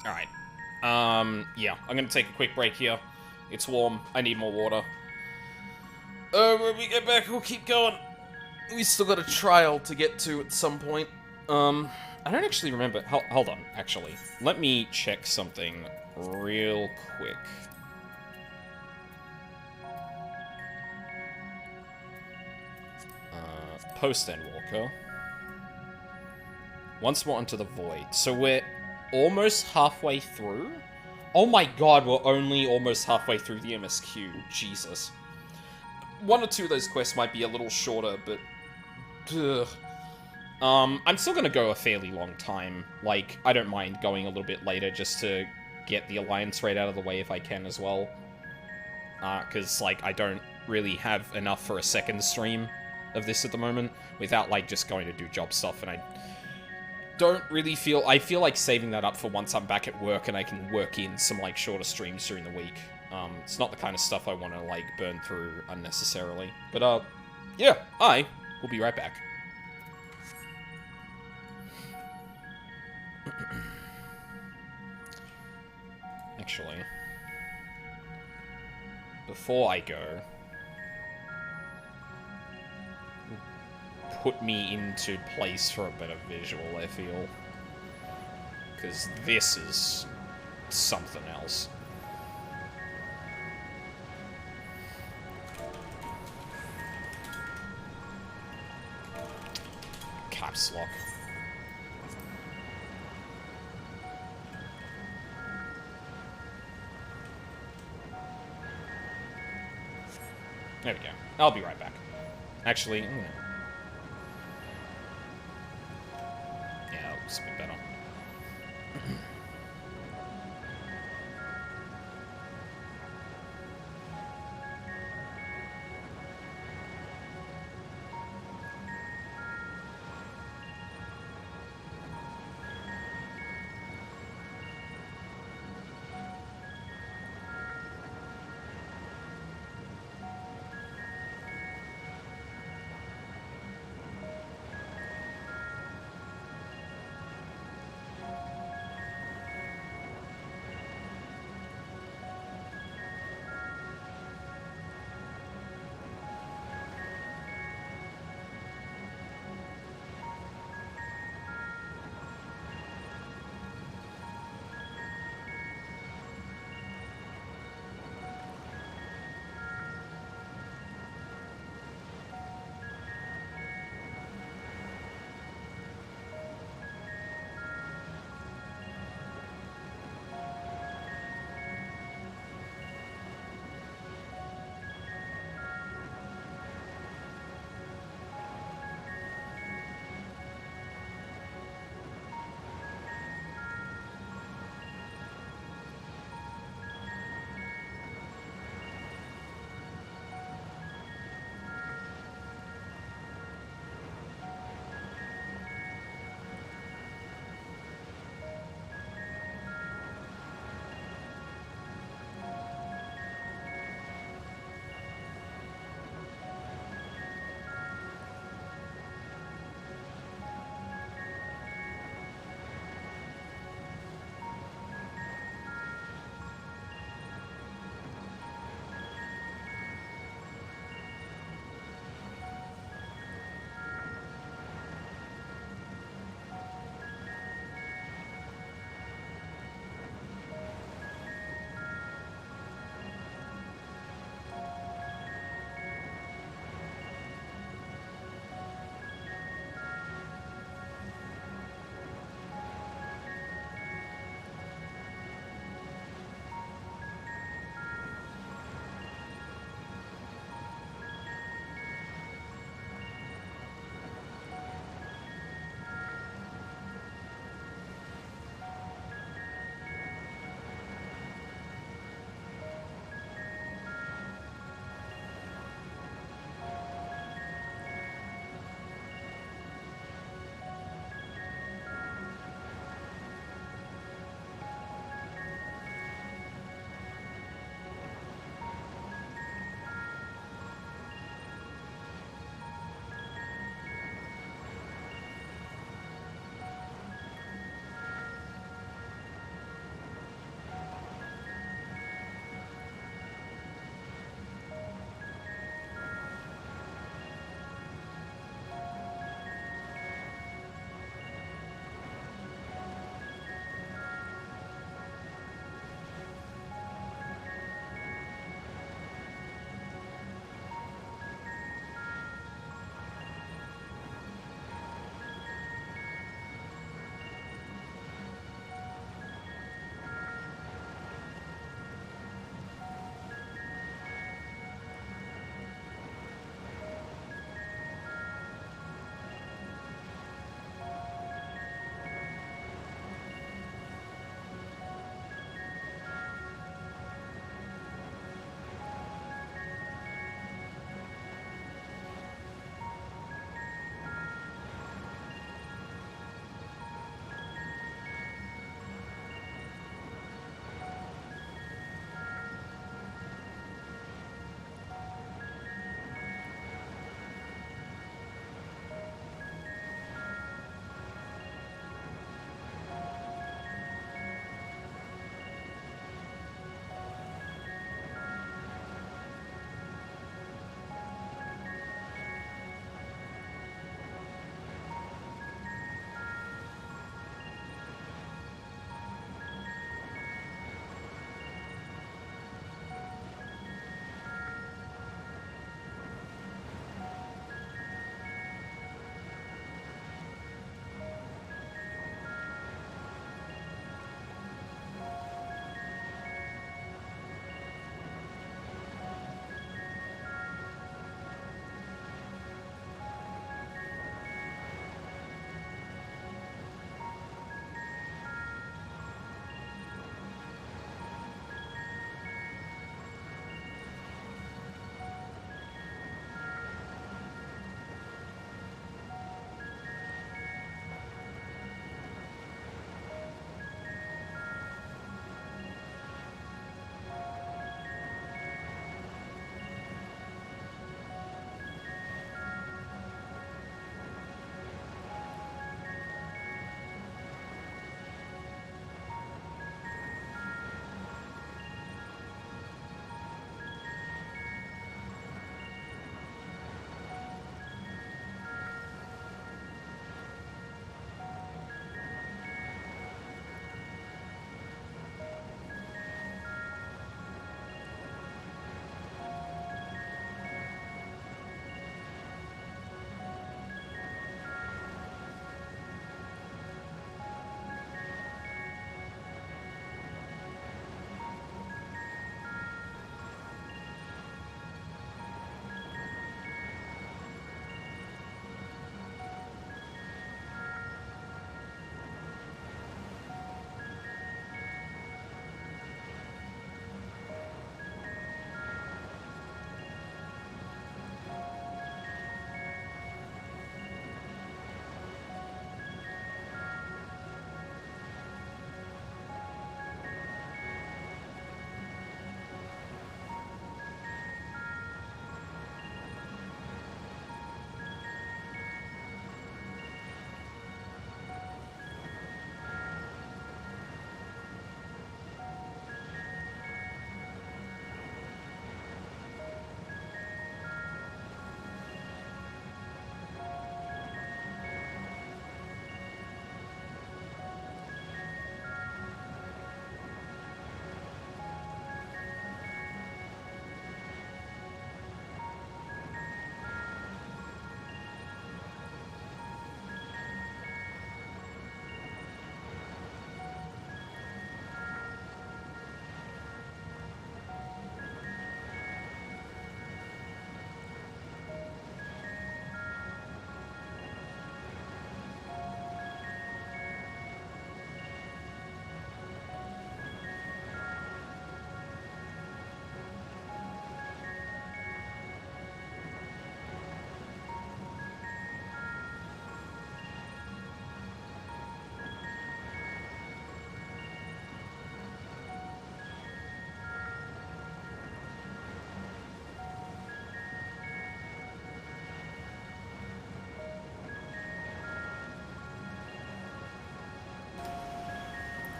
Alright. Yeah, I'm gonna take a quick break here. It's warm. I need more water. When we get back, we'll keep going. We still got a trial to get to at some point. I don't actually remember. Hold on, actually. Let me check something real quick. Post Endwalker. Once more into the void. So we're almost halfway through? Oh my god, we're only almost halfway through the MSQ. Jesus. One or two of those quests might be a little shorter, but... Ugh. I'm still gonna go a fairly long time. Like, I don't mind going a little bit later just to get the Alliance raid out of the way if I can as well. Because, like, I don't really have enough for a second stream of this at the moment without, like, just going to do job stuff, and I don't really feel... I feel like saving that up for once I'm back at work and I can work in some, like, shorter streams during the week. It's not the kind of stuff I want to, like, burn through unnecessarily. But, yeah, I will be right back. Actually, before I go, put me into place for a better visual, I feel. Because this is something else. Caps lock. There we go. I'll be right back. Actually, yeah, that looks a bit better.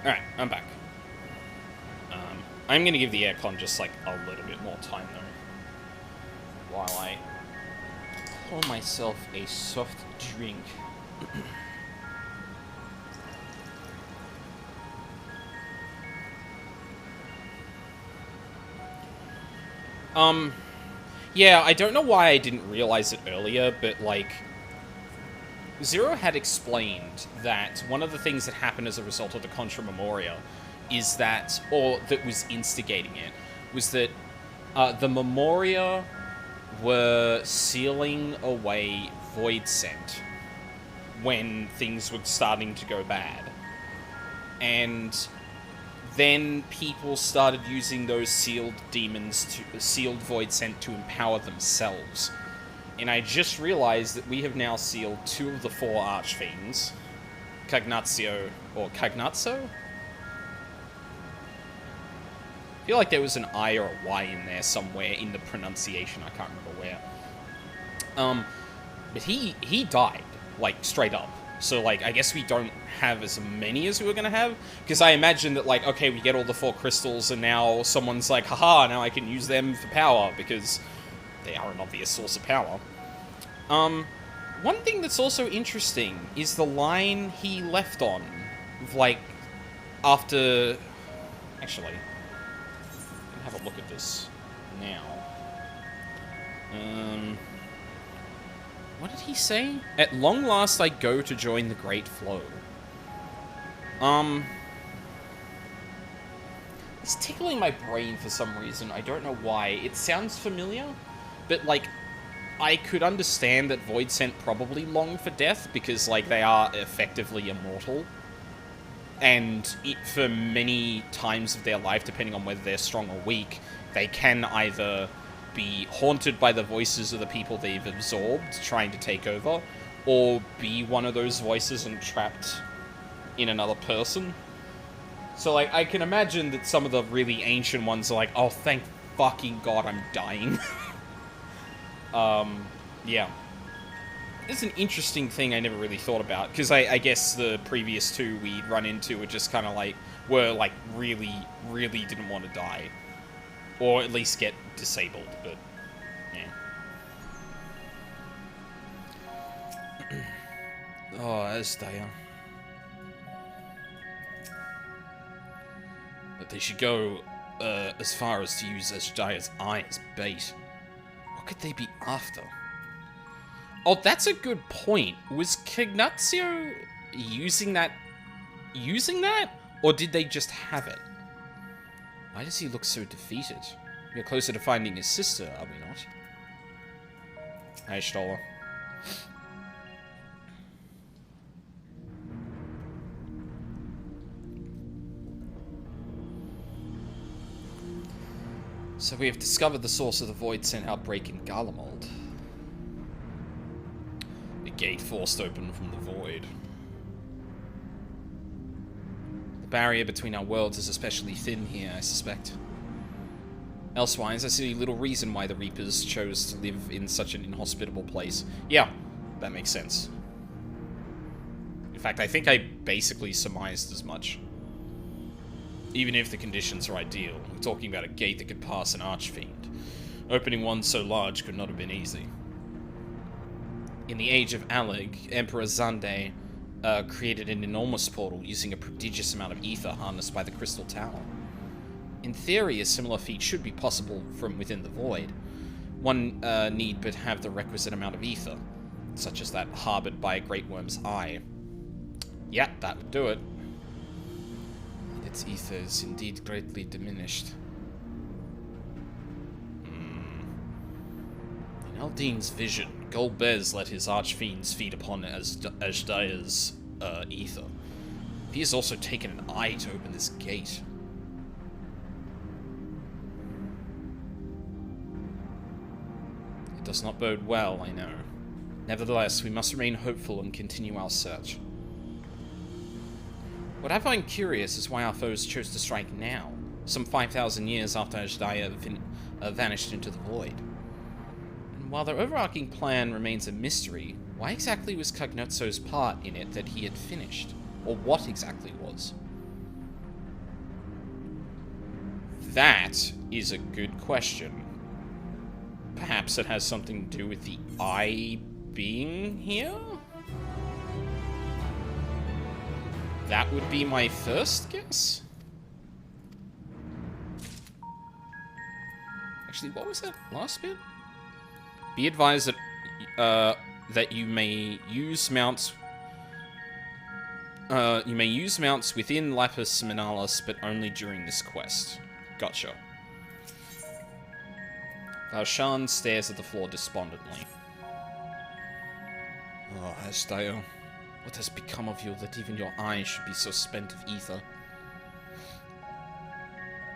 Alright, I'm back. I'm gonna give the aircon just, like, a little bit more time, though. While I pour myself a soft drink. Yeah, I don't know why I didn't realize it earlier, but, like, Zero had explained that one of the things that happened as a result of the Contra Memoria is that, or that was instigating it, was that the Memoria were sealing away Void Scent when things were starting to go bad. And then people started using those sealed demons, sealed Void Scent to empower themselves. And I just realized that we have now sealed 2 of the 4 Archfiends. Cagnazio, or Cagnazzo? I feel like there was an I or a Y in there somewhere in the pronunciation, I can't remember where. But he died, like, straight up. So, like, I guess we don't have as many as we were gonna have. Because I imagine that, like, okay, we get all the 4 crystals, and now someone's like, haha, now I can use them for power, because they are an obvious source of power. One thing that's also interesting is the line he left on, of, like, after... Actually, let me have a look at this now. What did he say? At long last I go to join the great flow. It's tickling my brain for some reason. I don't know why. It sounds familiar, but, like, I could understand that Void Scent probably long for death, because, like, they are effectively immortal. And for many times of their life, depending on whether they're strong or weak, they can either be haunted by the voices of the people they've absorbed, trying to take over, or be one of those voices and trapped in another person. So, like, I can imagine that some of the really ancient ones are like, oh, thank fucking God I'm dying. Yeah. It's an interesting thing I never really thought about, because I guess the previous 2 we'd run into were just kind of like, really, really didn't want to die. Or at least get disabled, but, yeah. Oh, Asdaya. But they should go, as far as to use Asdaya's eye as bait. What could they be after? Oh, that's a good point. Was Cagnazio using that? Or did they just have it? Why does he look so defeated? We're closer to finding his sister, are we not? Hey, Stoller. So we have discovered the source of the Void Scent outbreak in Garlemald. The gate forced open from the void. The barrier between our worlds is especially thin here, I suspect. Elsewise, I see little reason why the Reapers chose to live in such an inhospitable place. Yeah, that makes sense. In fact, I think I basically surmised as much. Even if the conditions are ideal, we're talking about a gate that could pass an Archfiend. Opening one so large could not have been easy. In the age of Alig, Emperor Zande created an enormous portal using a prodigious amount of ether harnessed by the Crystal Tower. In theory, a similar feat should be possible from within the void. One need but have the requisite amount of ether, such as that harbored by a great worm's eye. Yeah, that would do it. Its ether is indeed greatly diminished. In Aldine's vision, Golbez let his archfiends feed upon Asdaya's ether. He has also taken an eye to open this gate. It does not bode well, I know. Nevertheless, we must remain hopeful and continue our search. What I find curious is why our foes chose to strike now, some 5,000 years after Asdaya vanished into the void. And while their overarching plan remains a mystery, why exactly was Cagnozzo's part in it that he had finished? Or what exactly was? That is a good question. Perhaps it has something to do with the eye being here? That would be my first guess? Actually, what was that last bit? Be advised that that you may use mounts. You may use mounts within Lapis Minalis, but only during this quest. Gotcha. Valshan stares at the floor despondently. Oh, Ashdale, what has become of you that even your eyes should be so spent of ether?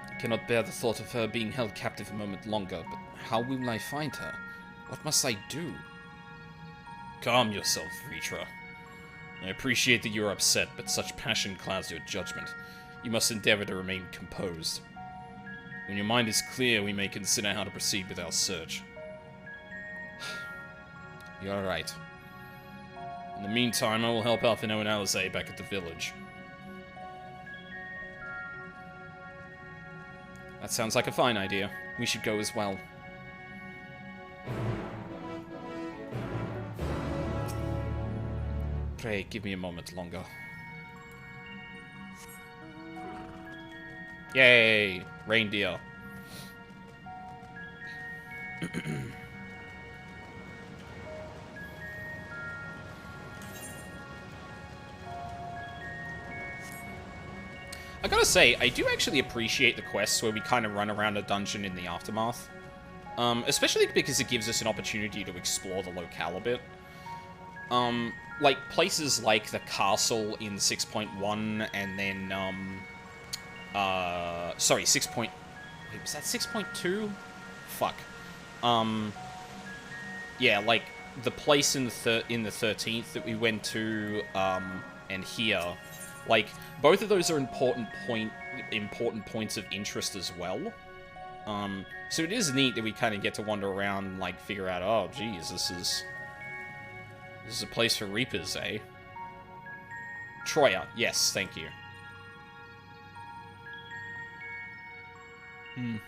I cannot bear the thought of her being held captive a moment longer, but how will I find her? What must I do? Calm yourself, Vritra. I appreciate that you're upset, but such passion clouds your judgment. You must endeavor to remain composed. When your mind is clear, we may consider how to proceed with our search. You're right. In the meantime, I will help Alphino and Alizé back at the village. That sounds like a fine idea. We should go as well. Pray, give me a moment longer. Yay! Reindeer. I gotta say, I do actually appreciate the quests where we kind of run around a dungeon in the aftermath. Especially because it gives us an opportunity to explore the locale a bit. Like, places like the castle in 6.1, and then, sorry, 6. Wait, was that 6.2? Fuck. Yeah, like, the place in the 13th that we went to, and here. Like, both of those are important points of interest as well. So it is neat that we kind of get to wander around and, like, figure out, oh, geez, this is a place for Reapers, eh? Troya, yes, thank you. A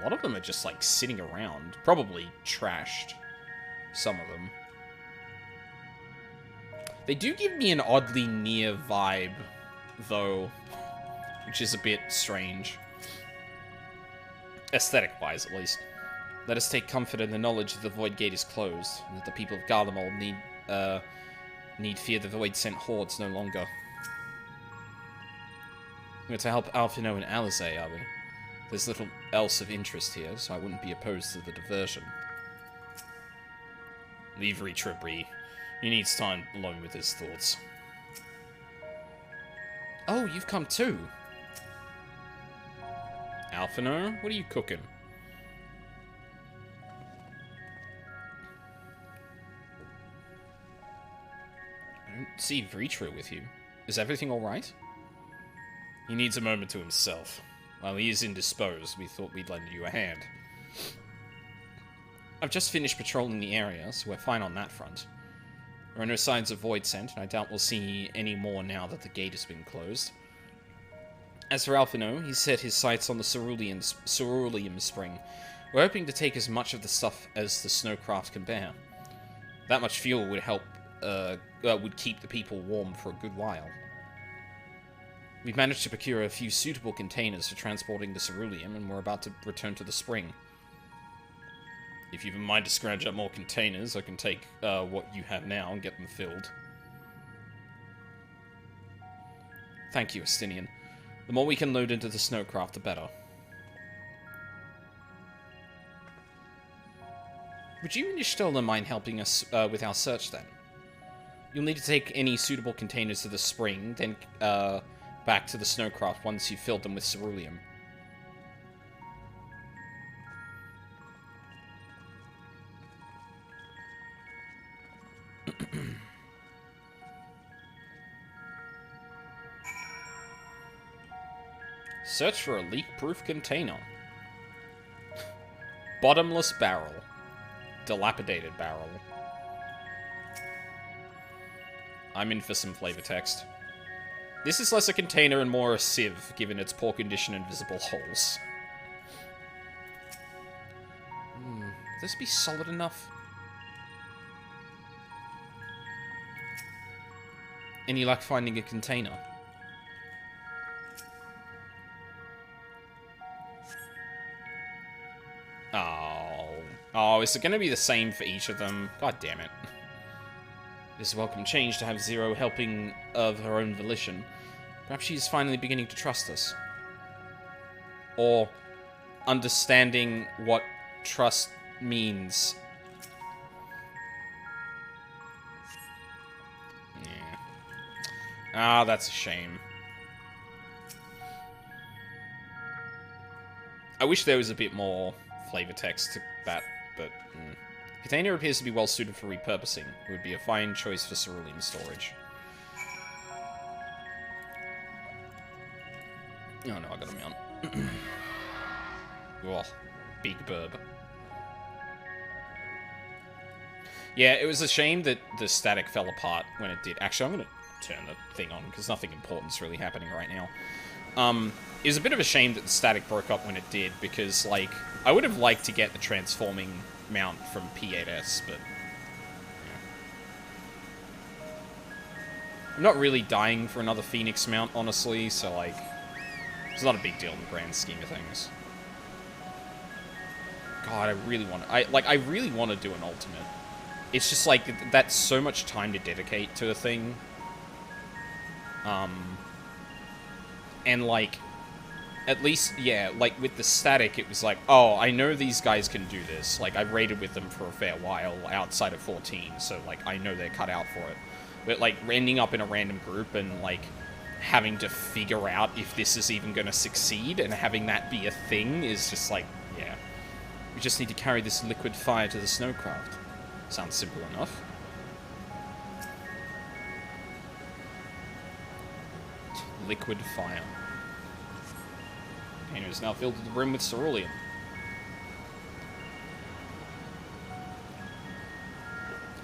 lot of them are just, like, sitting around. Probably trashed. Some of them. They do give me an oddly near vibe, though, which is a bit strange. Aesthetic-wise, at least. Let us take comfort in the knowledge that the Void Gate is closed, and that the people of Garlemald need fear the Void-sent hordes no longer. We're to help Alphino and Alizé, are we? There's little else of interest here, so I wouldn't be opposed to the diversion. Leave Vritra be. He needs time alone with his thoughts. Oh, you've come too. Alphino, what are you cooking? I don't see Vritra with you. Is everything alright? He needs a moment to himself. While he is indisposed, we thought we'd lend you a hand. I've just finished patrolling the area, so we're fine on that front. There are no signs of Void Scent, and I doubt we'll see any more now that the gate has been closed. As for Alphino, he's set his sights on the Cerulean Spring. We're hoping to take as much of the stuff as the snowcraft can bear. That much fuel would help, would keep the people warm for a good while. We've managed to procure a few suitable containers for transporting the ceruleum, and we're about to return to the spring. If you've in mind to scrounge up more containers, I can take what you have now and get them filled. Thank you, Estinian. The more we can load into the snowcraft, the better. Would you and Y'shtola mind helping us with our search, then? You'll need to take any suitable containers to the spring, then back to the snowcraft once you've filled them with ceruleum. Search for a leak-proof container. Bottomless barrel. Dilapidated barrel. I'm in for some flavor text. This is less a container and more a sieve, given its poor condition and visible holes. Would this be solid enough? Any luck finding a container? Oh, is it going to be the same for each of them? God damn it. It is a welcome change to have Zero helping of her own volition. Perhaps she is finally beginning to trust us. Or understanding what trust means. Yeah. Ah, that's a shame. I wish there was a bit more flavor text to that, but... The container appears to be well suited for repurposing. It would be a fine choice for cerulean storage. Oh no, I got a mount. Oh, big burb. Yeah, it was a shame that the static fell apart when it did. Actually, I'm going to turn the thing on, because nothing important's really happening right now. It was a bit of a shame that the static broke up when it did, because, like, I would have liked to get the transforming mount from P8S, but... Yeah. I'm not really dying for another Phoenix mount, honestly, so, like... It's not a big deal in the grand scheme of things. God, I really want to... I really want to do an ultimate. It's just, like, that's so much time to dedicate to a thing. And, like... At least, yeah, like, with the static, it was like, oh, I know these guys can do this. Like, I've raided with them for a fair while outside of 14, so, like, I know they're cut out for it. But, like, ending up in a random group and, like, having to figure out if this is even going to succeed and having that be a thing is just like, yeah. We just need to carry this liquid fire to the snowcraft. Sounds simple enough. Liquid fire. Container is now filled to the brim with cerulean.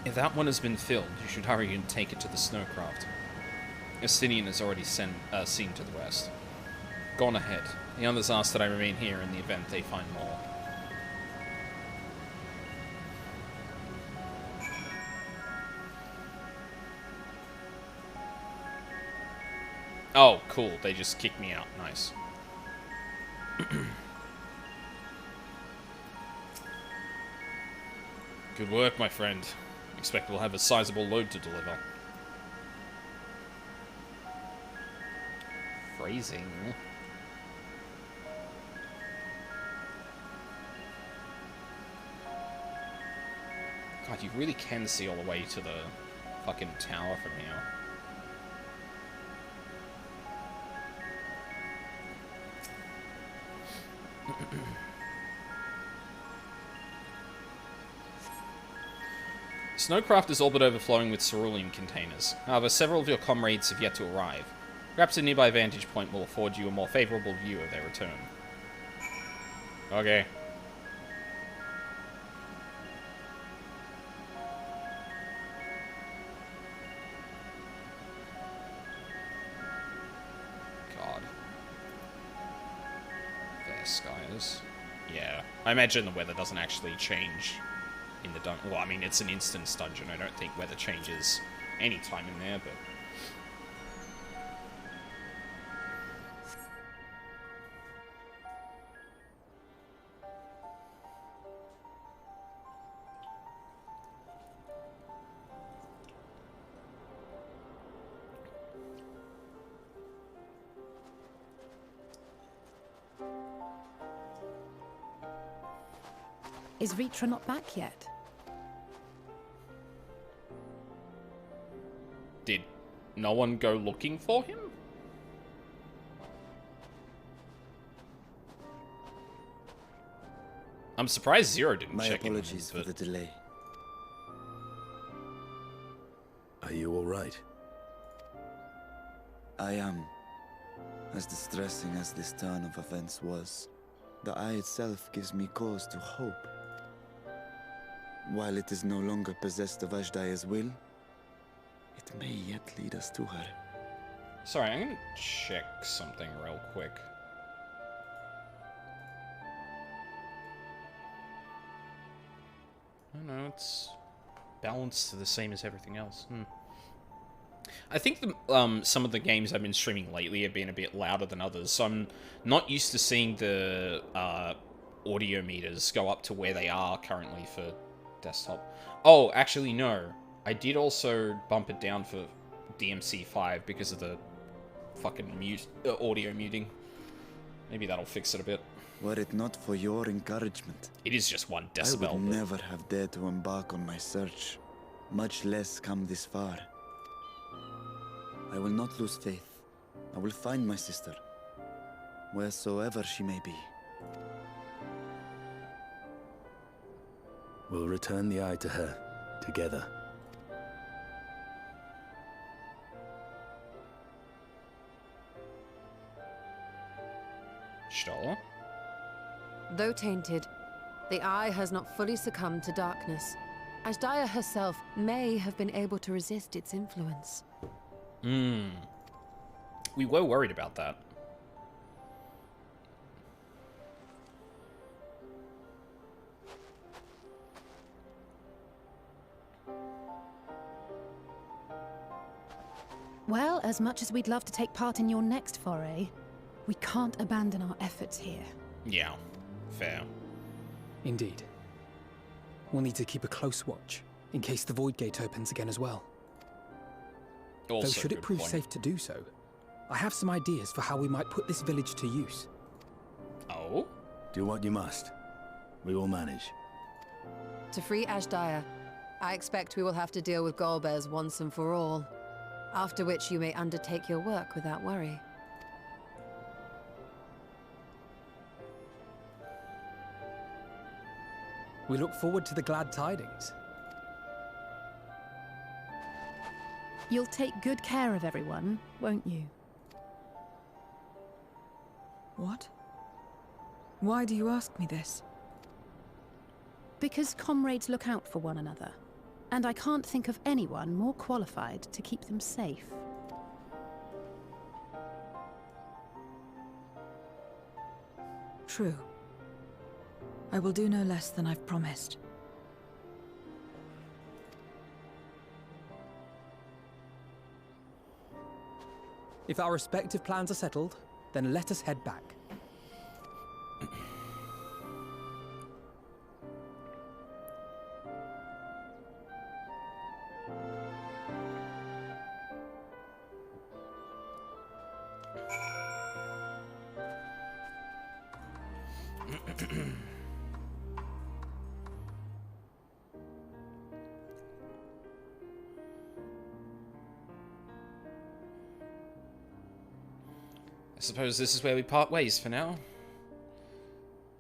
If that one has been filled, you should hurry and take it to the snowcraft. Estinian has already seen to the west. Gone ahead. The others ask that I remain here in the event they find more. Oh, cool. They just kicked me out. Nice. Good work, my friend. Expect we'll have a sizable load to deliver. Phrasing. God, you really can see all the way to the fucking tower from here. Snowcraft is all but overflowing with cerulean containers. However, several of your comrades have yet to arrive. Perhaps a nearby vantage point will afford you a more favorable view of their return. Okay. God. Fair skies. Yeah. I imagine the weather doesn't actually change in the dungeon. Well, I mean, it's an instance dungeon. I don't think weather changes any time in there, but... Is Ritra not back yet? Did no one go looking for him? I'm surprised Zero didn't check in. My apologies for the delay. Are you all right? I am. As distressing as this turn of events was, the eye itself gives me cause to hope. While it is no longer possessed of Ashdaya's will, it may yet lead us to her. Sorry, I'm gonna check something real quick. Oh no, it's balanced the same as everything else. I think some of the games I've been streaming lately have been a bit louder than others, so I'm not used to seeing the audio meters go up to where they are currently for desktop. Oh, actually no. I did also bump it down for DMC5 because of the fucking audio muting. Maybe that'll fix it a bit. Were it not for your encouragement, it is just 1 decibel. I would never have dared to embark on my search, much less come this far. I will not lose faith. I will find my sister, wheresoever she may be. We'll return the eye to her, together. Sure. Though tainted, the eye has not fully succumbed to darkness. Ashdaya herself may have been able to resist its influence. We were worried about that. Well, as much as we'd love to take part in your next foray, we can't abandon our efforts here. Yeah, fair. Indeed. We'll need to keep a close watch, in case the Void Gate opens again as well. Also, though should it prove safe to do so, I have some ideas for how we might put this village to use. Oh? Do what you must. We will manage. To free Ashdaya, I expect we will have to deal with Golbez once and for all. After which you may undertake your work without worry. We look forward to the glad tidings. You'll take good care of everyone, won't you? What? Why do you ask me this? Because comrades look out for one another, and I can't think of anyone more qualified to keep them safe. True. I will do no less than I've promised. If our respective plans are settled, then let us head back. I suppose this is where we part ways for now.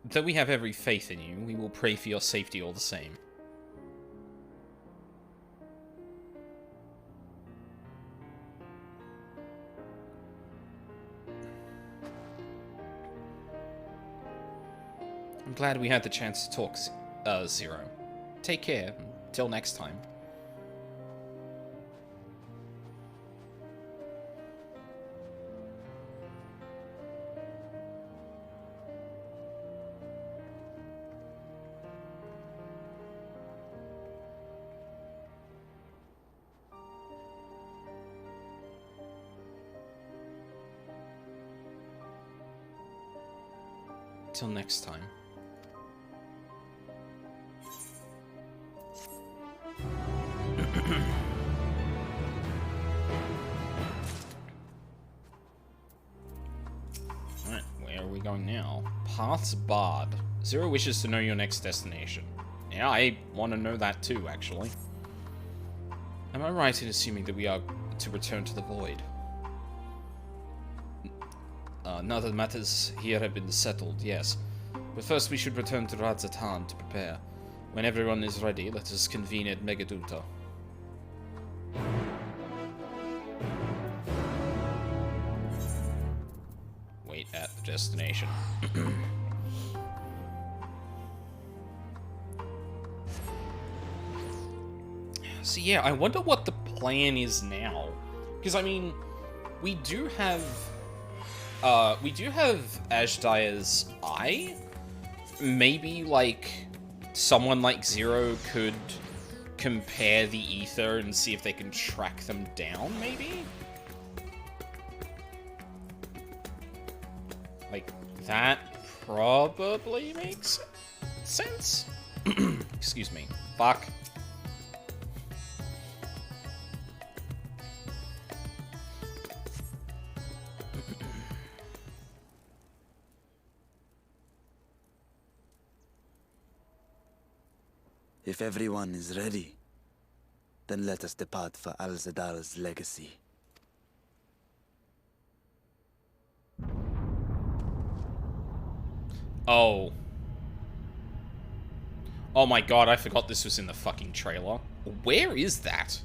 Though we have every faith in you, we will pray for your safety all the same. I'm glad we had the chance to talk, Zero. Take care. Till next time. Till next time. Alright, where are we going now? Paths barred. Zero wishes to know your next destination. Yeah, I want to know that too, actually. Am I right in assuming that we are to return to the Void? Now that matters here have been settled, yes. But first we should return to Radzatan to prepare. When everyone is ready, let us convene at Megaduta. Wait at the destination. So yeah, I wonder what the plan is now. Because, I mean, we do have Ashdire's eye. Maybe, like, someone like Zero could compare the ether and see if they can track them down, maybe? Like, that probably makes sense? Excuse me. Fuck. If everyone is ready, then let us depart for Al-Zadal's legacy. Oh. Oh my god, I forgot this was in the fucking trailer. Where is that?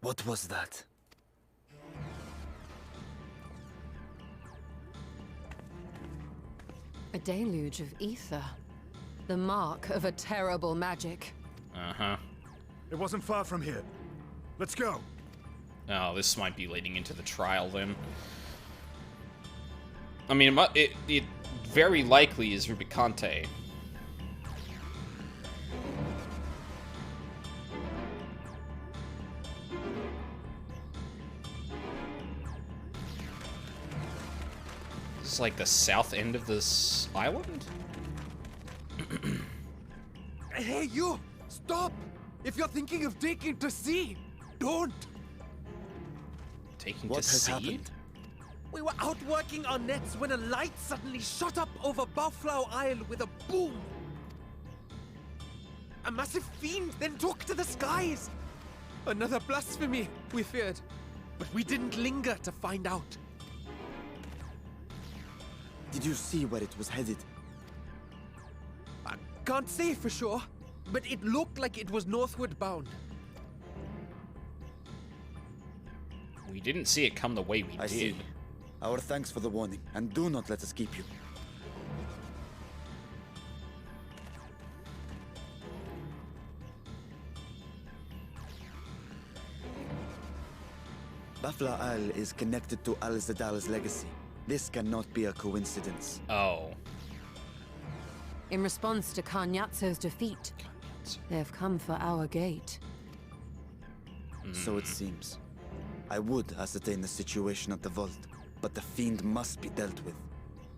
What was that? A deluge of ether. The mark of a terrible magic. Uh-huh. It wasn't far from here. Let's go. Oh, this might be leading into the trial, then. I mean, it very likely is Rubicante. This is like the south end of this island? Hey, you! Stop! If you're thinking of taking to sea, don't! Taking What to has sea? happened? We were out working our nets when a light suddenly shot up over Buffalo Isle with a boom. A massive fiend then took to the skies. Another blasphemy, we feared. But we didn't linger to find out. Did you see where it was headed? I can't say for sure, but it looked like it was northward bound. We didn't see it come the way we I did. see. Our thanks for the warning, and do not let us keep you. Buffalo Isle is connected to Al-Zadal's legacy. This cannot be a coincidence. Oh. In response to Kanyatso's defeat, they have come for our gate. So it seems. I would ascertain the situation at the vault, but the fiend must be dealt with,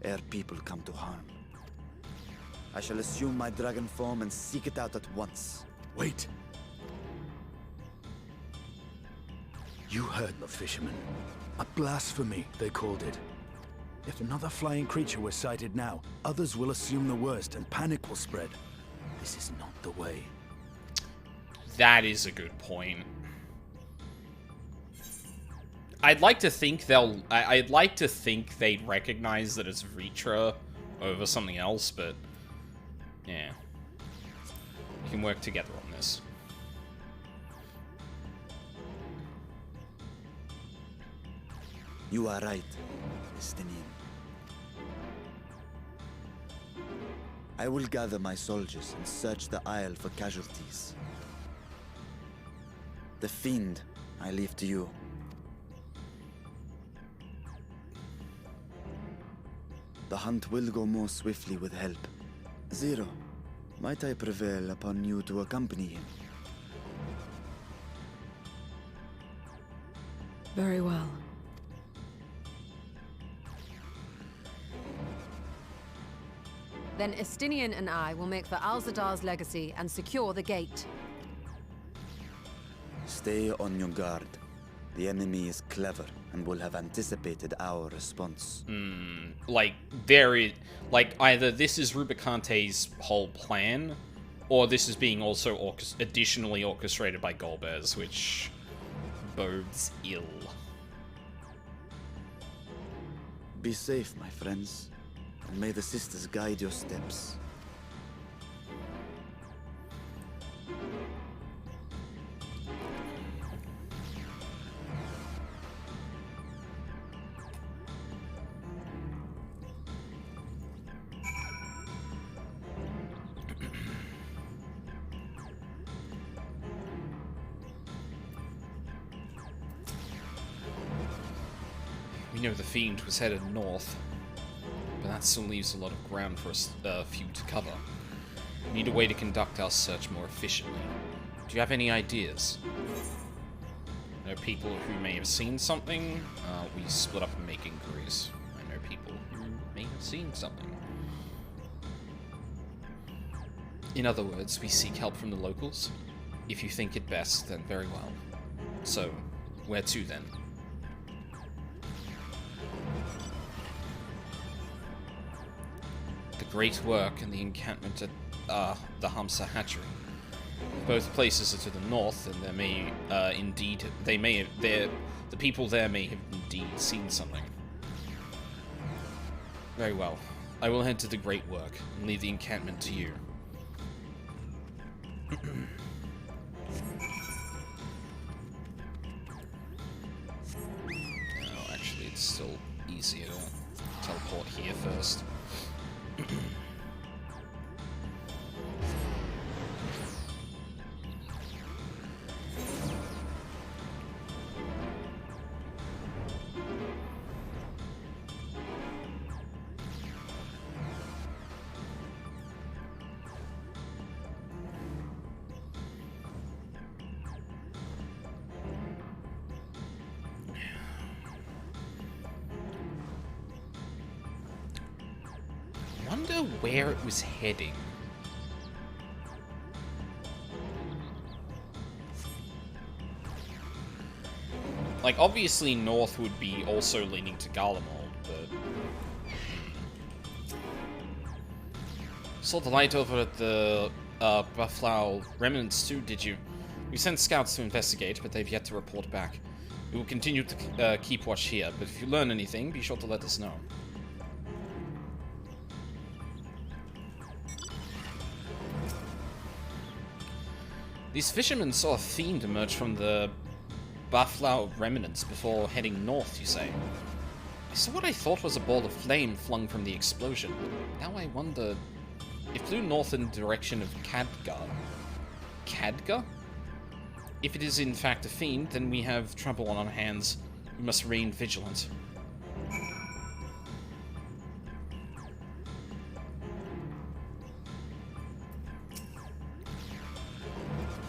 ere people come to harm. I shall assume my dragon form and seek it out at once. Wait. You heard the fisherman. A blasphemy, they called it. If another flying creature was sighted now, others will assume the worst and panic will spread. This is not the way. That is a good point. I'd like to think I'd like to think they'd recognize that it's Vitra over something else, but yeah, we can work together on this. You are right, Estinian. I will gather my soldiers and search the Isle for casualties. The fiend, I leave to you. The hunt will go more swiftly with help. Zero, might I prevail upon you to accompany him? Very well. Then Estinian and I will make for Al-Zadar's legacy and secure the gate. Stay on your guard. The enemy is clever and will have anticipated our response. Like, either this is Rubicante's whole plan, or this is being also additionally orchestrated by Golbez, which bodes ill. Be safe, my friends, and may the sisters guide your steps. We know the Fiend was headed north, but that still leaves a lot of ground for us few to cover. We need a way to conduct our search more efficiently. Do you have any ideas? I know people who may have seen something. We split up and make inquiries. I know people who may have seen something. In other words, we seek help from the locals. If you think it best, then very well. So, where to then? The Great Work and the encampment at the Hamsa Hatchery. Both places are to the north, and there may the people there may have indeed seen something. Very well. I will head to the Great Work and leave the encampment to you. Oh, actually, it's still easier to teleport here first. Where it was heading. Like, obviously north would be also leaning to Garlemald, but... Saw the light over at the Buffalo remnants too, did you? We sent scouts to investigate, but they've yet to report back. We will continue to keep watch here, but if you learn anything, be sure to let us know. These fishermen saw a fiend emerge from the Buffalo remnants before heading north, you say? I saw what I thought was a ball of flame flung from the explosion. Now I wonder... It flew north in the direction of Khadgar. Khadgar? If it is in fact a fiend, then we have trouble on our hands. We must remain vigilant.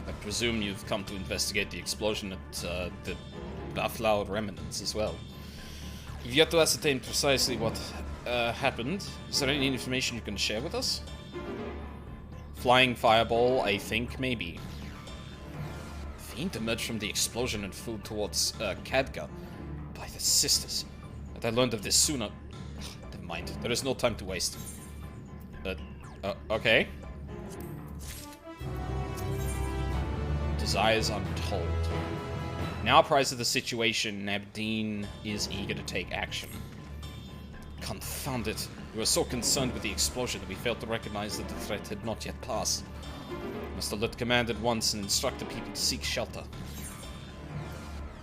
I presume you've come to investigate the explosion at the Buffalo remnants as well. We've yet to ascertain precisely what happened. Is there any information you can share with us? Flying fireball, I think, maybe. Fiend emerged from the explosion and flew towards Khadgar by the sisters. Had I learned of this sooner... Never mind. There is no time to waste. Okay. Desires untold. Now apprised of the situation, Nabdeen is eager to take action. Confound it. We were so concerned with the explosion that we failed to recognize that the threat had not yet passed. Must alert command at once and instruct the people to seek shelter.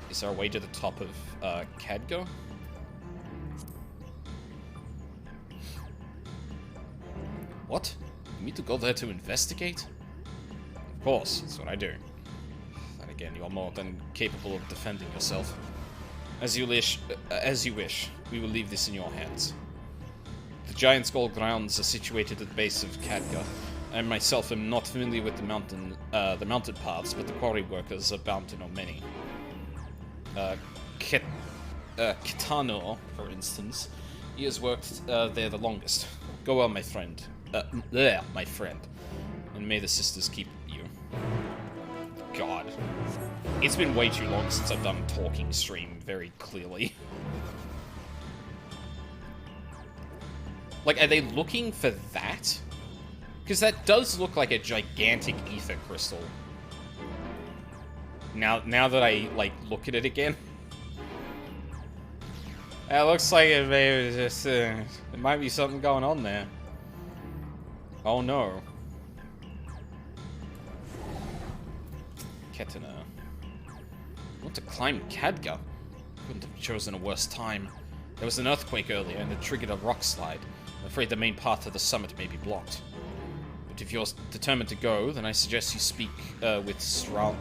Is there a way to the top of Khadgar? What? You need to go there to investigate? Of course, that's what I do. Again, you are more than capable of defending yourself. As you wish, we will leave this in your hands. The Giant Skull grounds are situated at the base of Khadgar. I myself am not familiar with the mounted paths, but the quarry workers are bound to know many. Kitano, for instance, he has worked there the longest. Go well, my friend. My friend. And may the sisters keep you. God. It's been way too long since I've done a talking stream, very clearly. Like, are they looking for that? Because that does look like a gigantic ether crystal. Now that I, like, look at it again. It looks like it may just, there might be something going on there. Oh no. Ketina. I want to climb Khadgar. Couldn't have chosen a worse time. There was an earthquake earlier and it triggered a rock slide. I'm afraid the main path to the summit may be blocked. But if you're determined to go, then I suggest you speak with Stramul.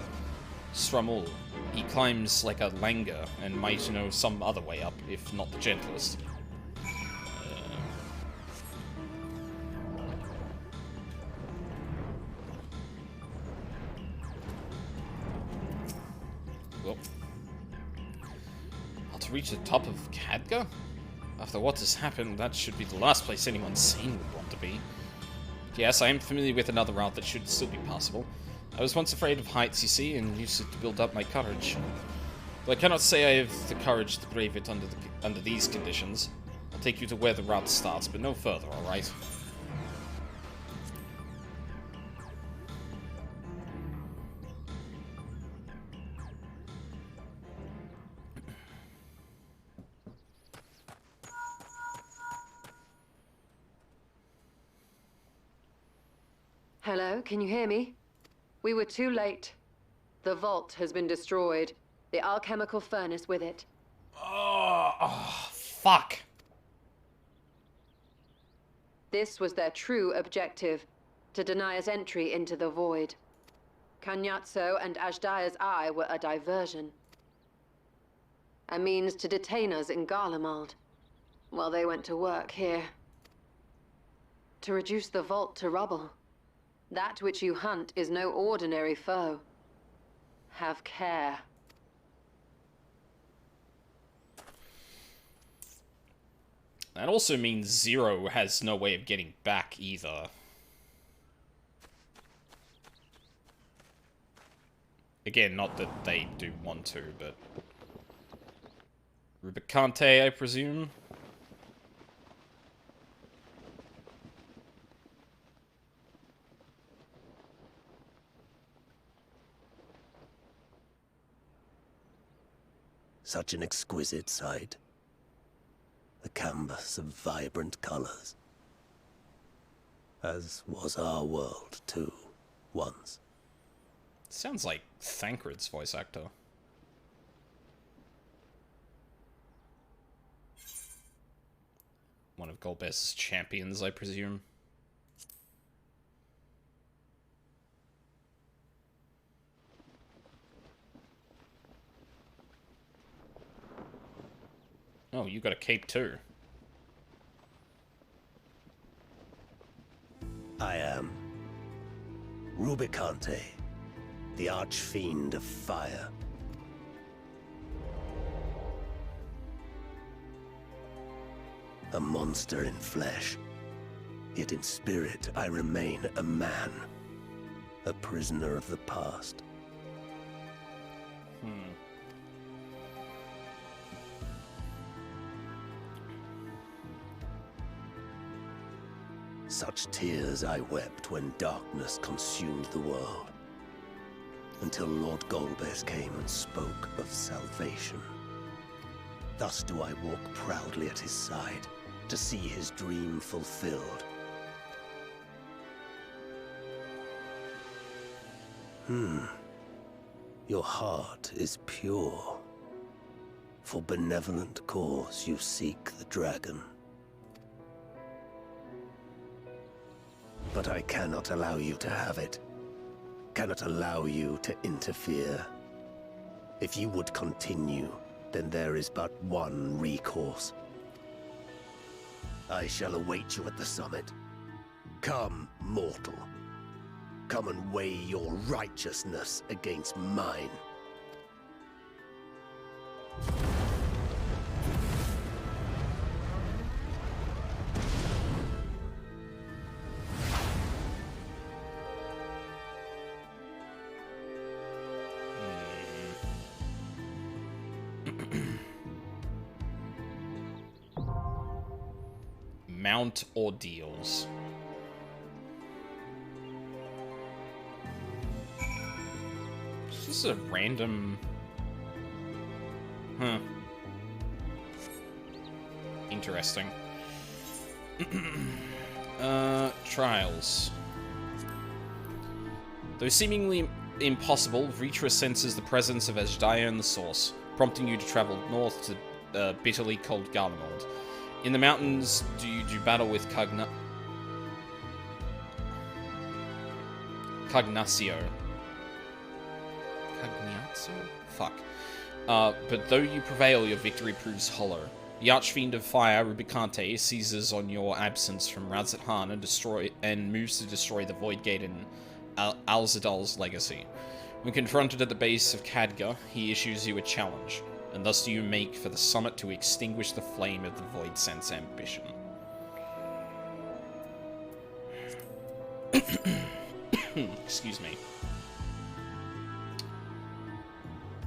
He climbs like a langur and might know some other way up, if not the gentlest. Well, to reach the top of Khadgar? After what has happened, that should be the last place anyone sane would want to be. Yes, I am familiar with another route that should still be possible. I was once afraid of heights, you see, and used it to build up my courage. But I cannot say I have the courage to brave it under these conditions. I'll take you to where the route starts, but no further, alright? Hello, can you hear me? We were too late. The vault has been destroyed. The alchemical furnace with it. Oh, fuck. This was their true objective, to deny us entry into the void. Kanyatso and Ajdaya's eye were a diversion. A means to detain us in Garlemald, while they went to work here. To reduce the vault to rubble. That which you hunt is no ordinary foe. Have care. That also means Zero has no way of getting back either. Again, not that they do want to, but... Rubicante, I presume? Such an exquisite sight. A canvas of vibrant colors. As was our world, too, once. Sounds like Thancred's voice actor. One of Golbez's champions, I presume. Oh, you got a cape too. I am Rubicante, the archfiend of fire. A monster in flesh, yet in spirit I remain a man, a prisoner of the past. Such tears I wept when darkness consumed the world, until Lord Golbez came and spoke of salvation. Thus do I walk proudly at his side, to see his dream fulfilled. Your heart is pure. For benevolent cause you seek the dragon. But I cannot allow you to have it. Cannot allow you to interfere. If you would continue, then there is but one recourse. I shall await you at the summit. Come, mortal. Come and weigh your righteousness against mine. Mount ordeals. This is a random... Huh. Interesting. Trials. Though seemingly impossible, Vritra senses the presence of Ajdaya in the source, prompting you to travel north to bitterly cold Garlemald. In the mountains, do you do battle with Cognacio? Cognacio. So, fuck. But though you prevail, your victory proves hollow. The Archfiend of Fire, Rubicante, seizes on your absence from Razat Han and moves to destroy the Void Gate in Alzadal's legacy. When confronted at the base of Khadgar, he issues you a challenge, and thus do you make for the summit to extinguish the flame of the Void Sense ambition. Excuse me.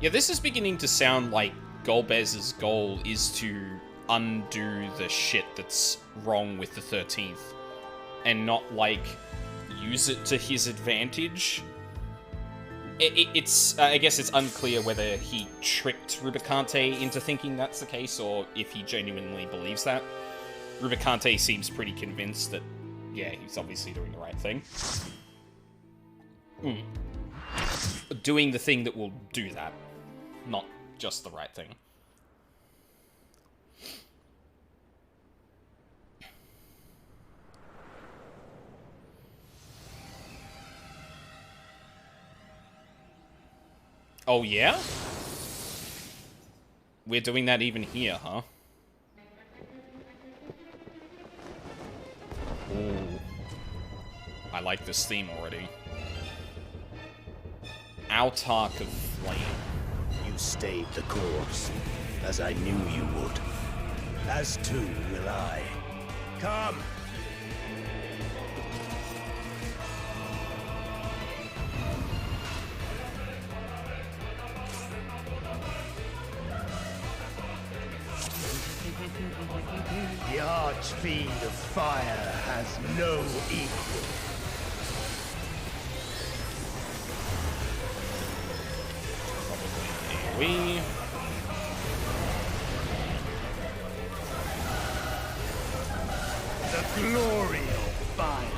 Yeah, this is beginning to sound like Golbez's goal is to undo the shit that's wrong with the 13th, and not, like, use it to his advantage. It's I guess it's unclear whether he tricked Rubicante into thinking that's the case, or if he genuinely believes that. Rubicante seems pretty convinced that, yeah, he's obviously doing the right thing. Doing the thing that will do that, not just the right thing. Oh, yeah? We're doing that even here, huh? Ooh. I like this theme already. Autarch of Flame. You stayed the course, as I knew you would. As too will I. Come! The Archfiend of Fire has no equal. We... The glory of fire.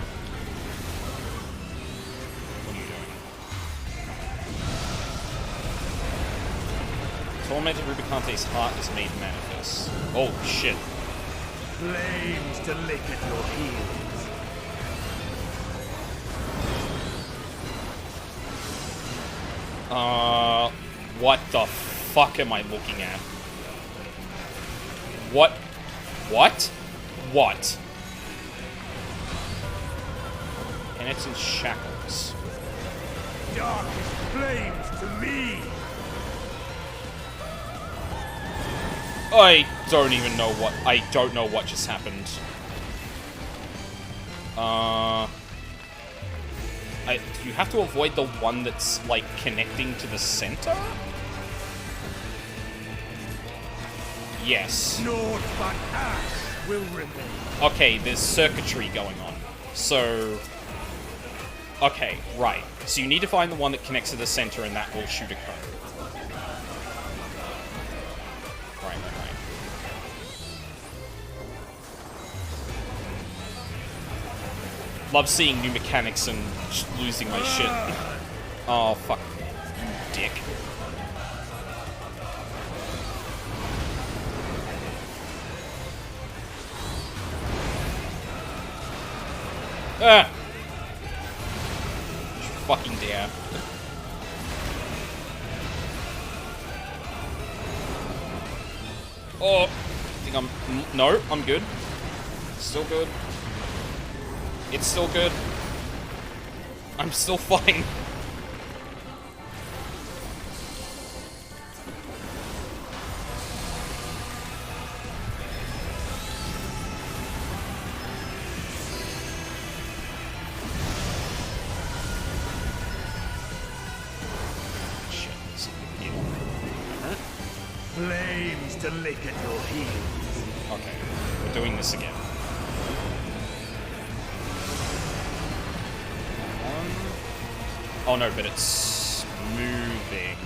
What are you doing? Tormented Rubicante's heart is made manifest. Oh, shit. Flames to lick at your heels. What the fuck am I looking at? What? What? Penitent shackles. Darkest flames to me. I don't even know what... I don't know what just happened. Do you have to avoid the one that's, like, connecting to the center? Yes. Naught but ash will remain. Okay, there's circuitry going on. So... Okay, right. So you need to find the one that connects to the center, and that will shoot a cone. Right. Love seeing new mechanics and losing my shit. Oh, fuck. You dick. Ah! You fucking dare. Oh! I think I'm... No, I'm good. Still good. It's still good. I'm still fine. Shit, this is a big deal. Flames to lick at your heels. Okay, we're doing this again. Oh no, but it's moving.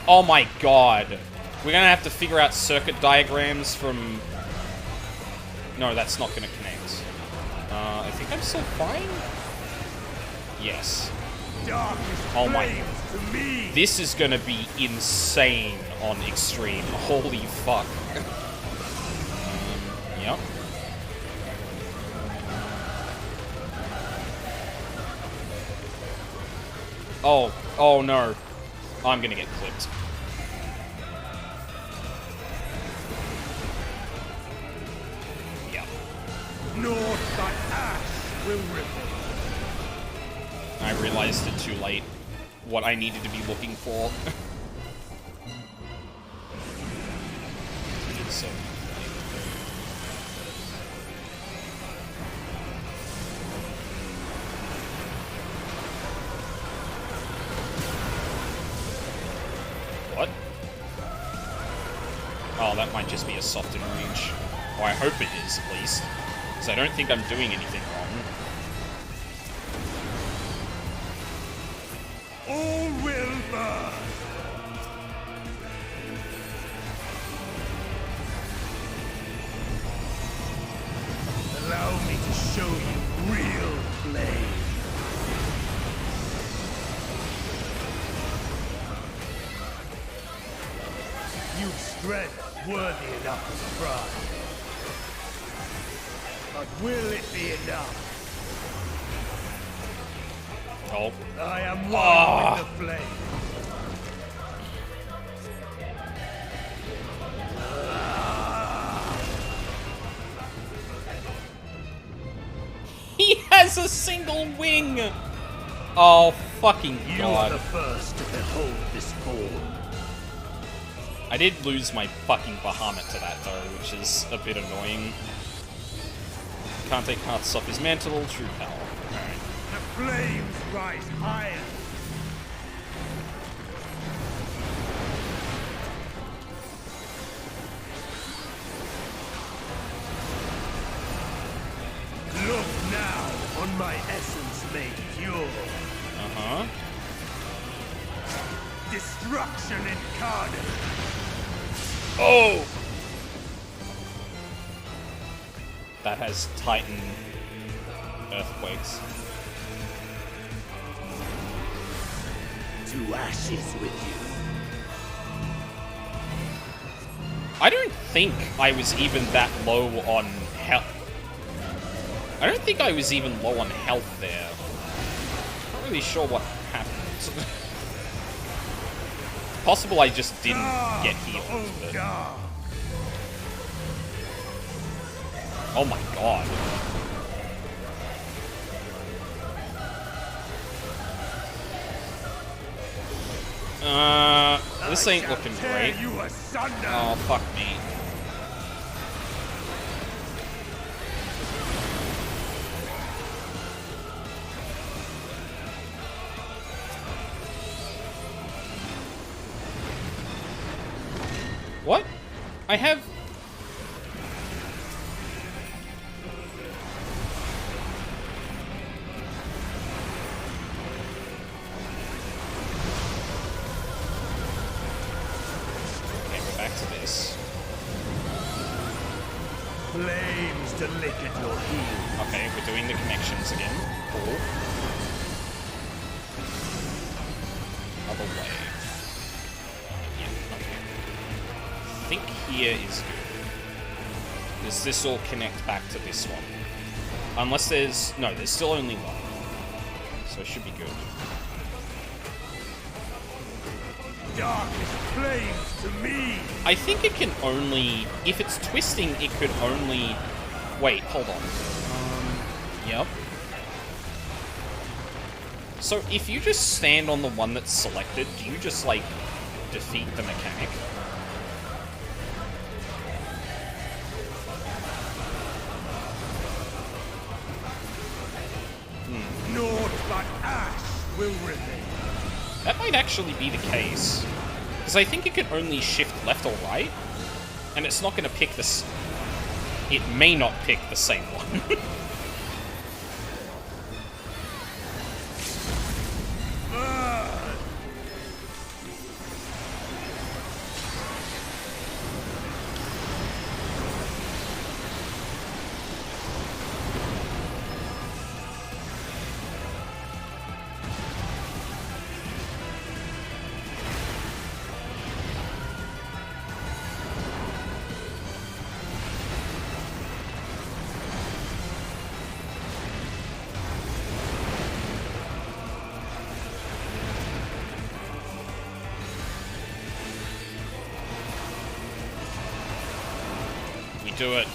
Oh my god. We're gonna have to figure out circuit diagrams from... No, that's not gonna connect. I think I'm still fine? Yes. Oh my... This is gonna be insane on extreme. Holy fuck. Yep. Oh no. I'm gonna get clipped. Yeah. Naught but ash will remain. I realized it too late. What I needed to be looking for. So. What? Oh, that might just be a softened reach. Or I hope it is, at least. Because I don't think I'm doing anything wrong. All will burn. Allow me to show you real flame. You've strength worthy enough to thrive. But will it be enough? Oh. I am one with the flame. He has a single wing! Oh, fucking god. You are the first to behold this form. I did lose my fucking Bahamut to that, though, which is a bit annoying. Can't take parts off his mantle, true power. Alright. The flames rise higher. Look now on my essence made pure. Uh-huh. Destruction incarnate. Oh! That has Titan earthquakes. To ashes with you. I don't think I was even that low on health. I don't think I was even low on health there. Not really sure what happened. Possible I just didn't get healed, but... Oh my god. This ain't looking great. Oh, fuck me. What? I have... Okay, we're back to this. Flames to lick at your heels. Okay, we're doing the connections again. Cool. Other way. Yeah, okay. I think here is good. Does this all connect back to this one? Unless there's... No, there's still only one. So it should be good. Darkness flames to me. I think it can only... If it's twisting, it could only... Wait, hold on. Yep. So if you just stand on the one that's selected, do you just, like, defeat the mechanic? Naught but ash will remain. That might actually be the case. Because I think it can only shift left or right. And it's not going to pick this... It may not pick the same one. do it.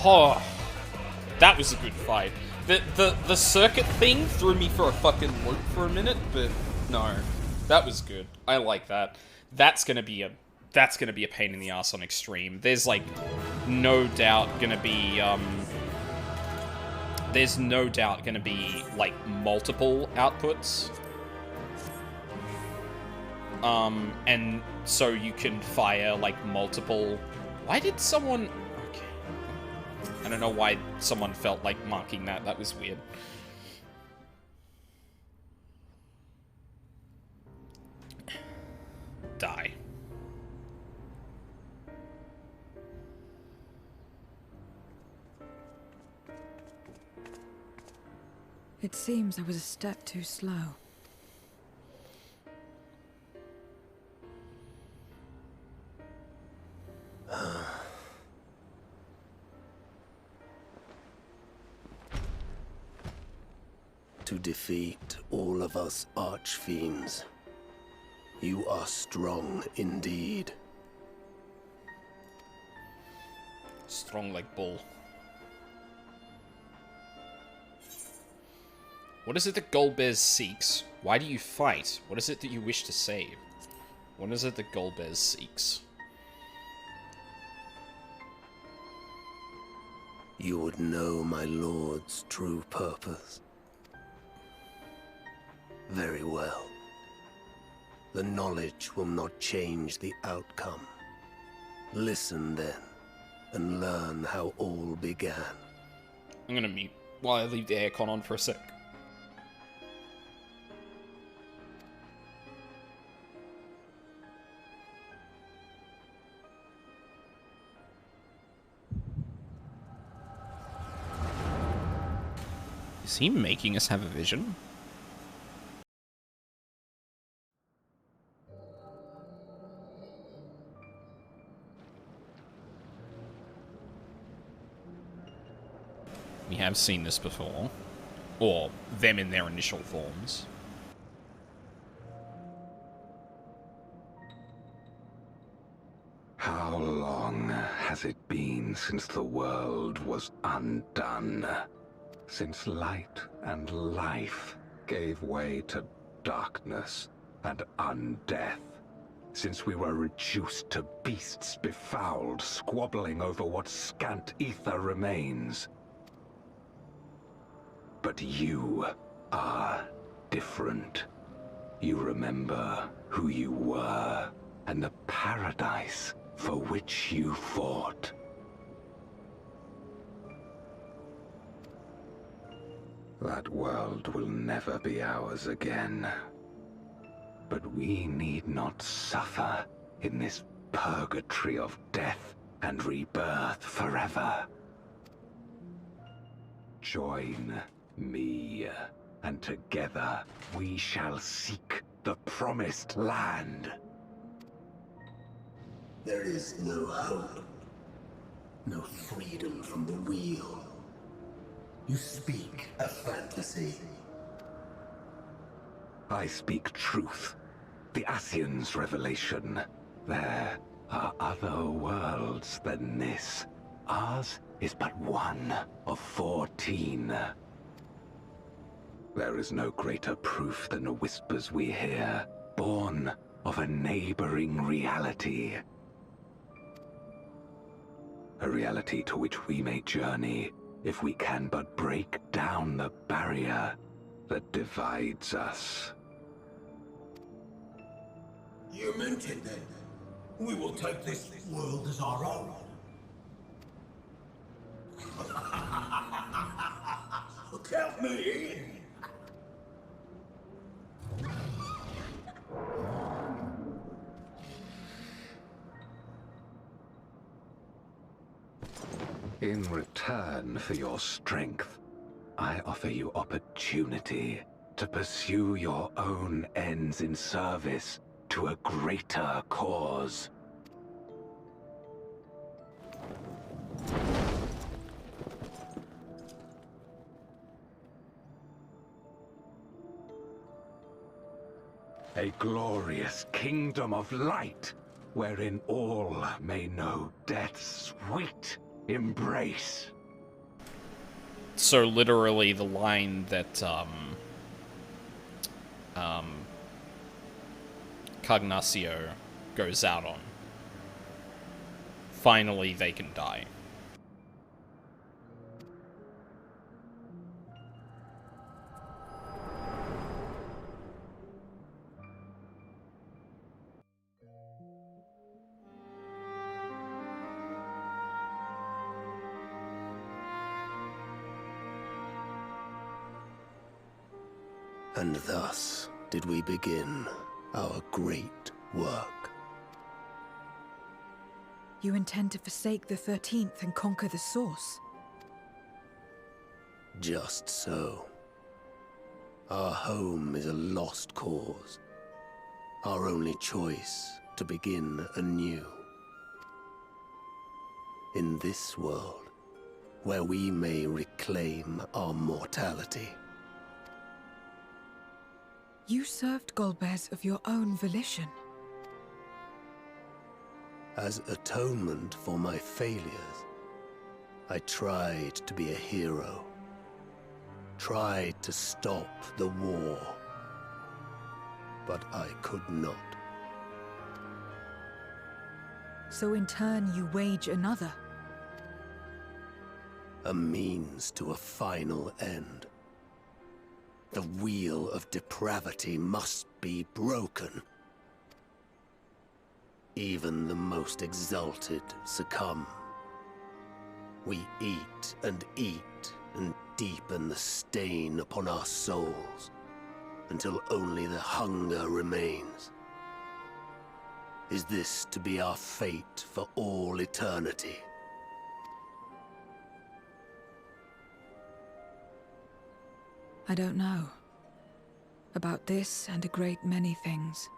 Oh, that was a good fight. The circuit thing threw me for a fucking loop for a minute, but no, that was good. I like that. That's gonna be a pain in the ass on extreme. There's like no doubt gonna be like multiple outputs. And so you can fire like multiple. Why did someone? Okay, I don't know why someone felt like marking that. That was weird. Die. It seems I was a step too slow. To defeat all of us archfiends, you are strong indeed. Strong like bull. What is it that Golbez seeks? Why do you fight? What is it that you wish to save? What is it that Golbez seeks? You would know my lord's true purpose. Very well. The knowledge will not change the outcome. Listen then, and learn how all began. I'm gonna mute while I leave the aircon on for a sec. Is he making us have a vision? We have seen this before. Or them in their initial forms. How long has it been since the world was undone? Since light and life gave way to darkness and undeath? Since we were reduced to beasts befouled, squabbling over what scant ether remains? But you are different. You remember who you were and the paradise for which you fought. That world will never be ours again. But we need not suffer in this purgatory of death and rebirth forever. Join me, and together we shall seek the promised land. There is no hope, no freedom from the wheel. You speak a fantasy. I speak truth. The Ascian's revelation. There are other worlds than this. Ours is but one of 14. There is no greater proof than the whispers we hear, born of a neighboring reality. A reality to which we may journey if we can but break down the barrier that divides us. You meant it then. We will take this world as our own. Count me in. In return for your strength, I offer you opportunity to pursue your own ends in service to a greater cause. A glorious kingdom of light wherein all may know death's sweet embrace. So literally the line that, Cognacio goes out on. Finally, they can die. And thus did we begin our great work. You intend to forsake the 13th and conquer the Source? Just so. Our home is a lost cause. Our only choice to begin anew. In this world, where we may reclaim our mortality. You served Golbez of your own volition. As atonement for my failures, I tried to be a hero. Tried to stop the war. But I could not. So in turn you wage another? A means to a final end. The wheel of depravity must be broken. Even the most exalted succumb. We eat and deepen the stain upon our souls, until only the hunger remains. Is this to be our fate for all eternity? I don't know. About this and a great many things.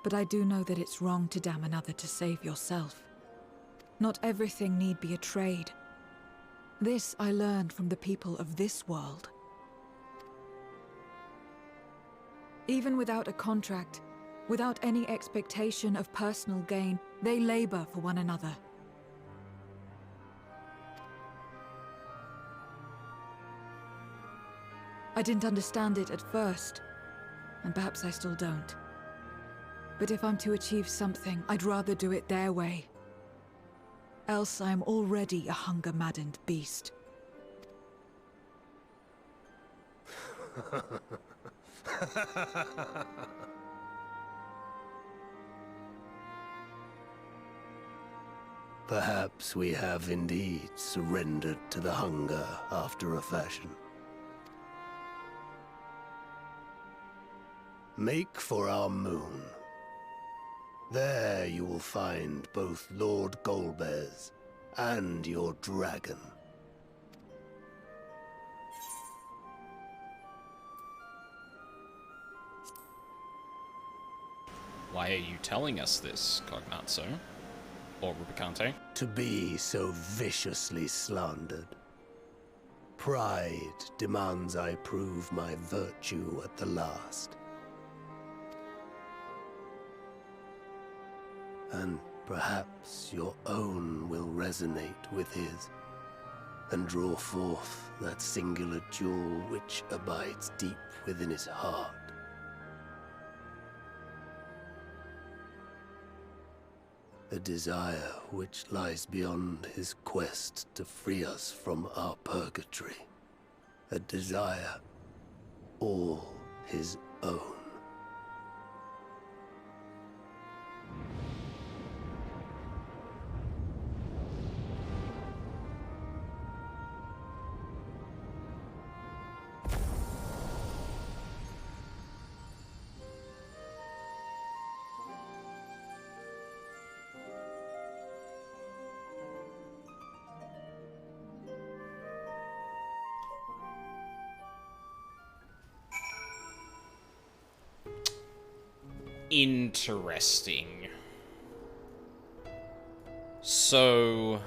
But I do know that it's wrong to damn another to save yourself. Not everything need be a trade. This I learned from the people of this world. Even without a contract, without any expectation of personal gain, they labor for one another. I didn't understand it at first, and perhaps I still don't. But if I'm to achieve something, I'd rather do it their way. Else I am already a hunger-maddened beast. Perhaps we have indeed surrendered to the hunger after a fashion. Make for our moon. There you will find both Lord Golbez and your dragon. Why are you telling us this, Cognazzo? Or Rubicante? To be so viciously slandered. Pride demands I prove my virtue at the last. And perhaps your own will resonate with his, and draw forth that singular jewel which abides deep within his heart. A desire which lies beyond his quest to free us from our purgatory. A desire all his own. Interesting. So...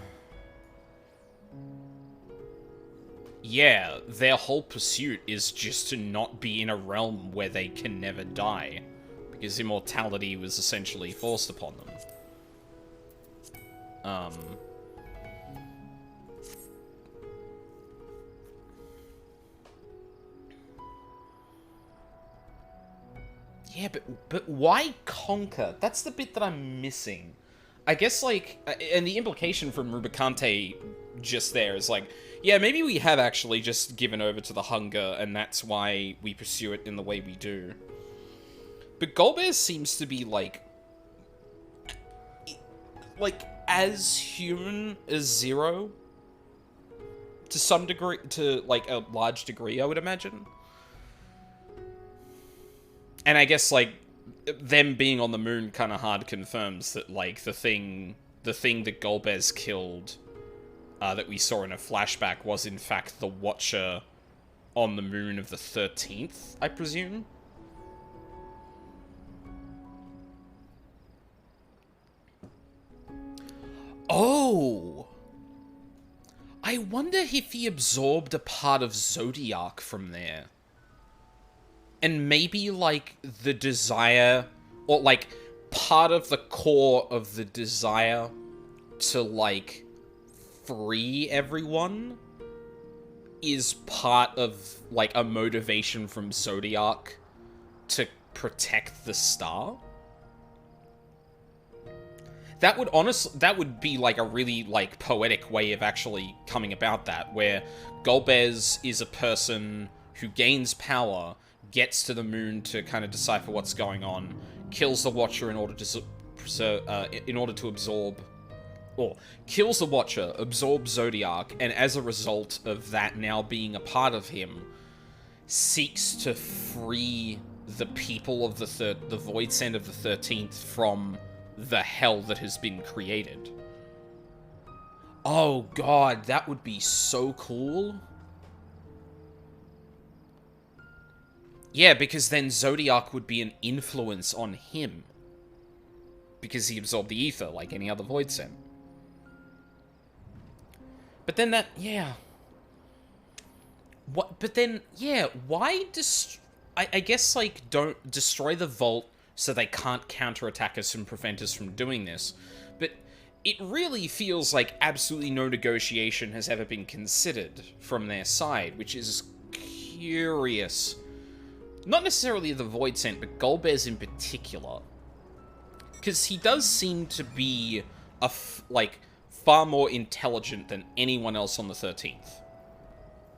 yeah, their whole pursuit is just to not be in a realm where they can never die, because immortality was essentially forced upon them. Yeah, but why conquer? That's the bit that I'm missing. I guess, like, and the implication from Rubicante just there is like, yeah, maybe we have actually just given over to the hunger, and that's why we pursue it in the way we do. But Golbez seems to be, like, as human as Zero, to some degree, to, like, a large degree, I would imagine. And I guess, like, them being on the moon kind of hard confirms that, like, the thing that Golbez killed, that we saw in a flashback was, in fact, the Watcher on the moon of the 13th, I presume? Oh! I wonder if he absorbed a part of Zodiac from there. And maybe, like, the desire, or, like, part of the core of the desire to, like, free everyone is part of, like, a motivation from Zodiac to protect the star. That would be, like, a really, like, poetic way of actually coming about that, where Golbez is a person who gains power, gets to the moon to kind of decipher what's going on, kills the Watcher in order to absorb, or kills the Watcher, absorbs Zodiac, and as a result of that now being a part of him, seeks to free the people of the Void Sent of the 13th from the hell that has been created. Oh god, that would be so cool. Yeah, because then Zodiac would be an influence on him. Because he absorbed the ether like any other Void Sent. But then that, yeah. What? But then, yeah, why I guess, like, don't destroy the vault so they can't counterattack us and prevent us from doing this. But it really feels like absolutely no negotiation has ever been considered from their side, which is curious. Not necessarily the Void Sent, but Golbez in particular. Because he does seem to be, far more intelligent than anyone else on the 13th.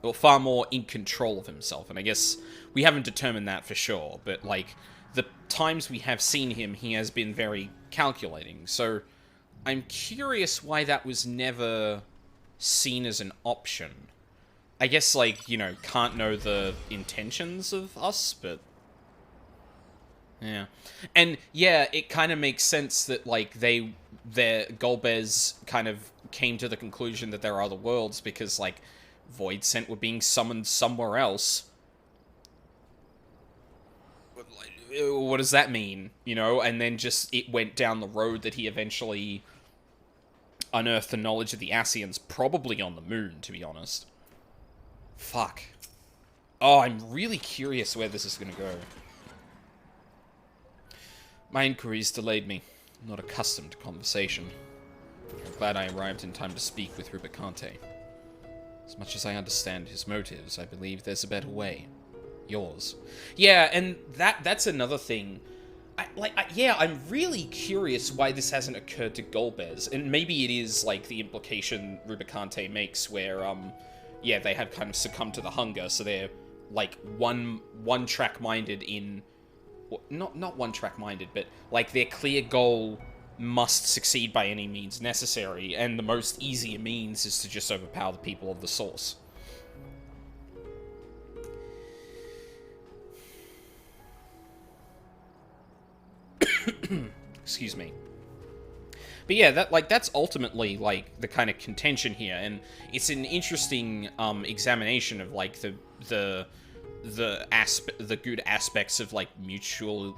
Or far more in control of himself. And I guess we haven't determined that for sure, but, like, the times we have seen him, he has been very calculating. So I'm curious why that was never seen as an option. I guess, like, you know, can't know the intentions of us, but yeah. And yeah, it kind of makes sense that, like, Golbez kind of came to the conclusion that there are other worlds because, like, Void Sent were being summoned somewhere else. What does that mean? You know, and then just it went down the road that he eventually unearthed the knowledge of the Ascians, probably on the moon, to be honest. Fuck. Oh, I'm really curious where this is going to go. My inquiries delayed me. I'm not accustomed to conversation. I'm glad I arrived in time to speak with Rubicante. As much as I understand his motives, I believe there's a better way. Yours. Yeah, and that's another thing. I'm really curious why this hasn't occurred to Golbez. And maybe it is, like, the implication Rubicante makes where, yeah, they have kind of succumbed to the hunger, so they're, like, one-track-minded in... Well, not one-track-minded, but, like, their clear goal must succeed by any means necessary, and the most easy means is to just overpower the people of the Source. Excuse me. But yeah, that's ultimately, like, the kind of contention here, and it's an interesting examination of, like, the good aspects of, like, mutual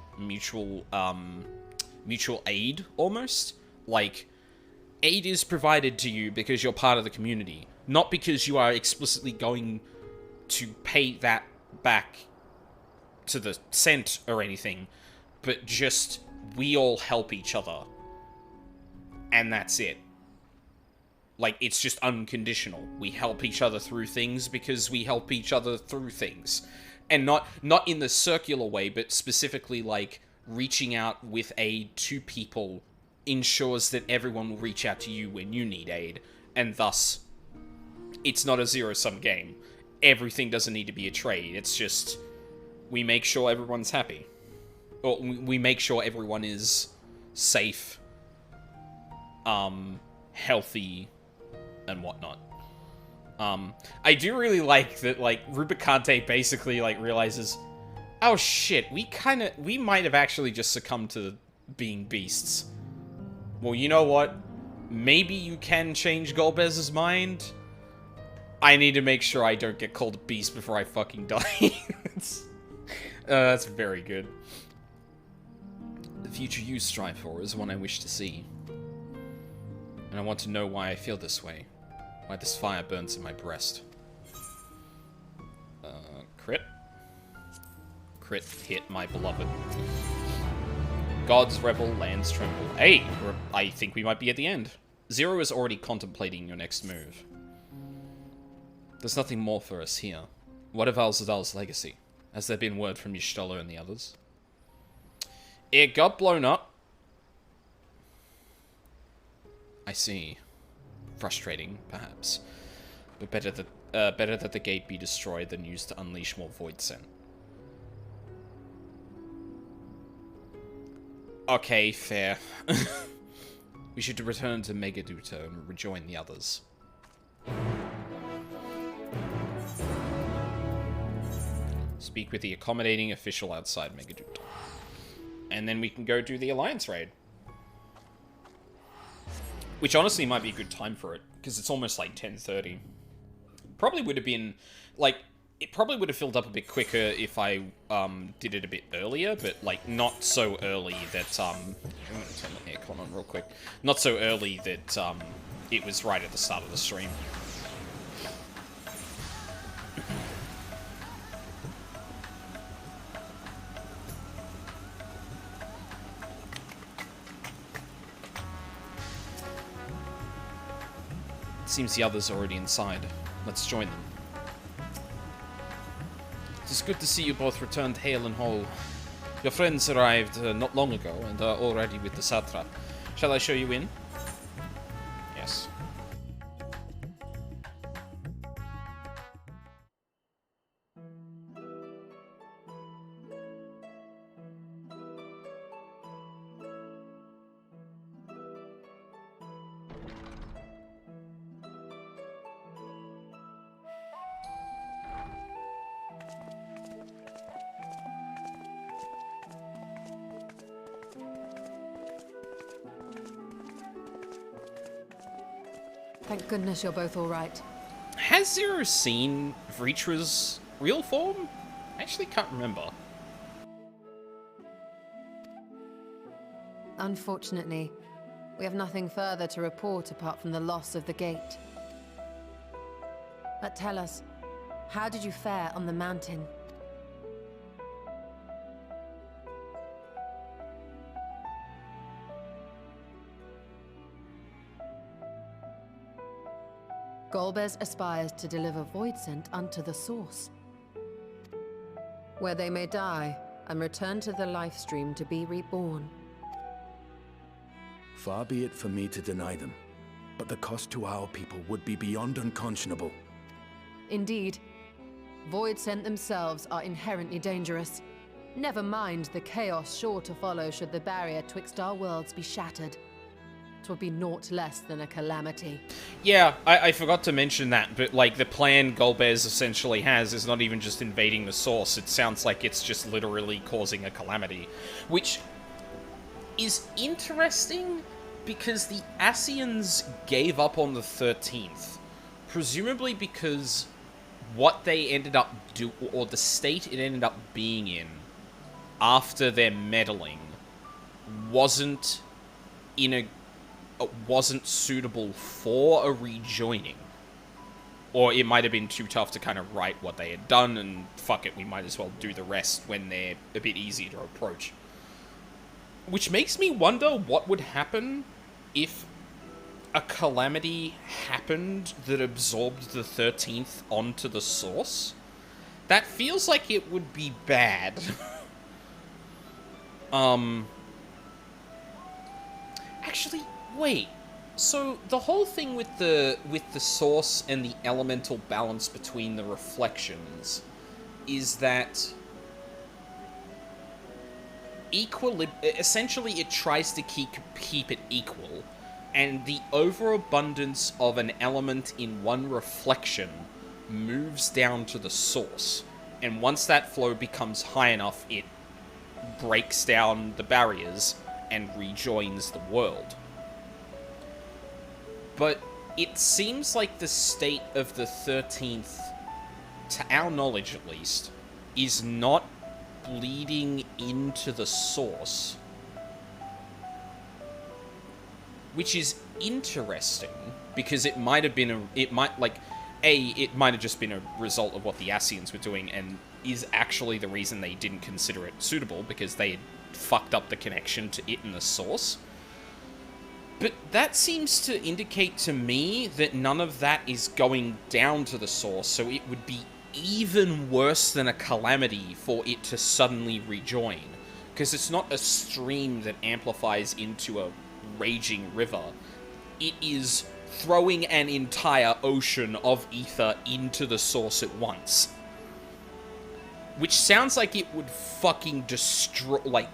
aid, almost. Like, aid is provided to you because you're part of the community, Not because you are explicitly going to pay that back to the cent or anything, but just we all help each other. And that's it. Like, it's just unconditional. We help each other through things because we help each other through things. And not in the circular way, but specifically, like, reaching out with aid to people ensures that everyone will reach out to you when you need aid. And thus, it's not a zero-sum game. Everything doesn't need to be a trade. It's just, we make sure everyone's happy. Or we make sure everyone is safe, healthy, and whatnot. I do really like that, like, Rubicante basically, like, realizes, oh shit, we might have actually just succumbed to being beasts. Well, you know what? Maybe you can change Golbez's mind. I need to make sure I don't get called a beast before I fucking die. That's very good. The future you strive for is one I wish to see. And I want to know why I feel this way. Why this fire burns in my breast. Crit. Crit hit my beloved. Gods rebel, lands tremble. Hey, I think we might be at the end. Zero is already contemplating your next move. There's nothing more for us here. What of Al-Zadal's legacy? Has there been word from Y'shtola and the others? It got blown up. I see. Frustrating, perhaps. But better that the gate be destroyed than used to unleash more void scent. Okay, fair. We should return to Megaduta and rejoin the others. Speak with the accommodating official outside Megaduta. And then we can go do the Alliance raid. Which honestly might be a good time for it, because it's almost like 10:30. Probably would have been, like, it probably would have filled up a bit quicker if I did it a bit earlier, but, like, not so early that, I'm gonna turn the aircon on real quick. Not so early that, it was right at the start of the stream. Seems the others are already inside. Let's join them. It is good to see you both returned hale and whole. Your friends arrived not long ago and are already with the Satrap. Shall I show you in? Yes. Thank goodness you're both all right. Has Zero seen Vritra's real form? I actually can't remember. Unfortunately, we have nothing further to report apart from the loss of the gate. But tell us, how did you fare on the mountain? Golbez aspires to deliver void scent unto the source, where they may die and return to the life stream to be reborn. Far be it for me to deny them, but the cost to our people would be beyond unconscionable. Indeed, void scent themselves are inherently dangerous. Never mind the chaos sure to follow should the barrier twixt our worlds be shattered. 'Twould be naught less than a calamity. Yeah, I forgot to mention that, but, like, the plan Golbez essentially has is not even just invading the source. It sounds like it's just literally causing a calamity. Which is interesting, because the Ascians gave up on the 13th. Presumably because what they ended up or the state it ended up being in after their meddling wasn't suitable for a rejoining. Or it might have been too tough to kind of write what they had done, and fuck it, we might as well do the rest when they're a bit easier to approach. Which makes me wonder what would happen if a calamity happened that absorbed the 13th onto the source. That feels like it would be bad. Actually, wait. So the whole thing with the source and the elemental balance between the reflections is that essentially it tries to keep it equal, and the overabundance of an element in one reflection moves down to the source, and once that flow becomes high enough, it breaks down the barriers and rejoins the world. But it seems like the state of the 13th, to our knowledge at least, is not bleeding into the source. Which is interesting, because it might have been it might have just been a result of what the Ascians were doing, and is actually the reason they didn't consider it suitable, because they had fucked up the connection to it and the source. But that seems to indicate to me that none of that is going down to the source, so it would be even worse than a calamity for it to suddenly rejoin. Because it's not a stream that amplifies into a raging river. It is throwing an entire ocean of ether into the source at once. Which sounds like it would fucking destroy, like,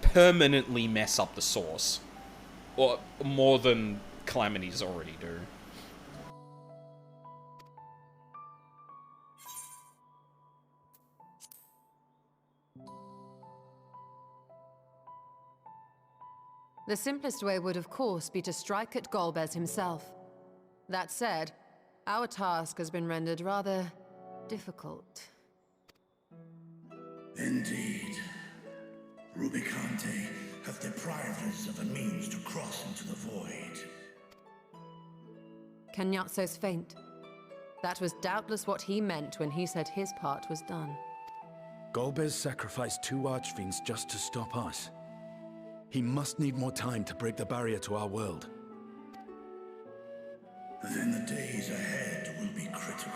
permanently mess up the source. Or more than calamities already do. The simplest way would, of course, be to strike at Golbez himself. That said, our task has been rendered rather difficult. Indeed. Rubicante have deprived us of a means to cross into the void. Kanyatso's faint. That was doubtless what he meant when he said his part was done. Golbez sacrificed 2 archfiends just to stop us. He must need more time to break the barrier to our world. Then the days ahead will be critical.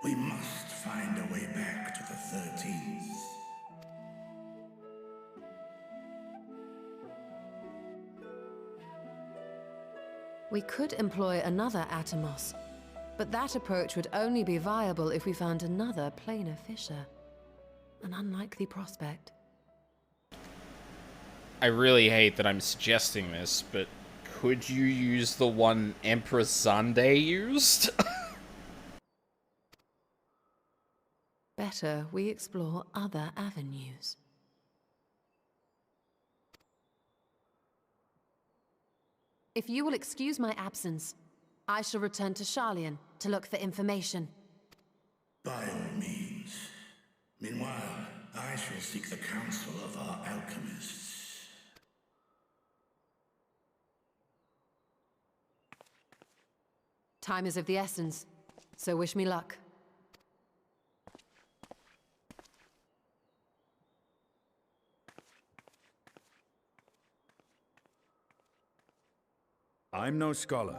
We must find a way back to the 13th. We could employ another Atomos, but that approach would only be viable if we found another planar fissure. An unlikely prospect. I really hate that I'm suggesting this, but could you use the one Empress Zande used? Better we explore other avenues. If you will excuse my absence, I shall return to Sharlayan to look for information. By all means. Meanwhile, I shall seek the counsel of our alchemists. Time is of the essence, so wish me luck. I'm no scholar.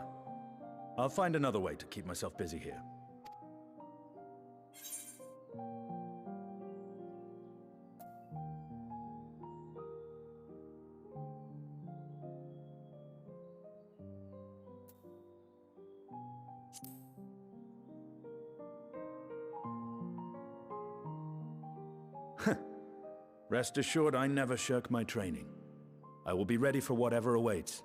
I'll find another way to keep myself busy here. Rest assured, I never shirk my training. I will be ready for whatever awaits.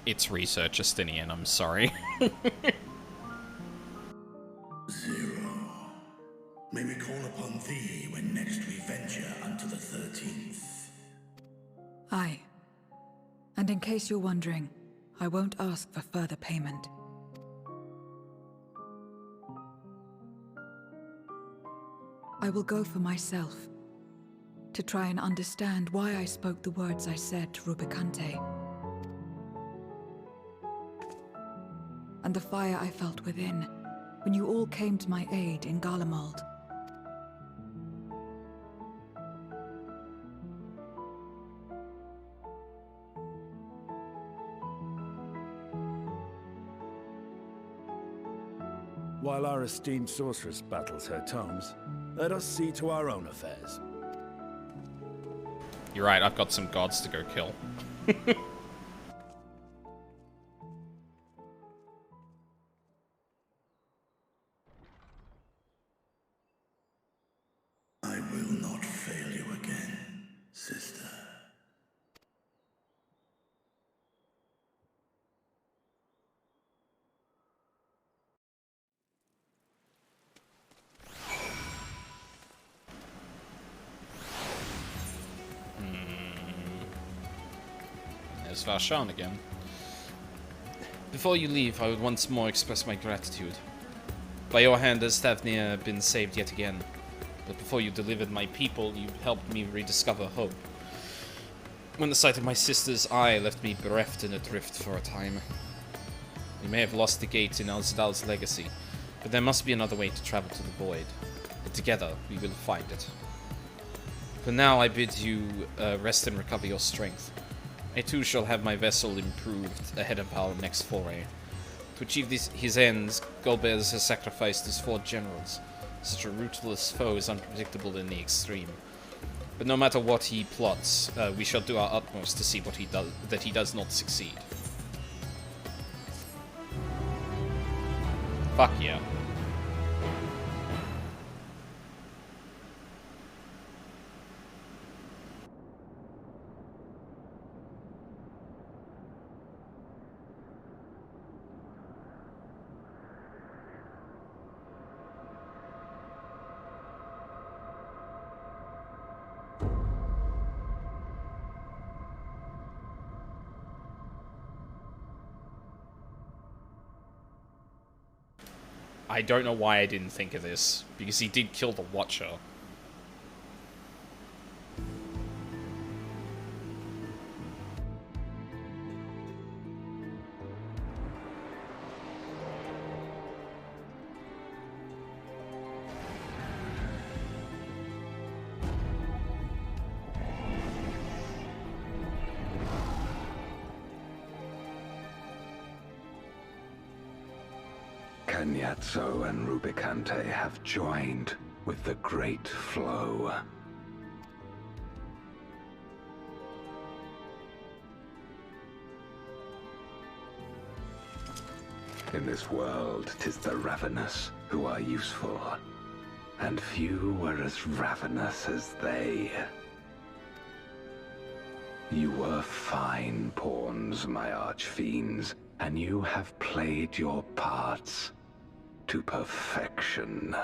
It's Research Justinian, I'm sorry. Zero. May we call upon thee when next we venture unto the 13th? Aye. And in case you're wondering, I won't ask for further payment. I will go for myself, to try and understand why I spoke the words I said to Rubicante. And and the fire I felt within, when you all came to my aid in Garlemald. While our esteemed sorceress battles her tomes, let us see to our own affairs. You're right, I've got some gods to go kill. I will not fail you again, sister. There's Varshan again. Before you leave, I would once more express my gratitude. By your hand has Thavnir been saved yet again. But before you delivered my people, you helped me rediscover hope. When the sight of my sister's eye left me bereft and adrift for a time. We may have lost the gate in Alzdal's legacy, but there must be another way to travel to the void. And together, we will find it. For now, I bid you rest and recover your strength. I too shall have my vessel improved ahead of our next foray. To achieve his ends, Golbez has sacrificed his 4 generals. Such a ruthless foe is unpredictable in the extreme. But no matter what he plots, we shall do our utmost to see what that he does not succeed. Fuck yeah. I don't know why I didn't think of this, because he did kill the Watcher. Cagnazzo and Rubicante have joined with the Great Flow. In this world, 'tis the ravenous who are useful, and few were as ravenous as they. You were fine pawns, my archfiends, and you have played your parts to perfection.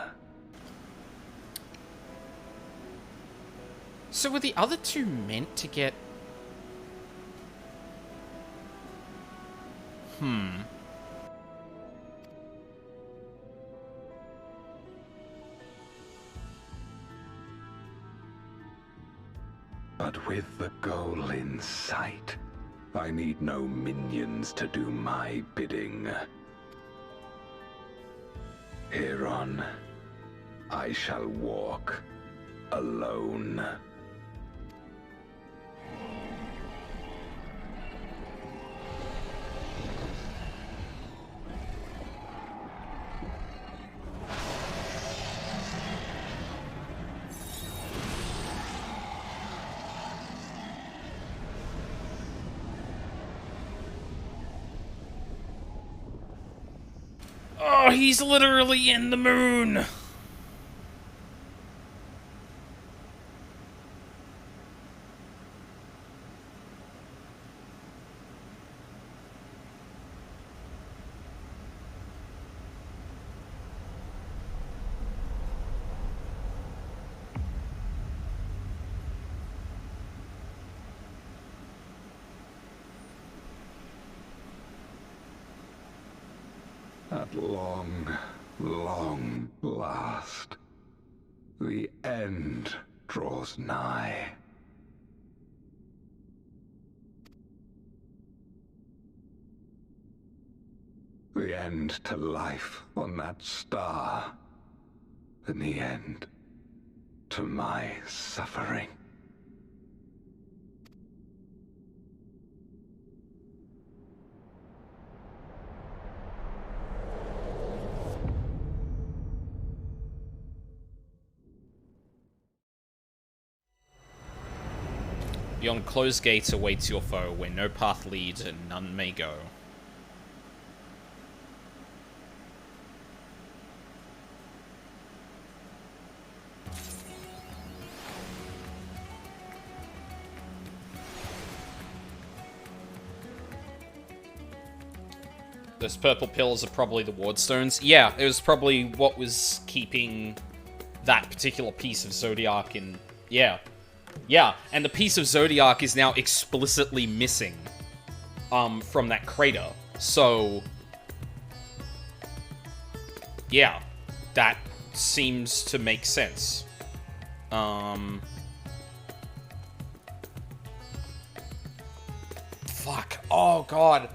So were the other two meant to get... But with the goal in sight, I need no minions to do my bidding. Hereon, I shall walk alone. Oh, he's literally in the moon! At long, long last, the end draws nigh. The end to life on that star. And the end to my suffering. Beyond closed gates awaits your foe, where no path leads and none may go. Those purple pills are probably the ward stones. Yeah, it was probably what was keeping that particular piece of Zodiac in... Yeah. Yeah, and the piece of Zodiac is now explicitly missing from that crater. So, yeah, that seems to make sense. Fuck. Oh, God.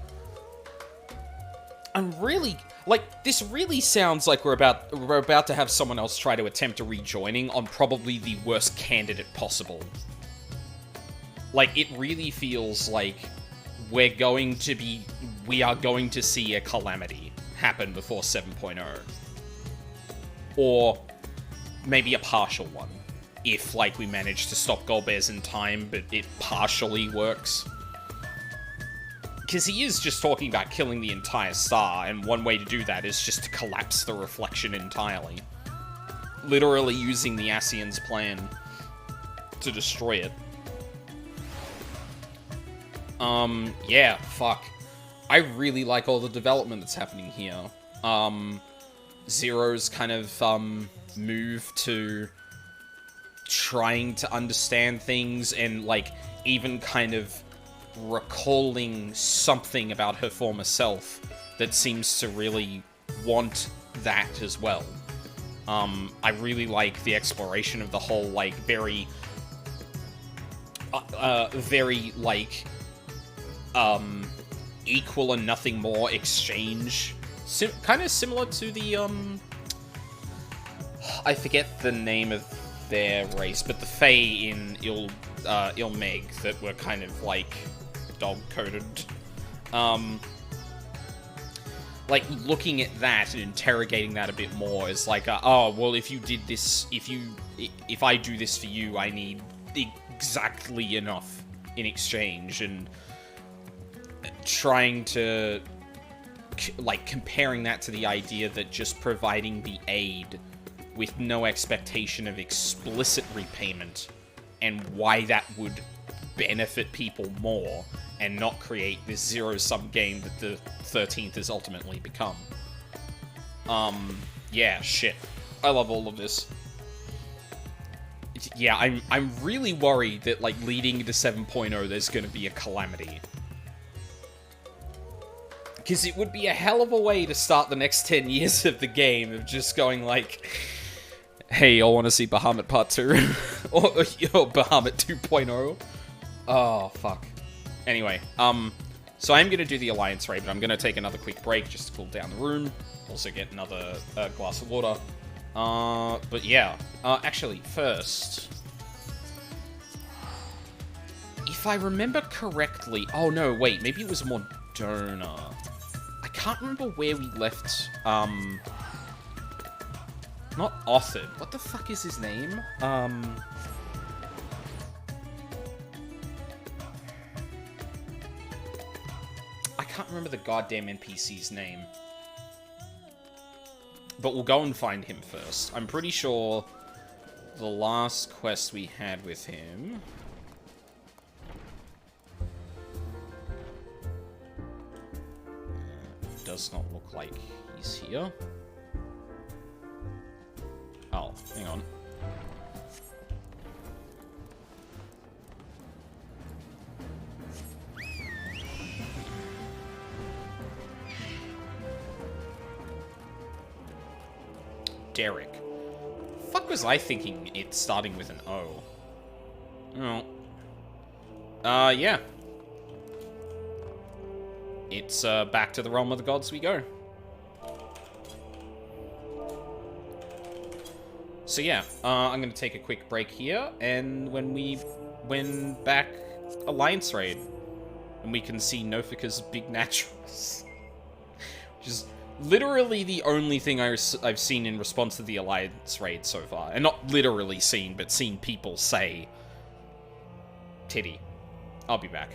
I'm really... Like, this really sounds like we're about to have someone else try to attempt a rejoining on probably the worst candidate possible. Like, it really feels like we are going to see a calamity happen before 7.0. Or maybe a partial one. If, like, we manage to stop Golbears in time, but it partially works. Because he is just talking about killing the entire star, and one way to do that is just to collapse the reflection entirely. Literally using the Ascian's plan to destroy it. Yeah, fuck. I really like all the development that's happening here. Zero's kind of, move to trying to understand things and, like, even kind of recalling something about her former self that seems to really want that as well. I really like the exploration of the whole, like, very, like, equal and nothing more exchange. Kind of similar to the, I forget the name of their race, but the Fae in Ilmeg that were kind of, like, dog-coded. Like, looking at that and interrogating that a bit more is like, oh, well, if you did this, if I do this for you, I need exactly enough in exchange, and trying to, like, comparing that to the idea that just providing the aid with no expectation of explicit repayment, and why that would benefit people more, and not create this zero-sum game that the 13th has ultimately become. Yeah, shit. I love all of this. Yeah, I'm really worried that, like, leading into 7.0, there's gonna be a calamity. Because it would be a hell of a way to start the next 10 years of the game, of just going, like, hey, y'all want to see Bahamut Part 2? or Bahamut 2.0? Oh, fuck. Anyway, so I'm going to do the Alliance raid, but I'm going to take another quick break just to cool down the room. Also get another glass of water. But yeah. Actually, first, if I remember correctly... Oh, no, wait. Maybe it was Moderna. I can't remember where we left... Not Othard. What the fuck is his name? I can't remember the goddamn NPC's name. But we'll go and find him first. I'm pretty sure the last quest we had with him... does not look like he's here. Oh, hang on. Derek. Fuck was I thinking it's starting with an O? Oh. Yeah. It's, back to the realm of the gods we go. So yeah, I'm gonna take a quick break here, and when we win back Alliance Raid, and we can see Nofika's big naturals, which is literally the only thing I've seen in response to the Alliance Raid so far. And not literally seen, but seen people say, titty. I'll be back.